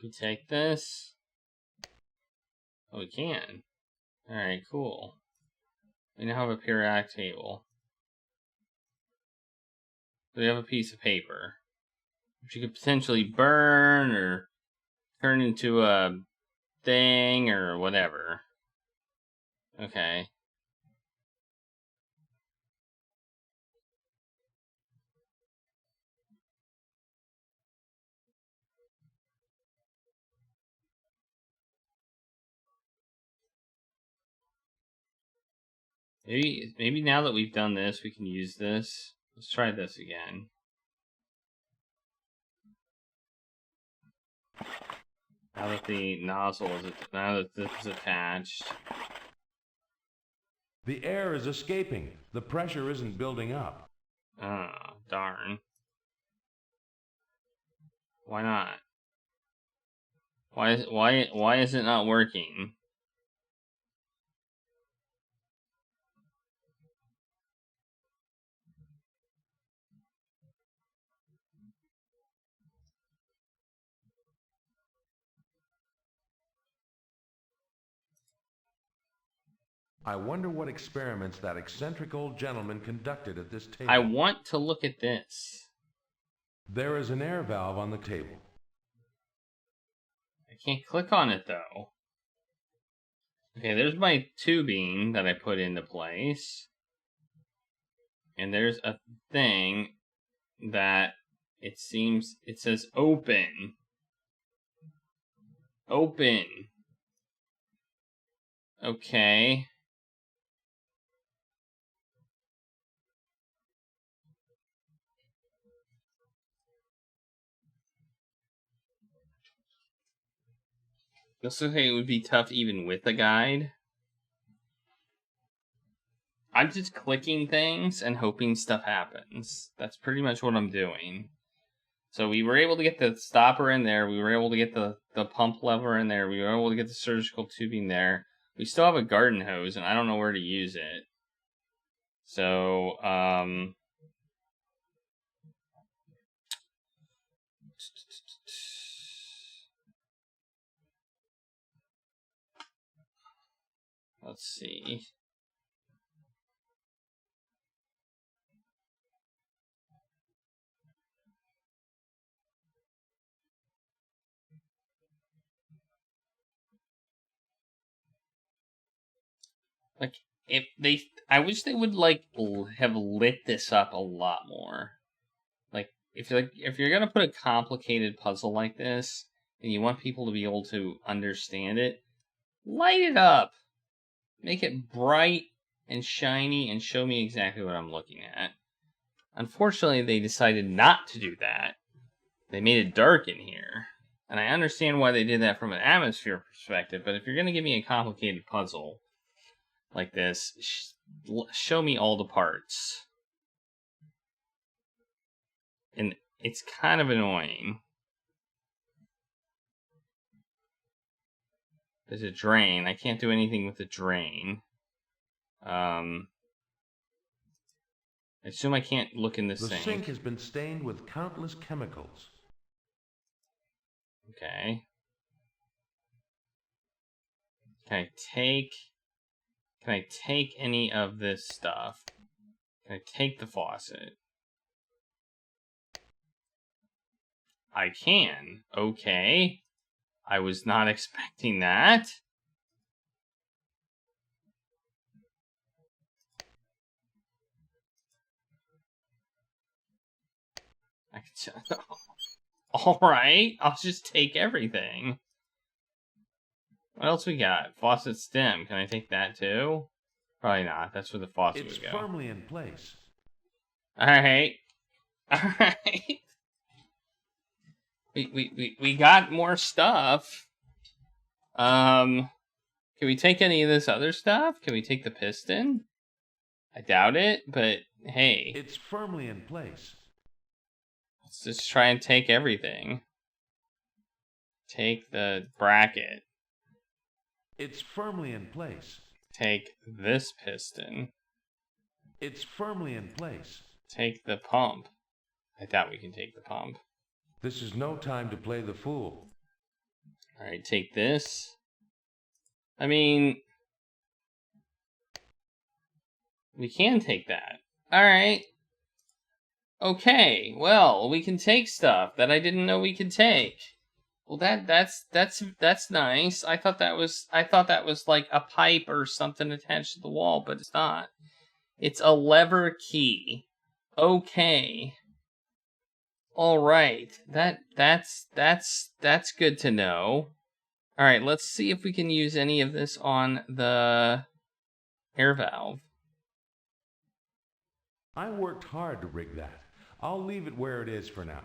We take this. Oh, we can. Alright, cool. We now have a periodic table. We have a piece of paper, which you could potentially burn or turn into a thing or whatever. Okay. Maybe now that we've done this, we can use this. Let's try this again. Now that the nozzle is, now that this is attached. The air is escaping. The pressure isn't building up. Ah, darn. Why not? Why is it not working? I wonder what experiments that eccentric old gentleman conducted at this table. I want to look at this. There is an air valve on the table. I can't click on it, though. Okay, there's my tubing that I put into place. And there's a thing that it says open. Open. Okay. This looks like it would be tough even with a guide. I'm just clicking things and hoping stuff happens. That's pretty much what I'm doing. So we were able to get the stopper in there. We were able to get the pump lever in there. We were able to get the surgical tubing there. We still have a garden hose, and I don't know where to use it. So, let's see. Like, I wish they would like have lit this up a lot more. Like, if you're gonna put a complicated puzzle like this, and you want people to be able to understand it, light it up, make it bright and shiny, and show me exactly what I'm looking at. Unfortunately, they decided not to do that. They made it dark in here, and I understand why they did that from an atmosphere perspective. But if you're gonna give me a complicated puzzle like this, show me all the parts. And it's kind of annoying. There's a drain. I can't do anything with the drain. I assume I can't look in this sink. The sink has been stained with countless chemicals. Okay. Can I take any of this stuff? Can I take the faucet? I can. Okay. I was not expecting that. I can Alright, I'll just take everything. What else we got? Faucet stem. Can I take that too? Probably not. That's where the faucet would go. It's firmly in place. Alright. Alright. We got more stuff. Can we take any of this other stuff? Can we take the piston? I doubt it, but hey. It's firmly in place. Let's just try and take everything. Take the bracket. It's firmly in place. Take this piston. It's firmly in place. Take the pump. I doubt we can take the pump. This is no time to play the fool. Alright, take this. I mean, we can take that. Alright. Okay, well, we can take stuff that I didn't know we could take. Well, that's nice. I thought that was like a pipe or something attached to the wall, but it's not. It's a lever key. Okay. All right. That's good to know. All right, let's see if we can use any of this on the air valve. I worked hard to rig that. I'll leave it where it is for now.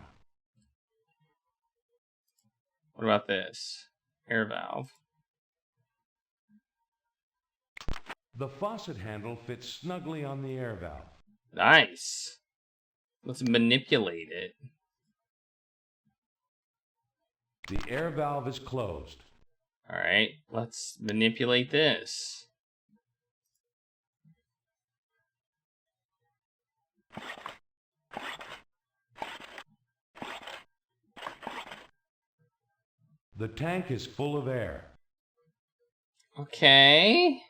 What about this? Air valve. The faucet handle fits snugly on the air valve. Nice. Let's manipulate it. The air valve is closed. Alright, let's manipulate this. The tank is full of air. Okay.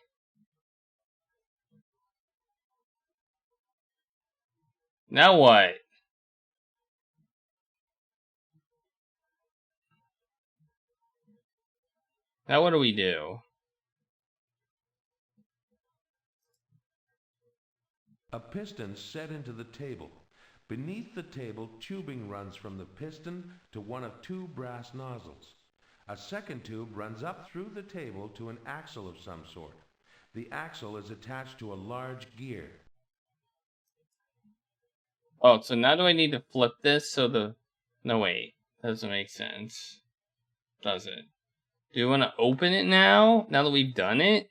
Now what? Now what do we do? A piston set into the table. Beneath the table, tubing runs from the piston to one of two brass nozzles. A second tube runs up through the table to an axle of some sort. The axle is attached to a large gear. Oh, so now do I need to flip this so the... No, wait. That doesn't make sense. Does it? Do you want to open it now? Now that we've done it?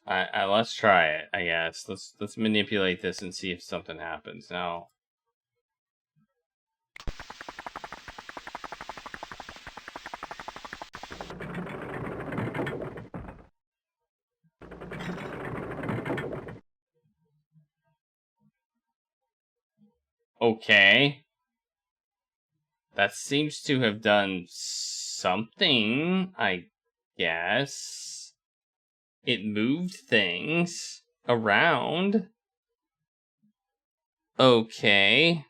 Let's try it, I guess. Let's manipulate this and see if something happens. Now... Okay. That seems to have done something, I guess. It moved things around. Okay.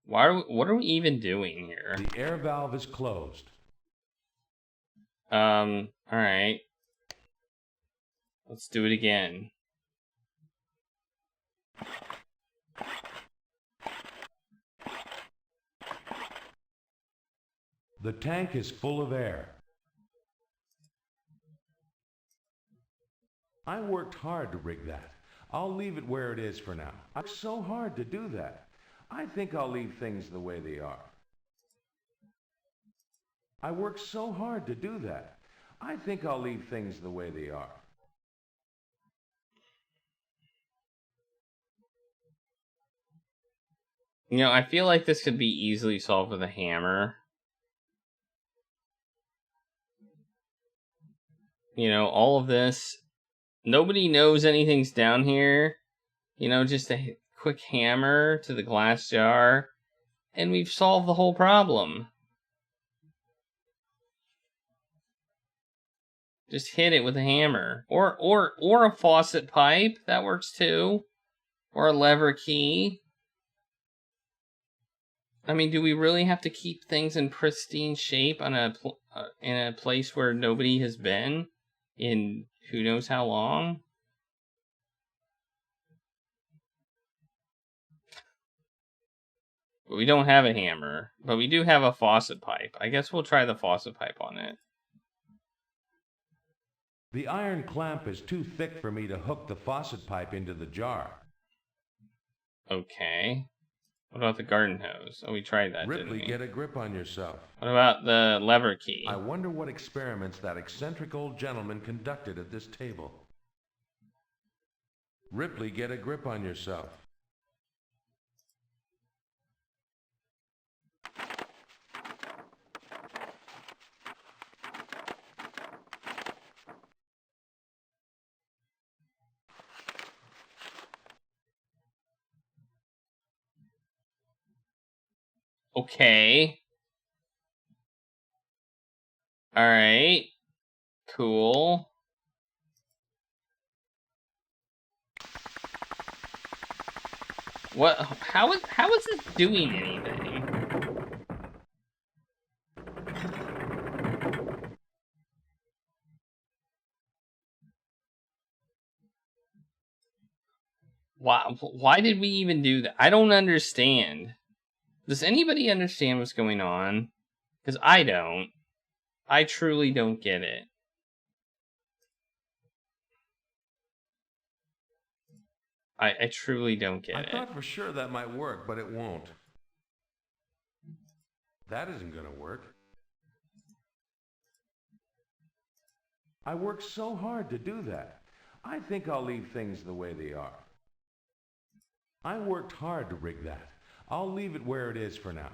What are we even doing here? The air valve is closed. Alright. Let's do it again. The tank is full of air. I worked hard to rig that. I'll leave it where it is for now. I worked so hard to do that. I think I'll leave things the way they are. I worked so hard to do that. I think I'll leave things the way they are. You know, I feel like this could be easily solved with a hammer. You know, all of this. Nobody knows anything's down here. You know, just a quick hammer to the glass jar. And we've solved the whole problem. Just hit it with a hammer. Or a faucet pipe. That works too. Or a lever key. I mean, do we really have to keep things in pristine shape on in a place where nobody has been in who knows how long? But we don't have a hammer, but we do have a faucet pipe. I guess we'll try the faucet pipe on it. The iron clamp is too thick for me to hook the faucet pipe into the jar. Okay. What about the garden hose? Oh, we tried that, didn't Ripley, we? get a grip on yourself. What about the lever key? I wonder what experiments that eccentric old gentleman conducted at this table. Ripley, get a grip on yourself. Okay. Alright. Cool. What? How is it doing anything? Why did we even do that? I don't understand. Does anybody understand what's going on? Because I don't. I truly don't get it. I truly don't get it. I thought for sure that might work, but it won't. That isn't gonna work. I worked so hard to do that. I think I'll leave things the way they are. I worked hard to rig that. I'll leave it where it is for now.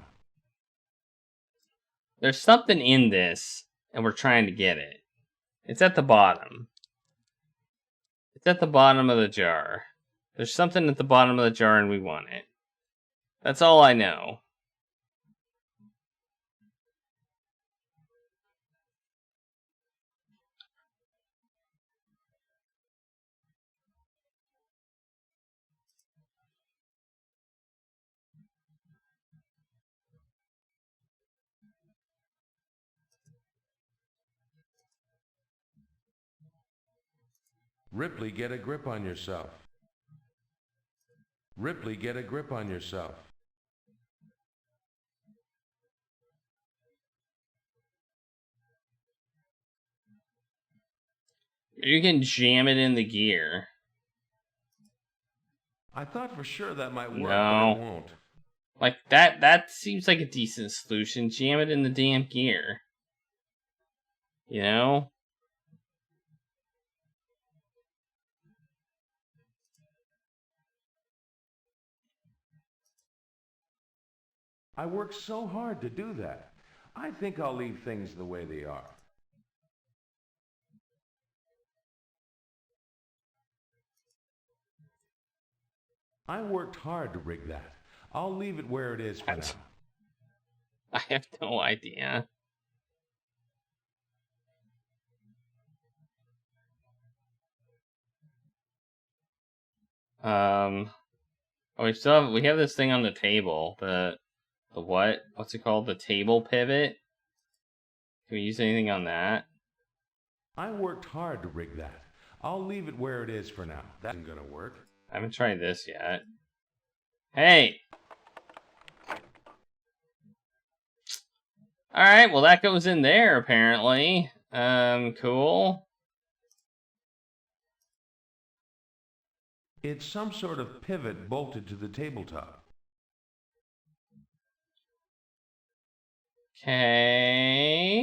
There's something in this, and we're trying to get it. It's at the bottom. It's at the bottom of the jar. There's something at the bottom of the jar, and we want it. That's all I know. Ripley, get a grip on yourself. Ripley, get a grip on yourself. You can jam it in the gear. I thought for sure that might work, No. but it won't. Like, that seems like a decent solution. Jam it in the damn gear. You know? I worked so hard to do that. I think I'll leave things the way they are. I worked hard to rig that. I'll leave it where it is for now. I have no idea. Oh, we have this thing on the table. The what? What's it called? The table pivot? Can we use anything on that? I worked hard to rig that. I'll leave it where it is for now. That isn't gonna work. I haven't tried this yet. Hey! Alright, well that goes in there, apparently. Cool. It's some sort of pivot bolted to the tabletop. Okay,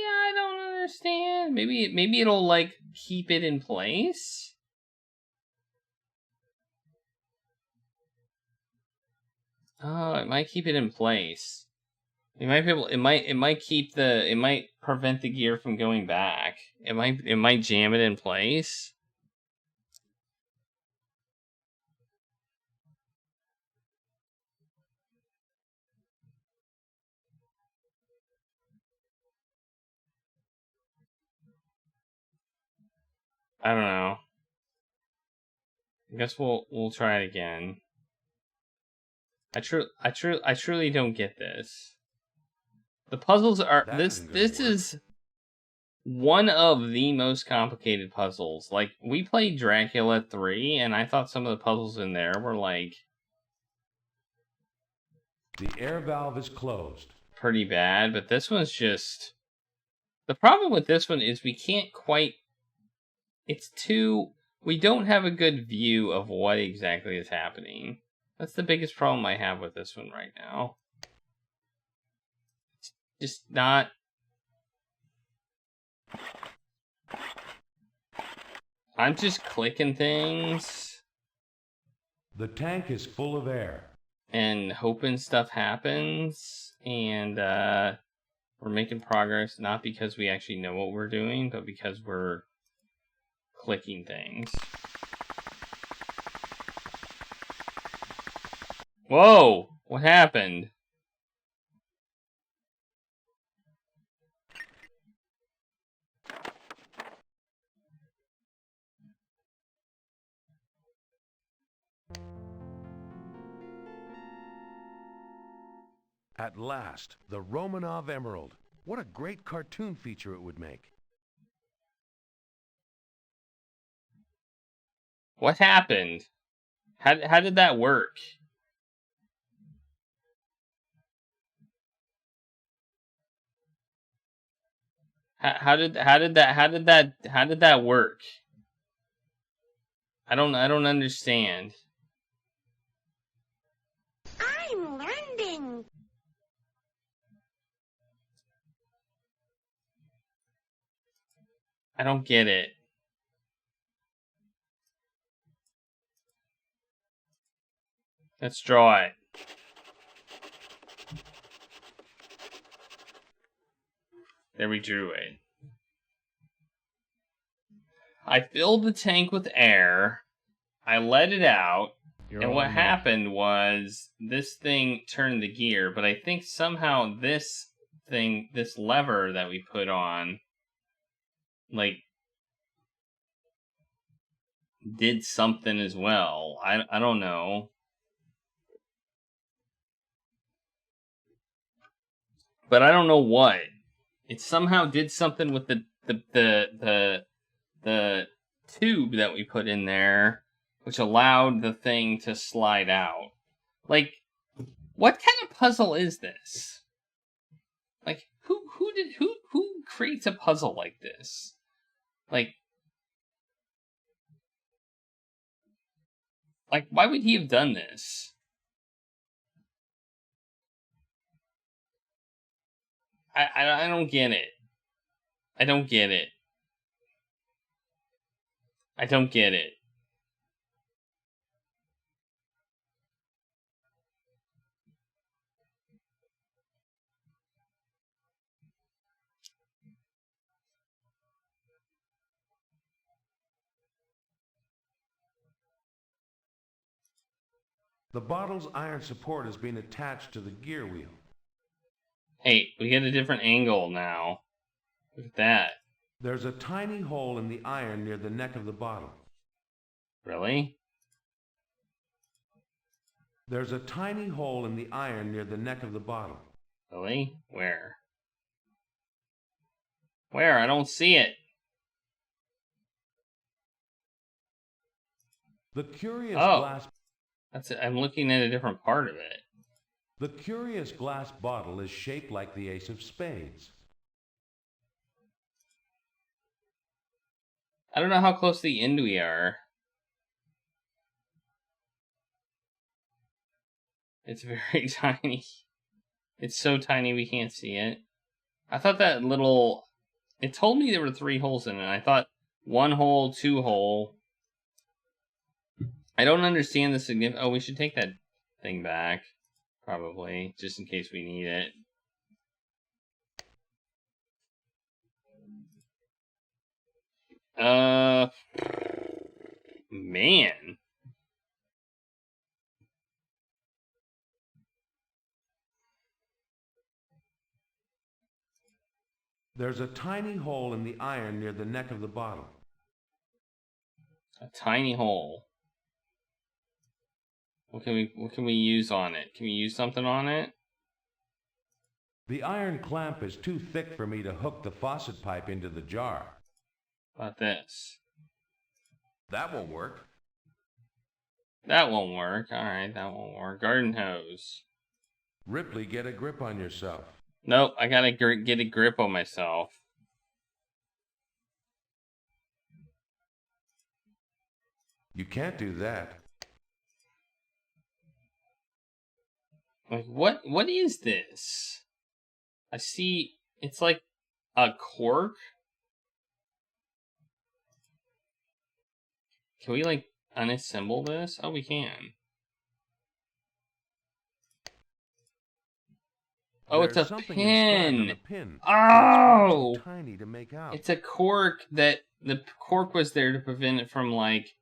I don't understand. Maybe it'll like keep it in place. Oh, it might keep it in place. You might be able. It might keep the. It might prevent the gear from going back. It might jam it in place. I don't know. I guess we'll try it again. I truly don't get this. The puzzles are this is one of the most complicated puzzles. Like, we played Dracula 3 and I thought some of the puzzles in there were like The air valve is closed. Pretty bad, but this one's just... The problem with this one is we can't quite... It's too... We don't have a good view of what exactly is happening. That's the biggest problem I have with this one right now. It's just not... I'm just clicking things. The tank is full of air. And hoping stuff happens. And we're making progress, not because we actually know what we're doing, but because we're clicking things. Whoa! What happened? At last, the Romanov Emerald. What a great cartoon feature it would make. What happened? How did that work? How did that work? I don't understand. I'm learning. I don't get it. Let's draw it. There, we drew it. I filled the tank with air. I let it out. And what happened was this thing turned the gear, but I think somehow this lever that we put on, like, did something as well. I don't know. But I don't know what. It somehow did something with the tube that we put in there, which allowed the thing to slide out. Like, what kind of puzzle is this? Like, who creates a puzzle like this? Like, why would he have done this? I don't get it. I don't get it. I don't get it. The bottle's iron support has been attached to the gear wheel. Hey, we get a different angle now. Look at that. There's a tiny hole in the iron near the neck of the bottle. Really? There's a tiny hole in the iron near the neck of the bottle. Really? Where? Where? I don't see it. The curious glass... That's it. I'm looking at a different part of it. The curious glass bottle is shaped like the ace of spades. I don't know how close to the end we are. It's very tiny. It's so tiny we can't see it. I thought that little... It told me there were 3 holes in it. I thought 1 hole, 2 hole. I don't understand the significance... Oh, we should take that thing back. Probably. Just in case we need it. Man. There's a tiny hole in the iron near the neck of the bottle. A tiny hole. What can we use on it? Can we use something on it? The iron clamp is too thick for me to hook the faucet pipe into the jar. How about this? That won't work. That won't work. Alright, that won't work. Garden hose. Ripley, get a grip on yourself. Nope, I gotta get a grip on myself. You can't do that. Like, what is this? I see, it's like a cork. Can we, like, unassemble this? Oh, we can. Oh, There's it's a pin. Oh! Oh! Tiny to make out. It's a cork that the cork was there to prevent it from like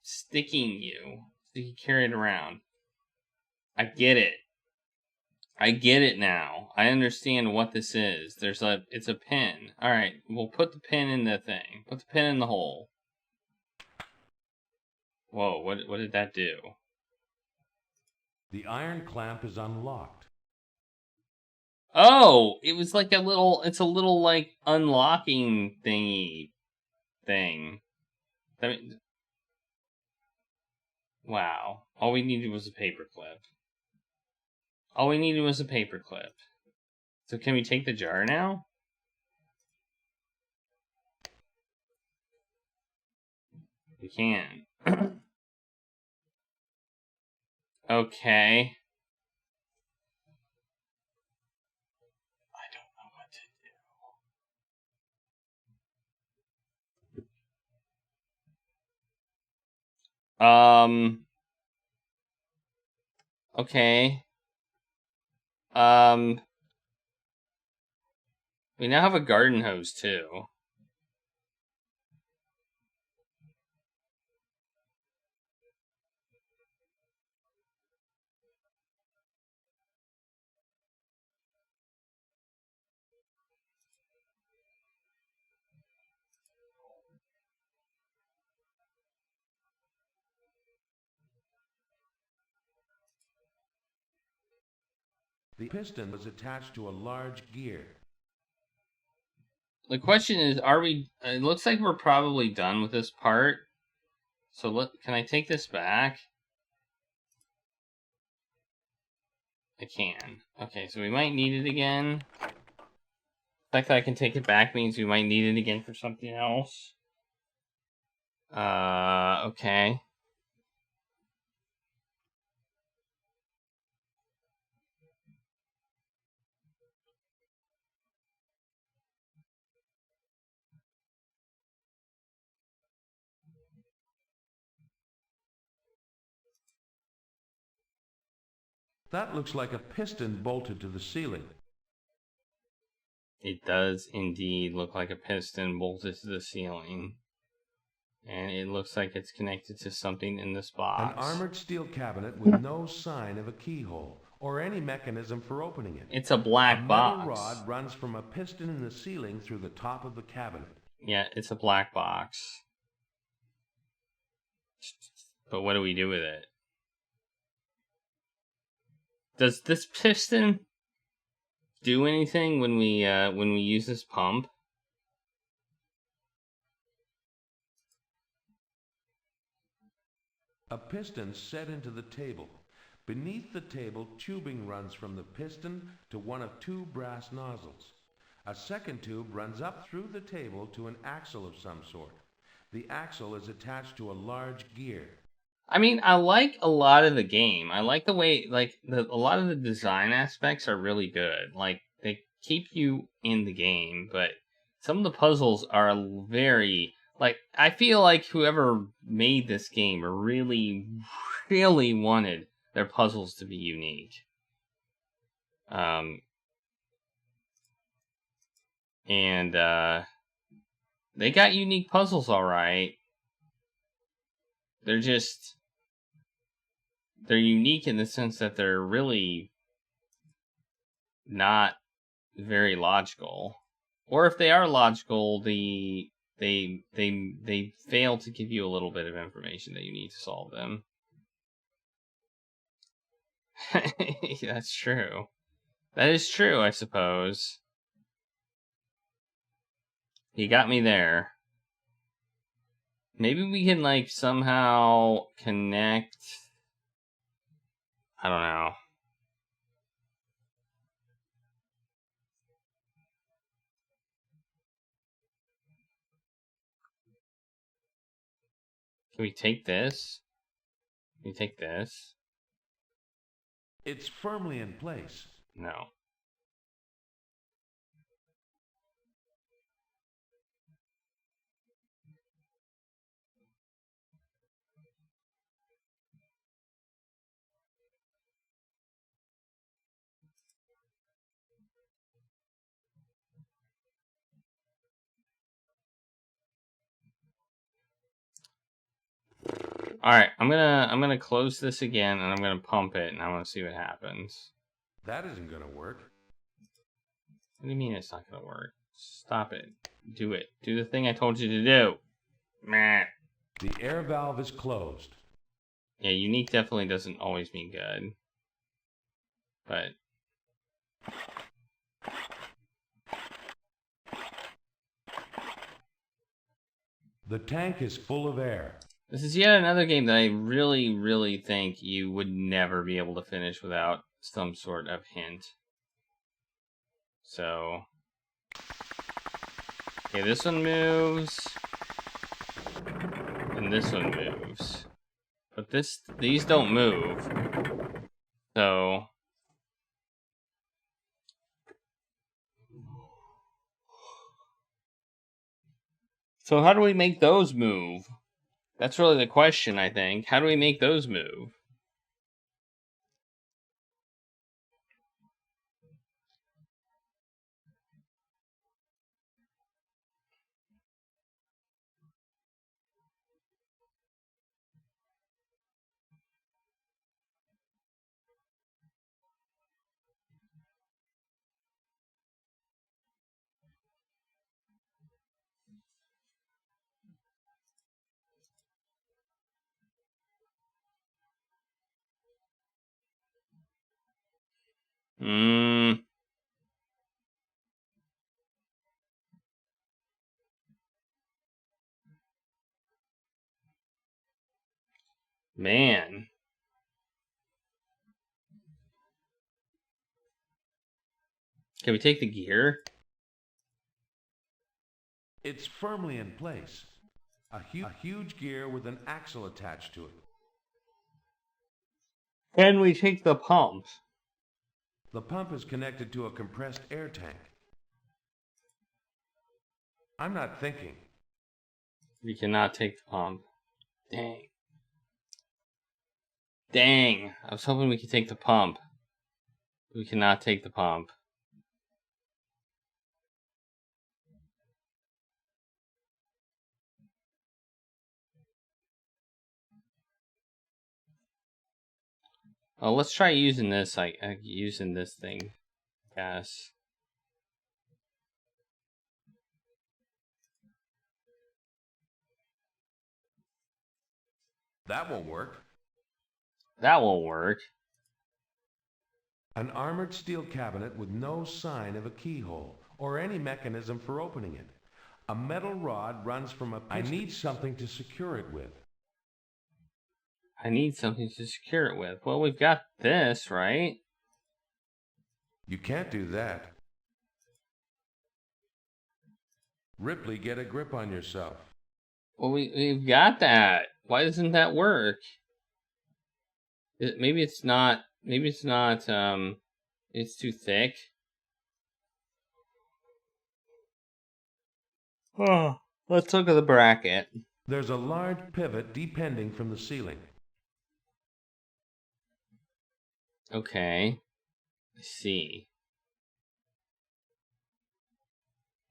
sticking you, so you can carry it around. I get it. I get it now. I understand what this is. It's a pin. All right, we'll put the pin in the thing. Put the pin in the hole. Whoa! What did that do? The iron clamp is unlocked. Oh, it was like it's a little like unlocking thingy thing. Wow. All we needed was a paperclip. All we needed was a paperclip. So can we take the jar now? We can. Okay. I don't know what to do. Okay. We now have a garden hose too. The piston was attached to a large gear. The question is, are we... It looks like we're probably done with this part. So can I take this back? I can. Okay, so we might need it again. The fact that I can take it back means we might need it again for something else. Okay. That looks like a piston bolted to the ceiling. It does indeed look like a piston bolted to the ceiling. And it looks like it's connected to something in this box. An armored steel cabinet with no sign of a keyhole or any mechanism for opening it. It's a black box. A metal rod runs from a piston in the ceiling through the top of the cabinet. Yeah, it's a black box. But what do we do with it? Does this piston do anything when we use this pump? A piston set into the table. Beneath the table, tubing runs from the piston to one of two brass nozzles. A second tube runs up through the table to an axle of some sort. The axle is attached to a large gear. I mean, I like a lot of the game. I like the way, a lot of the design aspects are really good. Like, they keep you in the game, but some of the puzzles are very... Like, I feel like whoever made this game really, really wanted their puzzles to be unique. They got unique puzzles, alright. They're unique in the sense that they're really not very logical. Or if they are logical, they fail to give you a little bit of information that you need to solve them. That's true. That is true, I suppose. He got me there. Maybe we can, like, somehow connect... I don't know. Can we take this? Can we take this? It's firmly in place. No. Alright, I'm gonna close this again and I'm gonna pump it and I wanna see what happens. That isn't gonna work. What do you mean it's not gonna work? Stop it. Do it. Do the thing I told you to do. Meh. The air valve is closed. Yeah, unique definitely doesn't always mean good. But... The tank is full of air. This is yet another game that I really, really think you would never be able to finish without some sort of hint. So... Okay, this one moves. And this one moves. But these don't move. So... So how do we make those move? That's really the question, I think. How do we make those move? Man. Can we take the gear? It's firmly in place. A huge gear with an axle attached to it. Can we take the pump? The pump is connected to a compressed air tank. I'm not thinking. We cannot take the pump. Dang. Dang. I was hoping we could take the pump. We cannot take the pump. Oh, let's try using this, using this thing. Yes. That won't work. That won't work. An armored steel cabinet with no sign of a keyhole or any mechanism for opening it. A metal rod runs from a... I need something to secure it with. I need something to secure it with. Well, we've got this, right? You can't do that. Ripley, get a grip on yourself. Well, we've got that. Why doesn't that work? Maybe it's not, it's too thick. Oh, let's look at the bracket. There's a large pivot depending from the ceiling. Okay. I see.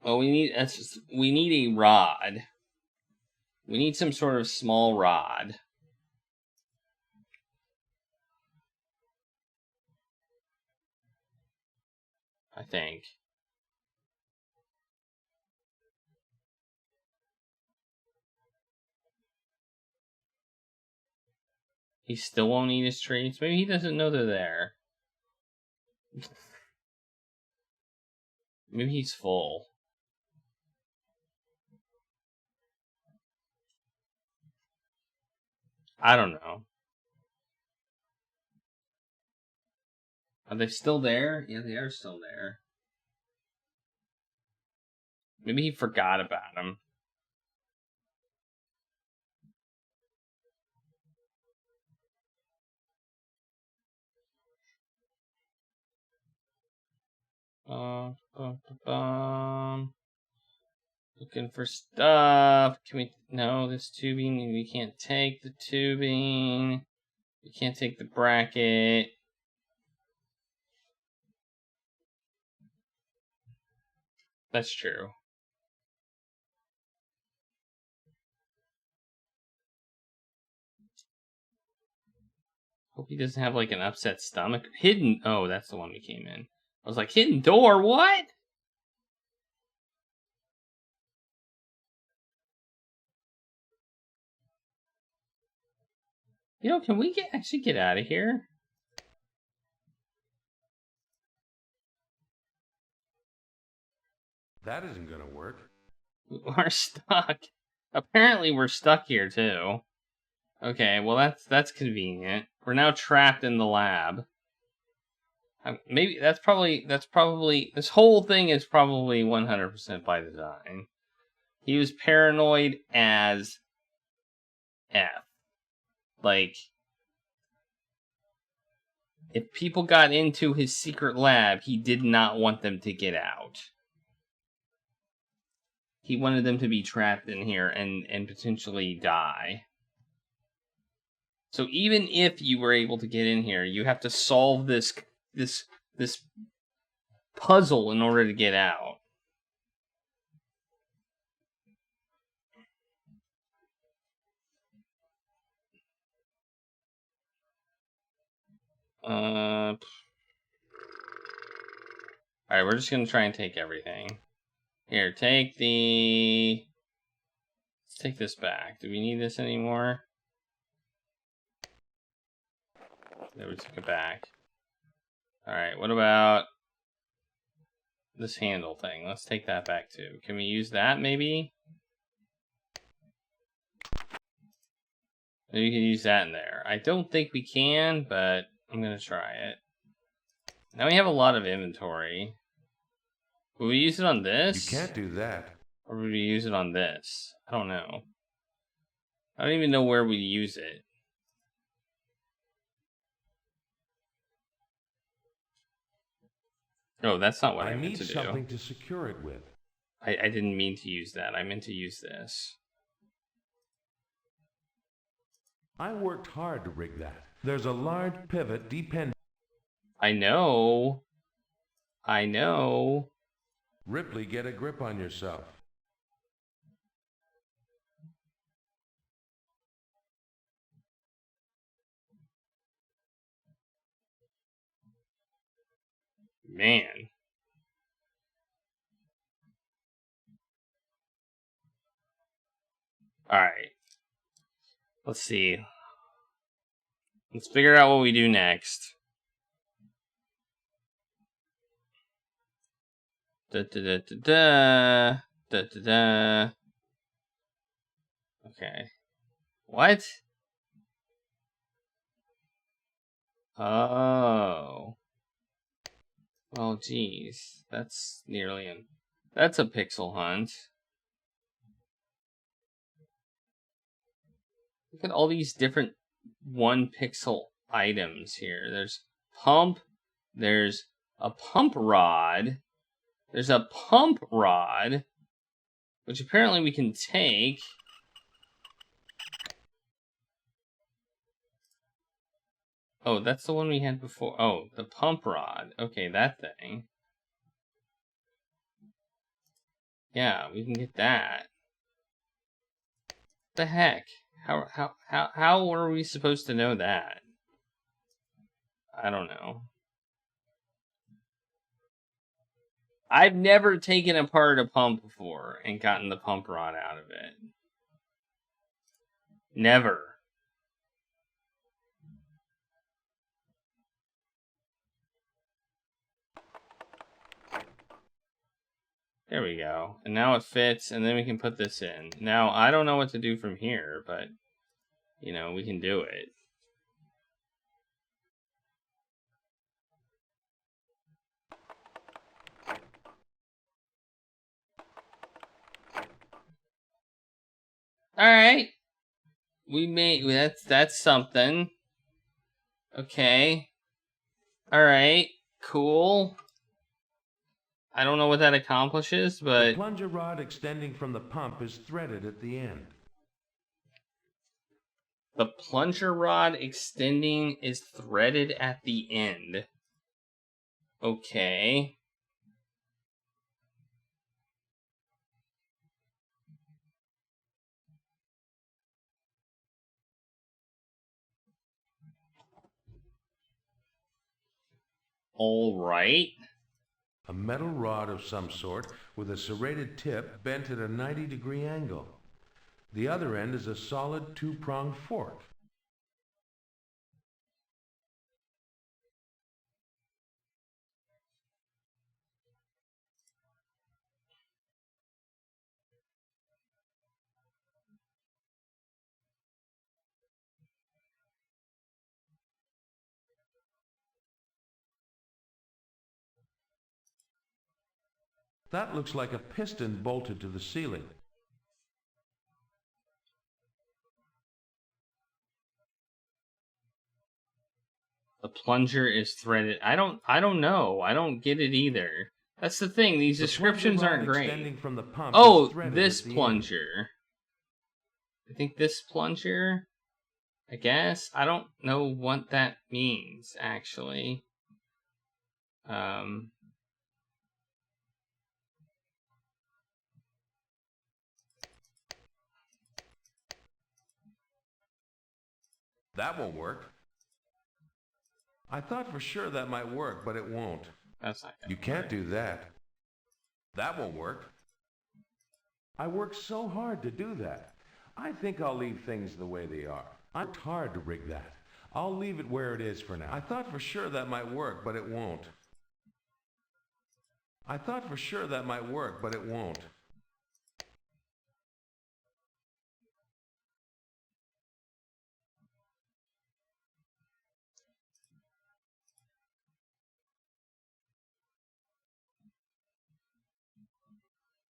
Oh, we need a rod. We need some sort of small rod. I think. He still won't eat his treats? Maybe he doesn't know they're there. Maybe he's full. I don't know. Are they still there? Yeah, they are still there. Maybe he forgot about them. Looking for stuff. Can we... No, this tubing. We can't take the tubing. We can't take the bracket. That's true. Hope he doesn't have like an upset stomach. Hidden. Oh, that's the one we came in. I was like, hidden door? What? You know, can we actually get out of here? That isn't gonna work. We're stuck. Apparently we're stuck here too. Okay, well that's convenient. We're now trapped in the lab. Maybe that's probably this whole thing is probably 100% by design. He was paranoid as F. Like, if people got into his secret lab, he did not want them to get out. He wanted them to be trapped in here and potentially die. So even if you were able to get in here, you have to solve this puzzle in order to get out. Alright, we're just gonna try and take everything. Here, take the... Let's take this back. Do we need this anymore? There, we took it back. Alright, what about this handle thing? Let's take that back too. Can we use that, maybe? Maybe we can use that in there. I don't think we can, but I'm gonna try it. Now we have a lot of inventory. Will we use it on this? You can't do that. Or would we use it on this? I don't know. I don't even know where we use it. Oh, that's not what I meant to do. I need something to secure it with. I didn't mean to use that. I meant to use this. I worked hard to rig that. There's a large pivot depending. I know. I know. Ripley, get a grip on yourself. Man. Alright. Let's see. Let's figure out what we do next. Da da da da da. Da da da. Okay. What? Oh. Oh, geez. That's nearly an... That's a pixel hunt. Look at all these different 1 pixel items here. There's pump. There's a pump rod. There's a pump rod, which apparently we can take. Oh, that's the one we had before. Oh, the pump rod. Okay, that thing. Yeah, we can get that. What the heck? How are we supposed to know that? I don't know. I've never taken apart a pump before and gotten the pump rod out of it. Never. There we go. And now it fits, and then we can put this in. Now, I don't know what to do from here, but, you know, we can do it. Alright. We made... That's something. Okay. Alright. Cool. I don't know what that accomplishes, but... The plunger rod extending from the pump is threaded at the end. The plunger rod extending is threaded at the end. Okay. All right. A metal rod of some sort with a serrated tip bent at a 90-degree angle. The other end is a solid 2-pronged fork. That looks like a piston bolted to the ceiling. The plunger is threaded. I don't know. I don't get it either. That's the thing. These descriptions aren't great. From the pump Oh, is threaded this at the plunger. I think this plunger. I guess. I don't know what that means, actually. That won't work. I thought for sure that might work, but it won't. That's not gonna You can't work. do that. That won't work. I worked so hard to do that. I think I'll leave things the way they are. I worked hard to rig that. I'll leave it where it is for now. I thought for sure that might work, but it won't. I thought for sure that might work, but it won't.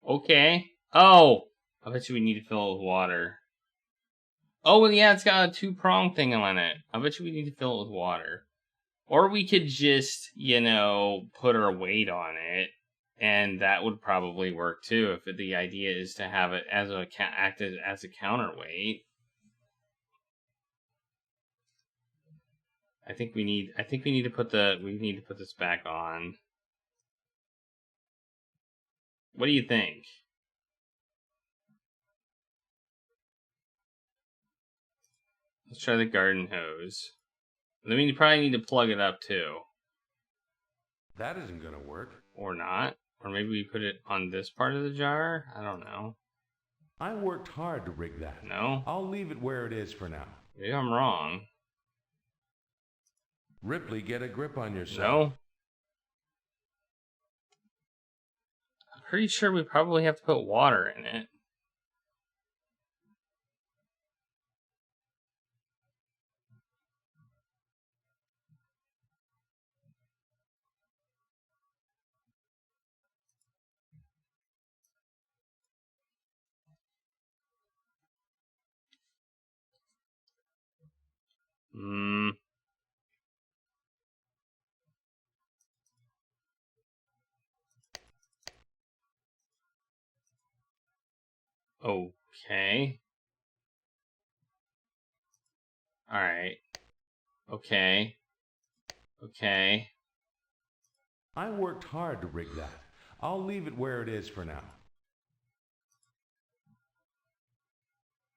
Okay. Oh! I bet you we need to fill it with water. Oh, well, yeah, it's got a two-prong thing on it. I bet you we need to fill it with water. Or we could just, you know, put our weight on it. And that would probably work, too, if the idea is to have it as act as a counterweight. I think we need to put this back on. What do you think? Let's try the garden hose. I mean, you probably need to plug it up too. That isn't gonna work. Or not. Or maybe we put it on this part of the jar? I don't know. I worked hard to rig that. No? I'll leave it where it is for now. Maybe I'm wrong. Ripley, get a grip on yourself. No? I'm pretty sure we probably have to put water in it. Okay. Alright. Okay. Okay. I worked hard to rig that. I'll leave it where it is for now.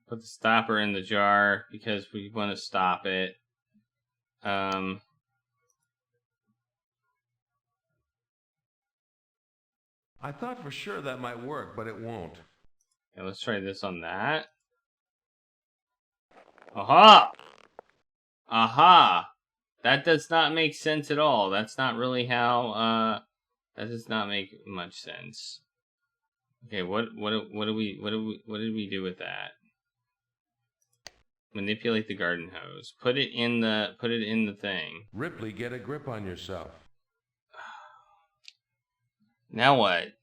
Put the stopper in the jar because we want to stop it. I thought for sure that might work, but it won't. Okay, let's try this on that. Aha! Aha! That does not make sense at all. That's not really how, that does not make much sense. Okay, what did we do with that? Manipulate the garden hose. Put it in the thing. Ripley, get a grip on yourself. Now what?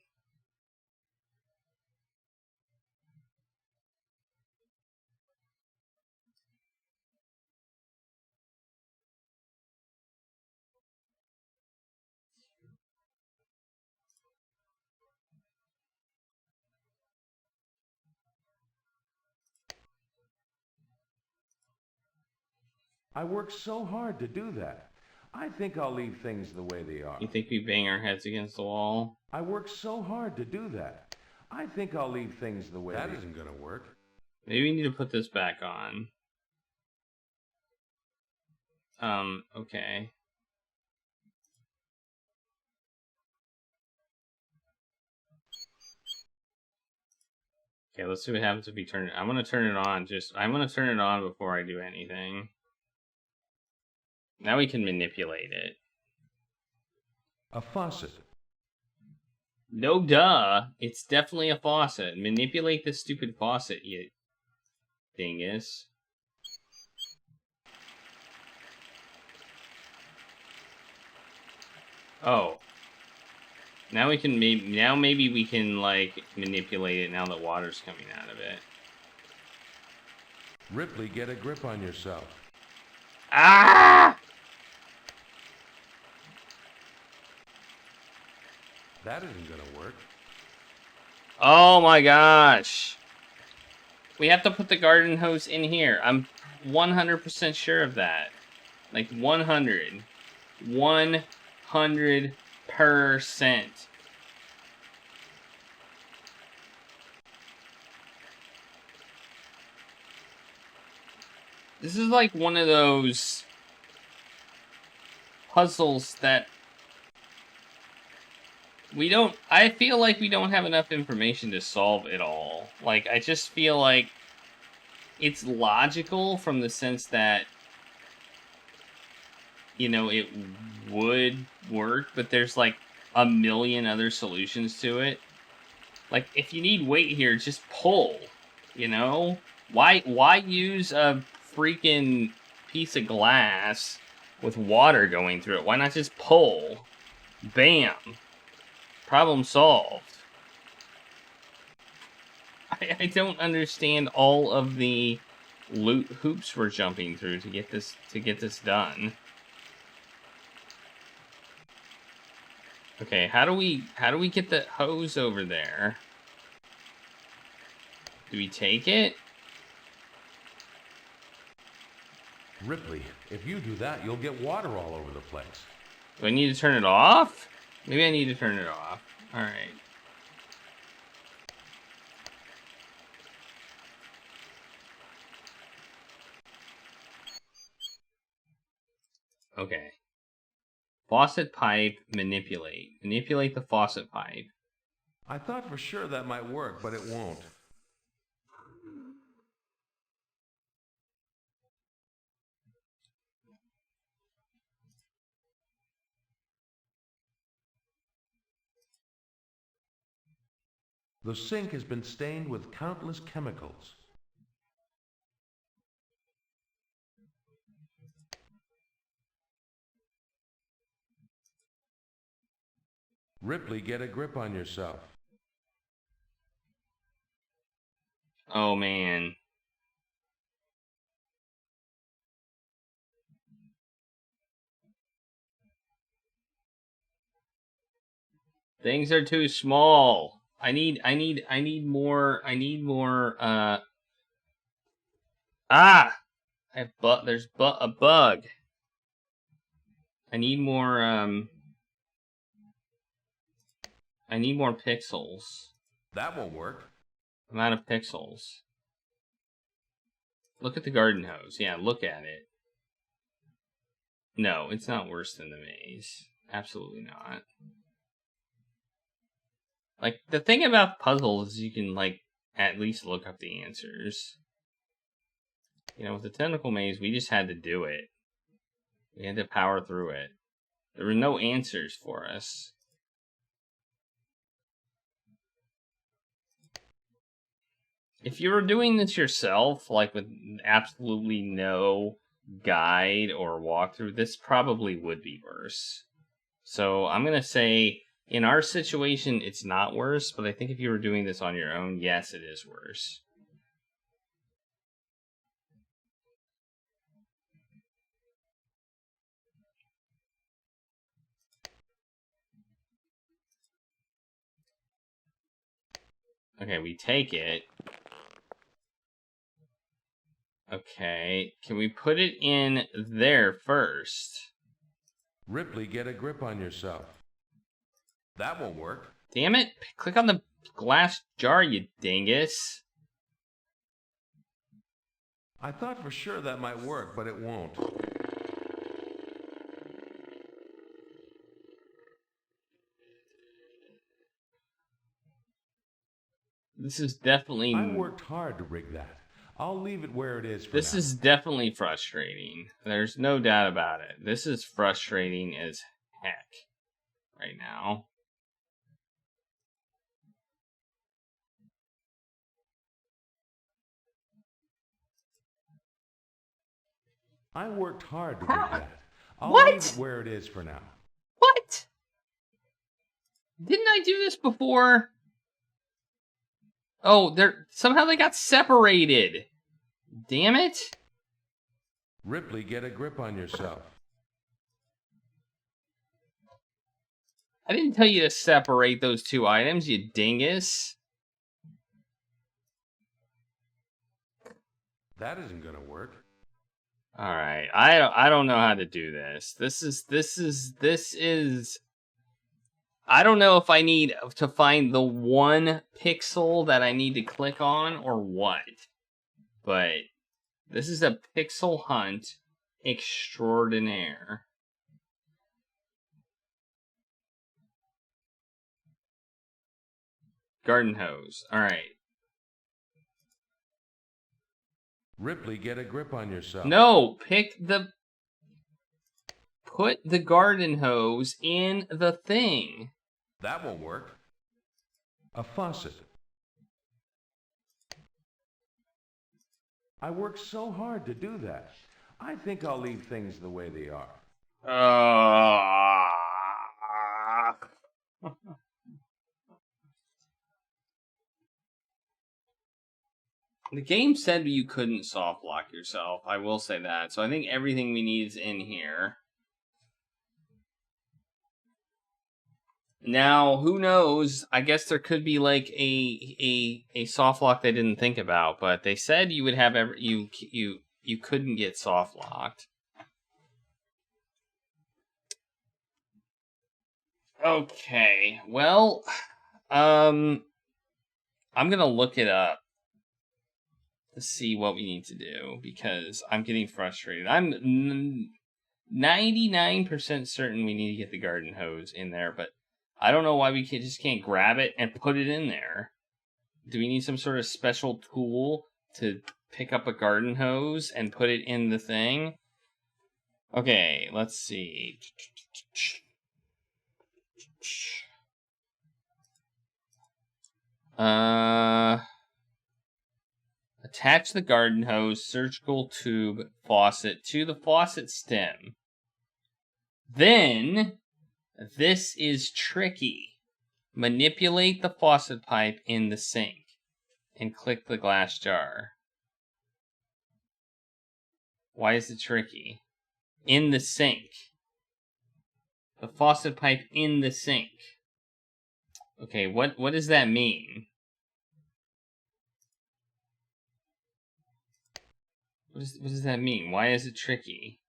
I worked so hard to do that. I think I'll leave things the way they are. You think we bang our heads against the wall? I worked so hard to do that. I think I'll leave things the way they are. That isn't gonna work. Maybe we need to put this back on. Okay. Okay, let's see what happens if we turn it. I'm gonna turn it on. I'm gonna turn it on before I do anything. Now we can manipulate it. A faucet. No duh. It's definitely a faucet. Manipulate this stupid faucet, you dingus. Oh. Now we can maybe we can like manipulate it now that water's coming out of it. Ripley, get a grip on yourself. Ah! That isn't gonna work. Oh my gosh. We have to put the garden hose in here. I'm 100% sure of that. Like 100. 100%. This is like one of those puzzles that I feel like we don't have enough information to solve it all. Like, I just feel like it's logical from the sense that, you know, it would work, but there's like a million other solutions to it. Like, if you need weight here, just pull, you know? Why use a freaking piece of glass with water going through it? Why not just pull? Bam. Problem solved. I don't understand all of the hoops we're jumping through to get this done. Okay, how do we get the hose over there? Do we take it? Ripley, if you do that, you'll get water all over the place. Do I need to turn it off? Maybe I need to turn it off. Alright. Okay. Faucet pipe, manipulate. Manipulate the faucet pipe. I thought for sure that might work, but it won't. The sink has been stained with countless chemicals. Ripley, get a grip on yourself. Oh, man. Things are too small. I need more, there's a bug. I need more, I need more pixels. That won't work. I'm out of pixels. Look at the garden hose. Yeah, look at it. No, it's not worse than the maze. Absolutely not. Like, the thing about puzzles is you can, like, at least look up the answers. You know, with the tentacle maze, we just had to do it. We had to power through it. There were no answers for us. If you were doing this yourself, like with absolutely no guide or walkthrough, this probably would be worse. So I'm going to say, in our situation, it's not worse, but I think if you were doing this on your own, yes, it is worse. Okay, we take it. Okay, can we put it in there first? Ripley, get a grip on yourself. That won't work. Damn it! Click on the glass jar, you dingus. I thought for sure that might work, but it won't. This is definitely... I worked hard to rig that. I'll leave it where it is for This now. is definitely frustrating. There's no doubt about it. This is frustrating as heck right now. I worked hard to rig that. I'll What? leave it where it is for now. What? Didn't I do this before? Oh, somehow they got separated. Damn it. Ripley, get a grip on yourself. I didn't tell you to separate those two items, you dingus. That isn't gonna work. All right, I don't know how to do this. This is. I don't know if I need to find the one pixel that I need to click on or what, but this is a pixel hunt extraordinaire. Garden hose. All right. Ripley, get a grip on yourself. No, put the garden hose in the thing. That won't work. A faucet. I worked so hard to do that. I think I'll leave things the way they are. The game said you couldn't soft lock yourself. I will say that. So I think everything we need is in here. Now, who knows? I guess there could be like a soft lock they didn't think about, but they said you would have you couldn't get soft locked. Okay. Well, I'm gonna look it up to see what we need to do because I'm getting frustrated. I'm 99% certain we need to get the garden hose in there, but I don't know why we just can't grab it and put it in there. Do we need some sort of special tool to pick up a garden hose and put it in the thing? Okay, let's see. Attach the garden hose, surgical tube, faucet to the faucet stem. Then, this is tricky. Manipulate the faucet pipe in the sink and click the glass jar. Why is it tricky? In the sink. The faucet pipe in the sink. Okay, what does that mean? What does that mean? Why is it tricky?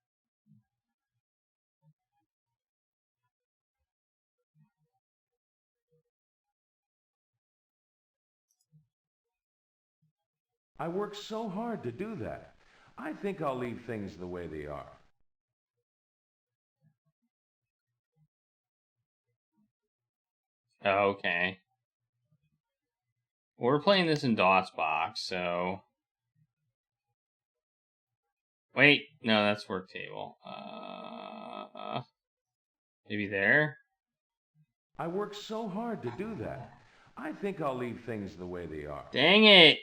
I worked so hard to do that. I think I'll leave things the way they are. Okay. We're playing this in DOSBox, so... Wait, no, that's work table. Maybe there? I worked so hard to do that. I think I'll leave things the way they are. Dang it!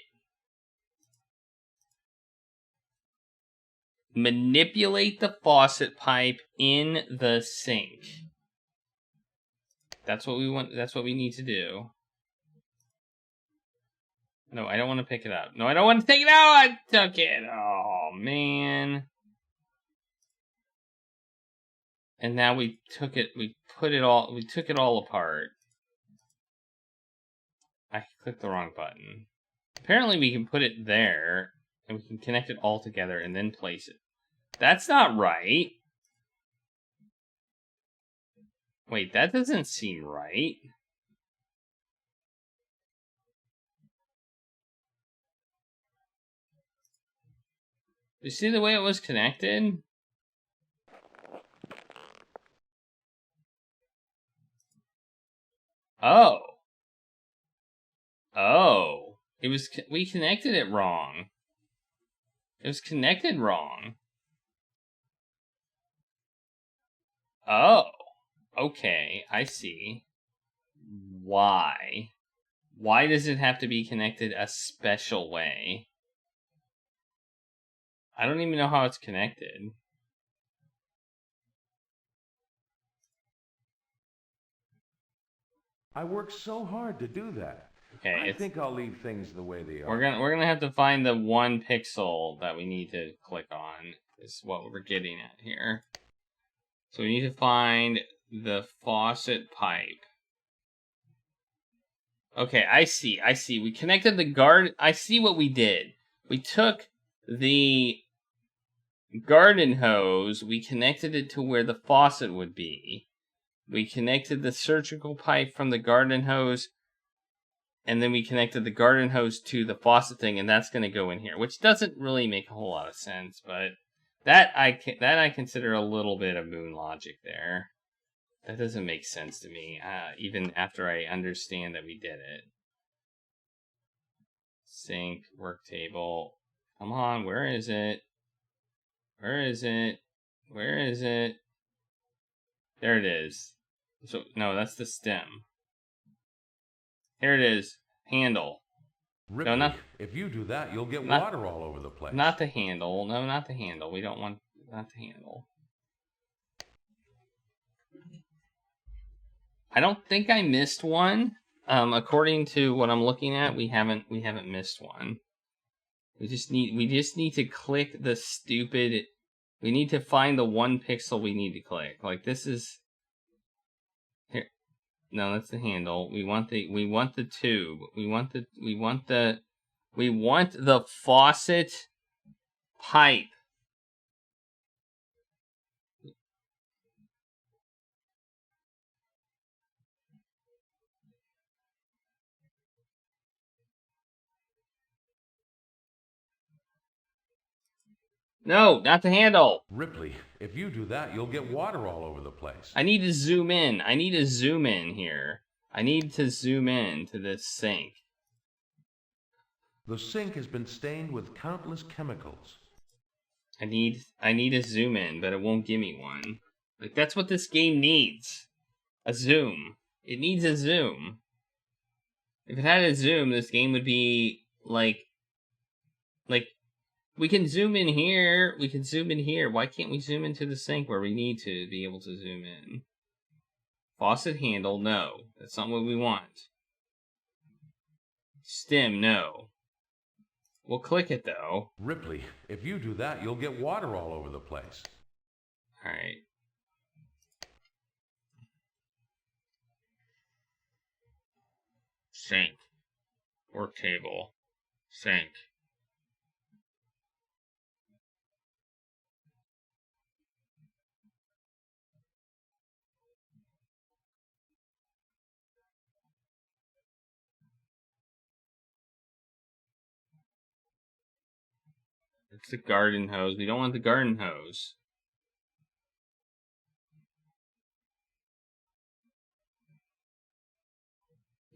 Manipulate the faucet pipe in the sink. That's what we want. That's what we need to do. No, I don't want to pick it up. No, I don't want to take it out. I took it. Oh, man. And now we took it. We took it all apart. I clicked the wrong button. Apparently we can put it there and we can connect it all together and then place it. That's not right. Wait, that doesn't seem right. You see the way it was connected? Oh. Oh. We connected it wrong. It was connected wrong. Oh. Okay, I see. Why? Why does it have to be connected a special way? I don't even know how it's connected. I worked so hard to do that. Okay, I think I'll leave things the way they are. We're gonna have to find the one pixel that we need to click on. Is what we're getting at here. So we need to find the faucet pipe. Okay, I see. We connected the garden. I see what we did. We took the garden hose. We connected it to where the faucet would be. We connected the surgical pipe from the garden hose. And then we connected the garden hose to the faucet thing. And that's going to go in here. Which doesn't really make a whole lot of sense. But that I consider a little bit of moon logic there. That doesn't make sense to me, even after I understand that we did it. Sink, work table. Come on, where is it? Where is it? Where is it? There it is. So, no, that's the stem. Here it is. Handle. Ripley, no, if you do that, you'll get water all over the place. Not the handle. No, not the handle. We don't want... Not the handle. I don't think I missed one. According to what I'm looking at, we haven't missed one. We just need to click the stupid. We need to find the one pixel we need to click. Like this is here. No, that's the handle. We want the tube. We want the faucet pipe. No, not the handle. Ripley, if you do that, you'll get water all over the place. I need to zoom in. I need to zoom in here. I need to zoom in to this sink. The sink has been stained with countless chemicals. I need to zoom in, but it won't give me one. Like, that's what this game needs. A zoom. It needs a zoom. If it had a zoom, this game would be, like, we can zoom in here. We can zoom in here. Why can't we zoom into the sink where we need to be able to zoom in? Faucet handle, no. That's not what we want. Stem, no. We'll click it, though. Ripley, if you do that, you'll get water all over the place. Alright. Sink. Work table. Sink. It's the garden hose. We don't want the garden hose.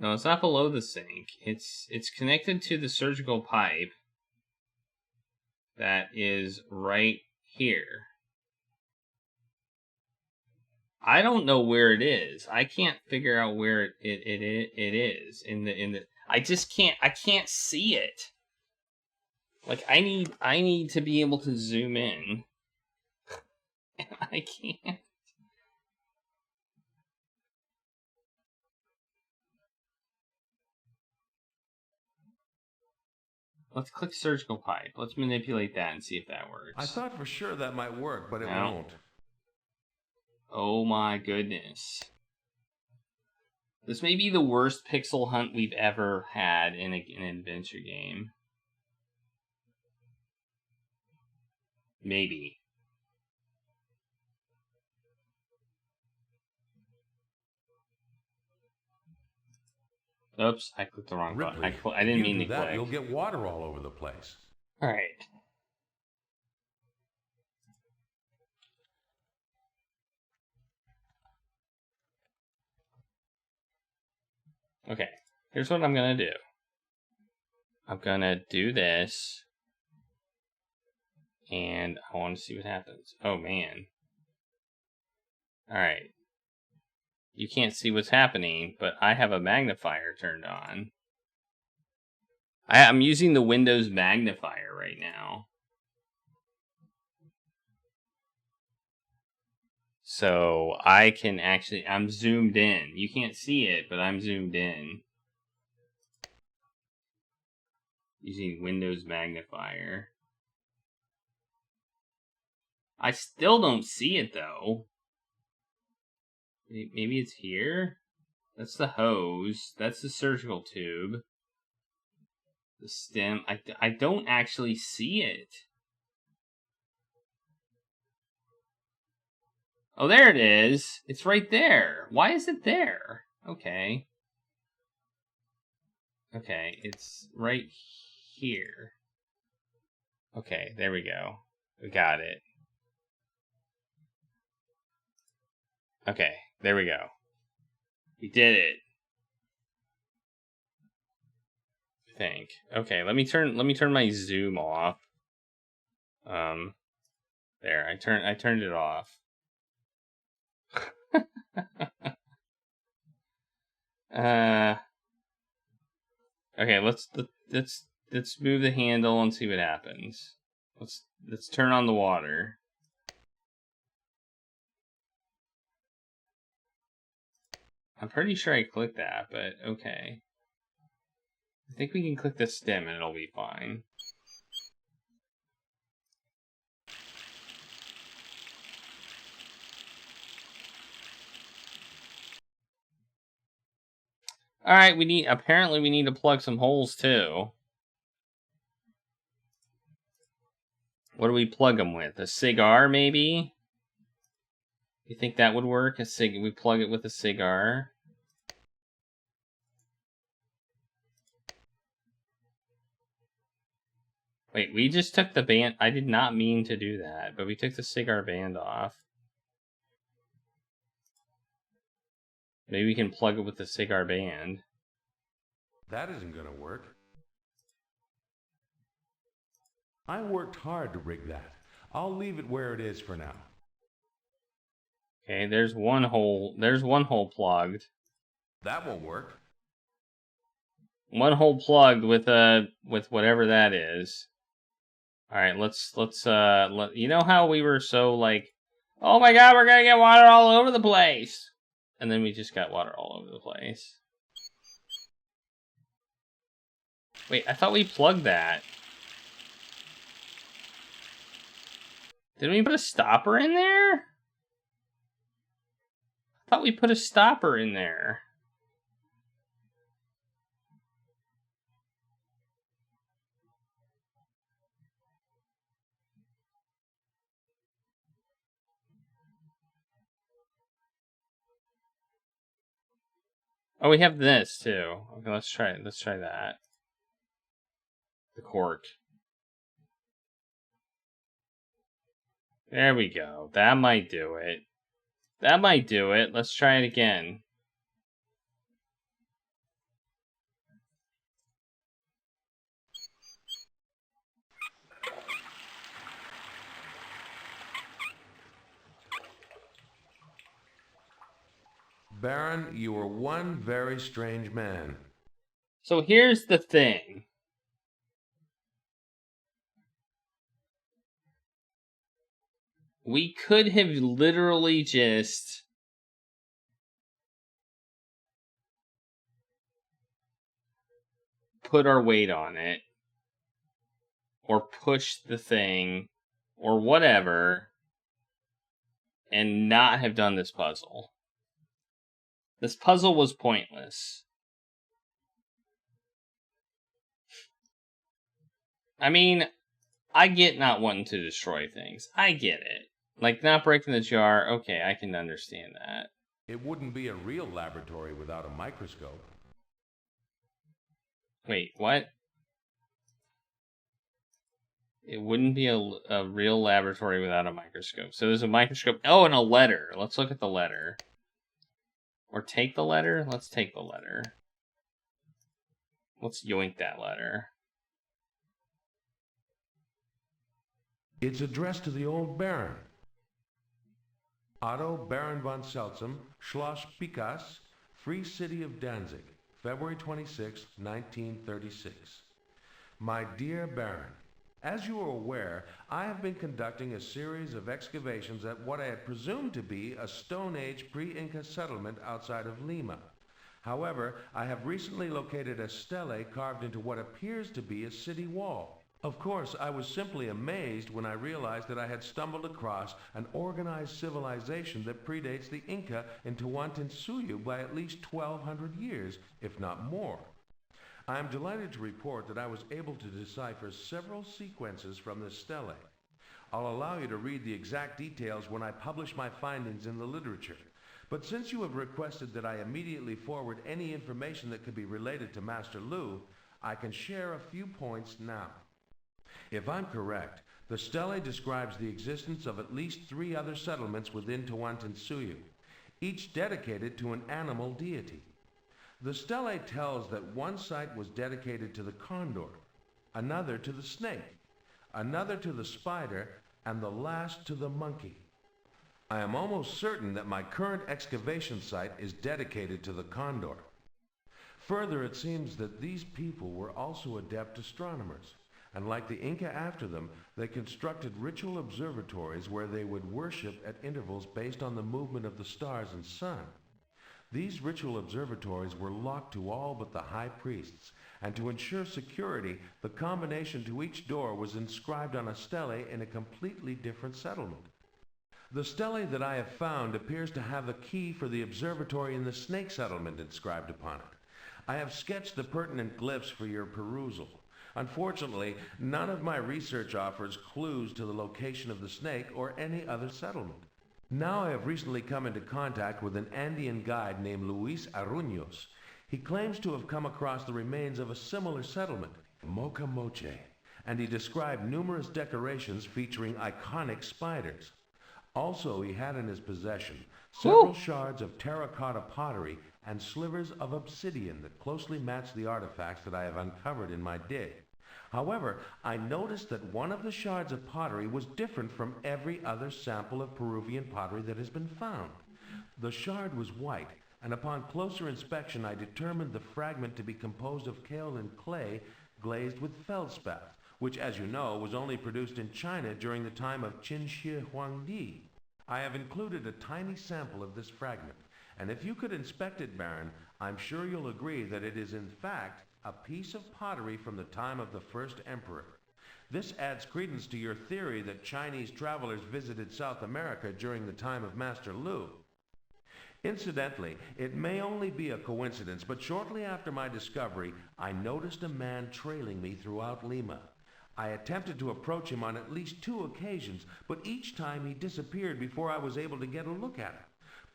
No, it's not below the sink. It's connected to the surgical pipe that is right here. I don't know where it is. I can't figure out where it is in the I can't see it. Like I need to be able to zoom in. And I can't. Let's click surgical pipe. Let's manipulate that and see if that works. I thought for sure that might work, but it won't. Oh my goodness. This may be the worst pixel hunt we've ever had in an adventure game. Maybe. Oops, I clicked the wrong button. I didn't mean to click. You'll get water all over the place. All right. Okay, here's what I'm gonna do. I'm gonna do this. And I want to see what happens. Oh, man. Alright. You can't see what's happening, but I have a magnifier turned on. I'm using the Windows magnifier right now. So I can actually, I'm zoomed in. You can't see it, but I'm zoomed in. Using Windows magnifier. I still don't see it though. Maybe it's here? That's the hose. That's the surgical tube. The stem. I don't actually see it. Oh, there it is. It's right there. Why is it there? Okay. Okay, it's right here. Okay, there we go. We got it. Okay, there we go. We did it. I think. Okay, let me turn my zoom off. There, I turned it off. Okay, let's move the handle and see what happens. Let's turn on the water. I'm pretty sure I clicked that, but okay. I think we can click the stem and it'll be fine. Alright, apparently we need to plug some holes too. What do we plug them with? A cigar, maybe? You think that would work? We plug it with a cigar? Wait, we just took the band. I did not mean to do that, but we took the cigar band off. Maybe we can plug it with the cigar band. That isn't gonna work. I worked hard to rig that. I'll leave it where it is for now. Okay, there's one hole. There's one hole plugged. That won't work. One hole plugged with whatever that is. All right, let's you know how we were so like, oh my god, we're gonna get water all over the place, and then we just got water all over the place. Wait, I thought we plugged that. Didn't we put a stopper in there? I thought we put a stopper in there. Oh, we have this too. Okay, let's try it. Let's try that. The cork. There we go. That might do it. That might do it. Let's try it again. Baron, you are one very strange man. So here's the thing. We could have literally just put our weight on it, or pushed the thing, or whatever, and not have done this puzzle. This puzzle was pointless. I mean, I get not wanting to destroy things. I get it. Like, not breaking the jar, okay, I can understand that. It wouldn't be a real laboratory without a microscope. Wait, what? It wouldn't be a real laboratory without a microscope. So there's a microscope. Oh, and a letter. Let's look at the letter. Or take the letter? Let's take the letter. Let's yoink that letter. It's addressed to the old Baron. Otto Baron von Seltsam, Schloss Pikas, Free City of Danzig, February 26, 1936. My dear Baron, As you are aware, I have been conducting a series of excavations at what I had presumed to be a Stone Age pre-Inca settlement outside of Lima. However, I have recently located a stele carved into what appears to be a city wall. Of course, I was simply amazed when I realized that I had stumbled across an organized civilization that predates the Inca in Tawantinsuyu by at least 1,200 years, if not more. I am delighted to report that I was able to decipher several sequences from this stele. I'll allow you to read the exact details when I publish my findings in the literature. But since you have requested that I immediately forward any information that could be related to Master Lu, I can share a few points now. If I'm correct, the stele describes the existence of at least 3 other settlements within Tawantinsuyu, each dedicated to an animal deity. The stele tells that one site was dedicated to the condor, another to the snake, another to the spider, and the last to the monkey. I am almost certain that my current excavation site is dedicated to the condor. Further, it seems that these people were also adept astronomers, and like the Inca after them, they constructed ritual observatories where they would worship at intervals based on the movement of the stars and sun. These ritual observatories were locked to all but the high priests, and to ensure security, the combination to each door was inscribed on a stele in a completely different settlement. The stele that I have found appears to have the key for the observatory in the snake settlement inscribed upon it. I have sketched the pertinent glyphs for your perusal. Unfortunately, none of my research offers clues to the location of the snake or any other settlement. Now I have recently come into contact with an Andean guide named Luis Aruños. He claims to have come across the remains of a similar settlement, Mocha Moche, and he described numerous decorations featuring iconic spiders. Also, he had in his possession several shards of terracotta pottery and slivers of obsidian that closely match the artifacts that I have uncovered in my dig. However, I noticed that one of the shards of pottery was different from every other sample of Peruvian pottery that has been found. The shard was white, and upon closer inspection I determined the fragment to be composed of kaolin clay glazed with feldspar, which, as you know, was only produced in China during the time of Qin Shi Huangdi. I have included a tiny sample of this fragment, and if you could inspect it, Baron, I'm sure you'll agree that it is in fact a piece of pottery from the time of the first emperor. This adds credence to your theory that Chinese travelers visited South America during the time of Master Lu. Incidentally, it may only be a coincidence, but shortly after my discovery, I noticed a man trailing me throughout Lima. I attempted to approach him on at least 2 occasions, but each time he disappeared before I was able to get a look at him.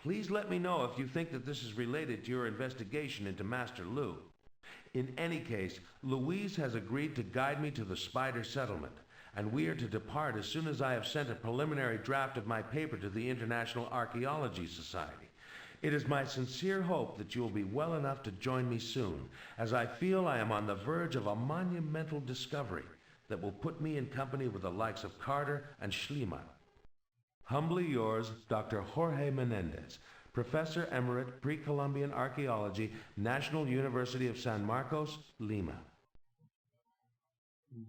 Please let me know if you think that this is related to your investigation into Master Lu. In any case, Louise has agreed to guide me to the Spider Settlement, and we are to depart as soon as I have sent a preliminary draft of my paper to the International Archaeology Society. It is my sincere hope that you will be well enough to join me soon, as I feel I am on the verge of a monumental discovery that will put me in company with the likes of Carter and Schliemann. Humbly yours, Dr. Jorge Menendez, Professor Emerite, Pre-Columbian Archaeology, National University of San Marcos, Lima.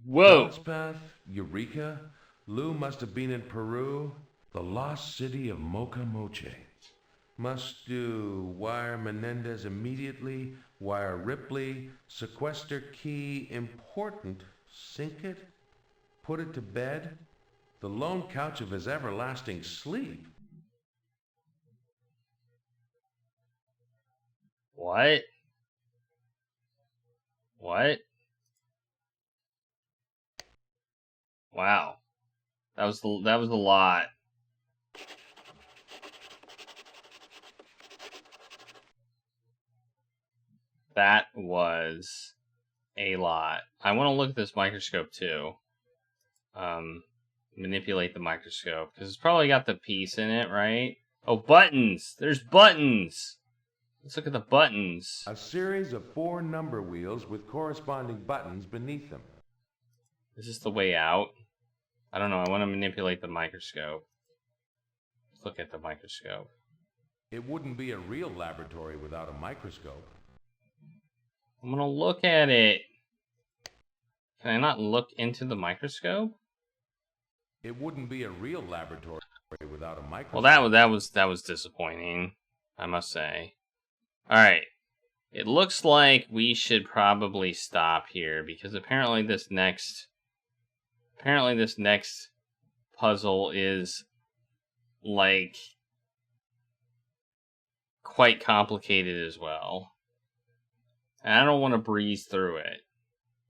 Whoa! Feldspar, Eureka, Lu must have been in Peru, the lost city of Mocha Moche. Must do wire Menendez immediately, wire Ripley, sequester key important, sink it, put it to bed, the lone couch of his everlasting sleep. What? What? Wow. That was a lot. That was a lot. I want to look at this microscope too. Manipulate the microscope because it's probably got the piece in it, right? Oh, buttons! There's buttons! Let's look at the buttons. A series of 4 number wheels with corresponding buttons beneath them. Is this the way out? I don't know. I want to manipulate the microscope. Let's look at the microscope. It wouldn't be a real laboratory without a microscope. I'm gonna look at it. Can I not look into the microscope? It wouldn't be a real laboratory without a microscope. Well, that was disappointing, I must say. All right. It looks like we should probably stop here because apparently this next puzzle is like quite complicated as well. And I don't want to breeze through it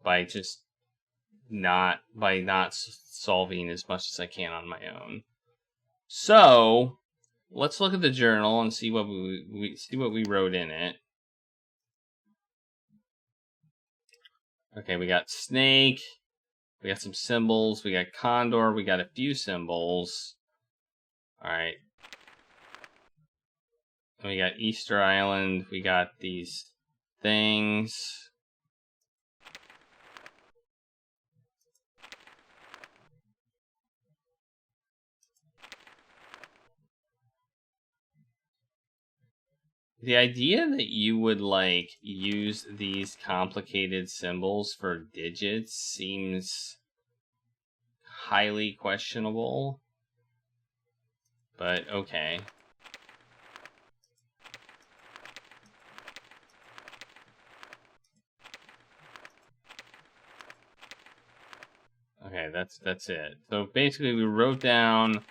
by not solving as much as I can on my own. So, let's look at the journal and see what we wrote in it. Okay, we got snake, we got some symbols, we got condor, we got a few symbols. Alright. We got Easter Island, we got these things. The idea that you would, like, use these complicated symbols for digits seems highly questionable. But, okay. Okay, that's it. So basically we wrote down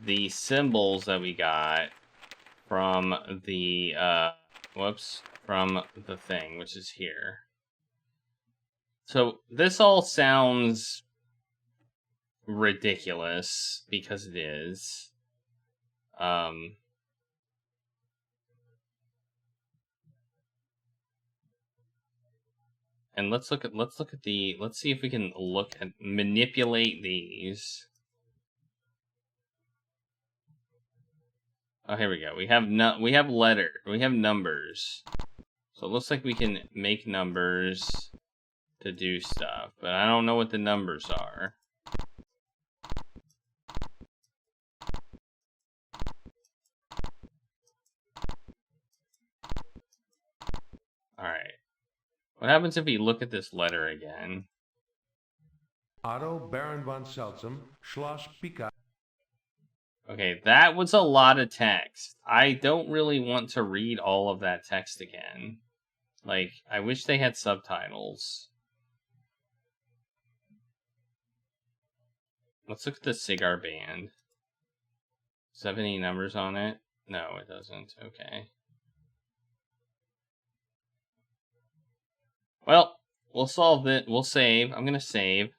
the symbols that we got from the, from the thing, which is here. So this all sounds ridiculous, because it is. And let's see if we can manipulate these. Oh, here we go. We have numbers. So it looks like we can make numbers to do stuff, but I don't know what the numbers are. Alright. What happens if we look at this letter again? Otto Baron von Seltsam, Schloss Pika. Okay, that was a lot of text. I don't really want to read all of that text again. Like, I wish they had subtitles. Let's look at the cigar band. 70 numbers on it? No, it doesn't. Okay. Well, we'll solve it. We'll save. I'm gonna save.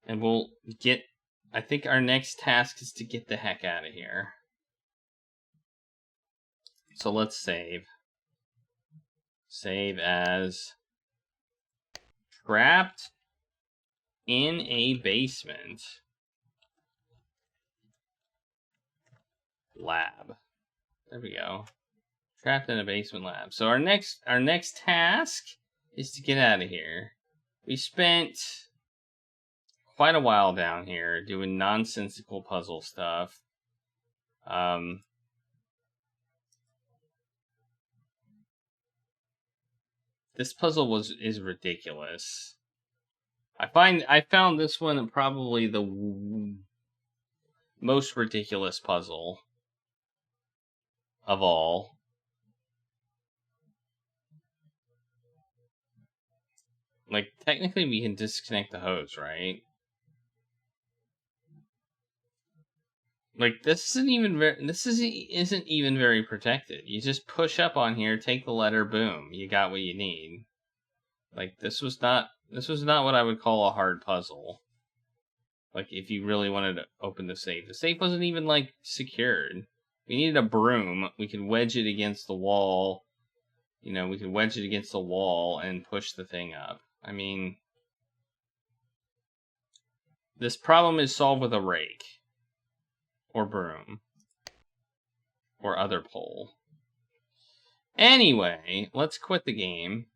And we'll get... I think our next task is to get the heck out of here. So let's save. Save as... Trapped in a basement. Lab. There we go. Trapped in a basement lab. So our next task is to get out of here. We spent quite a while down here doing nonsensical puzzle stuff. This puzzle is ridiculous. I found this one probably the most ridiculous puzzle of all. Like, technically we can disconnect the hose, right? Like, this isn't even very protected. You just push up on here, take the letter, boom, you got what you need. Like, this was not what I would call a hard puzzle. Like, if you really wanted to open the safe. The safe wasn't even, like, secured. We needed a broom. We could wedge it against the wall. You know, we could wedge it against the wall and push the thing up. I mean, this problem is solved with a rake. Or broom. Or other pole. Anyway, let's quit the game.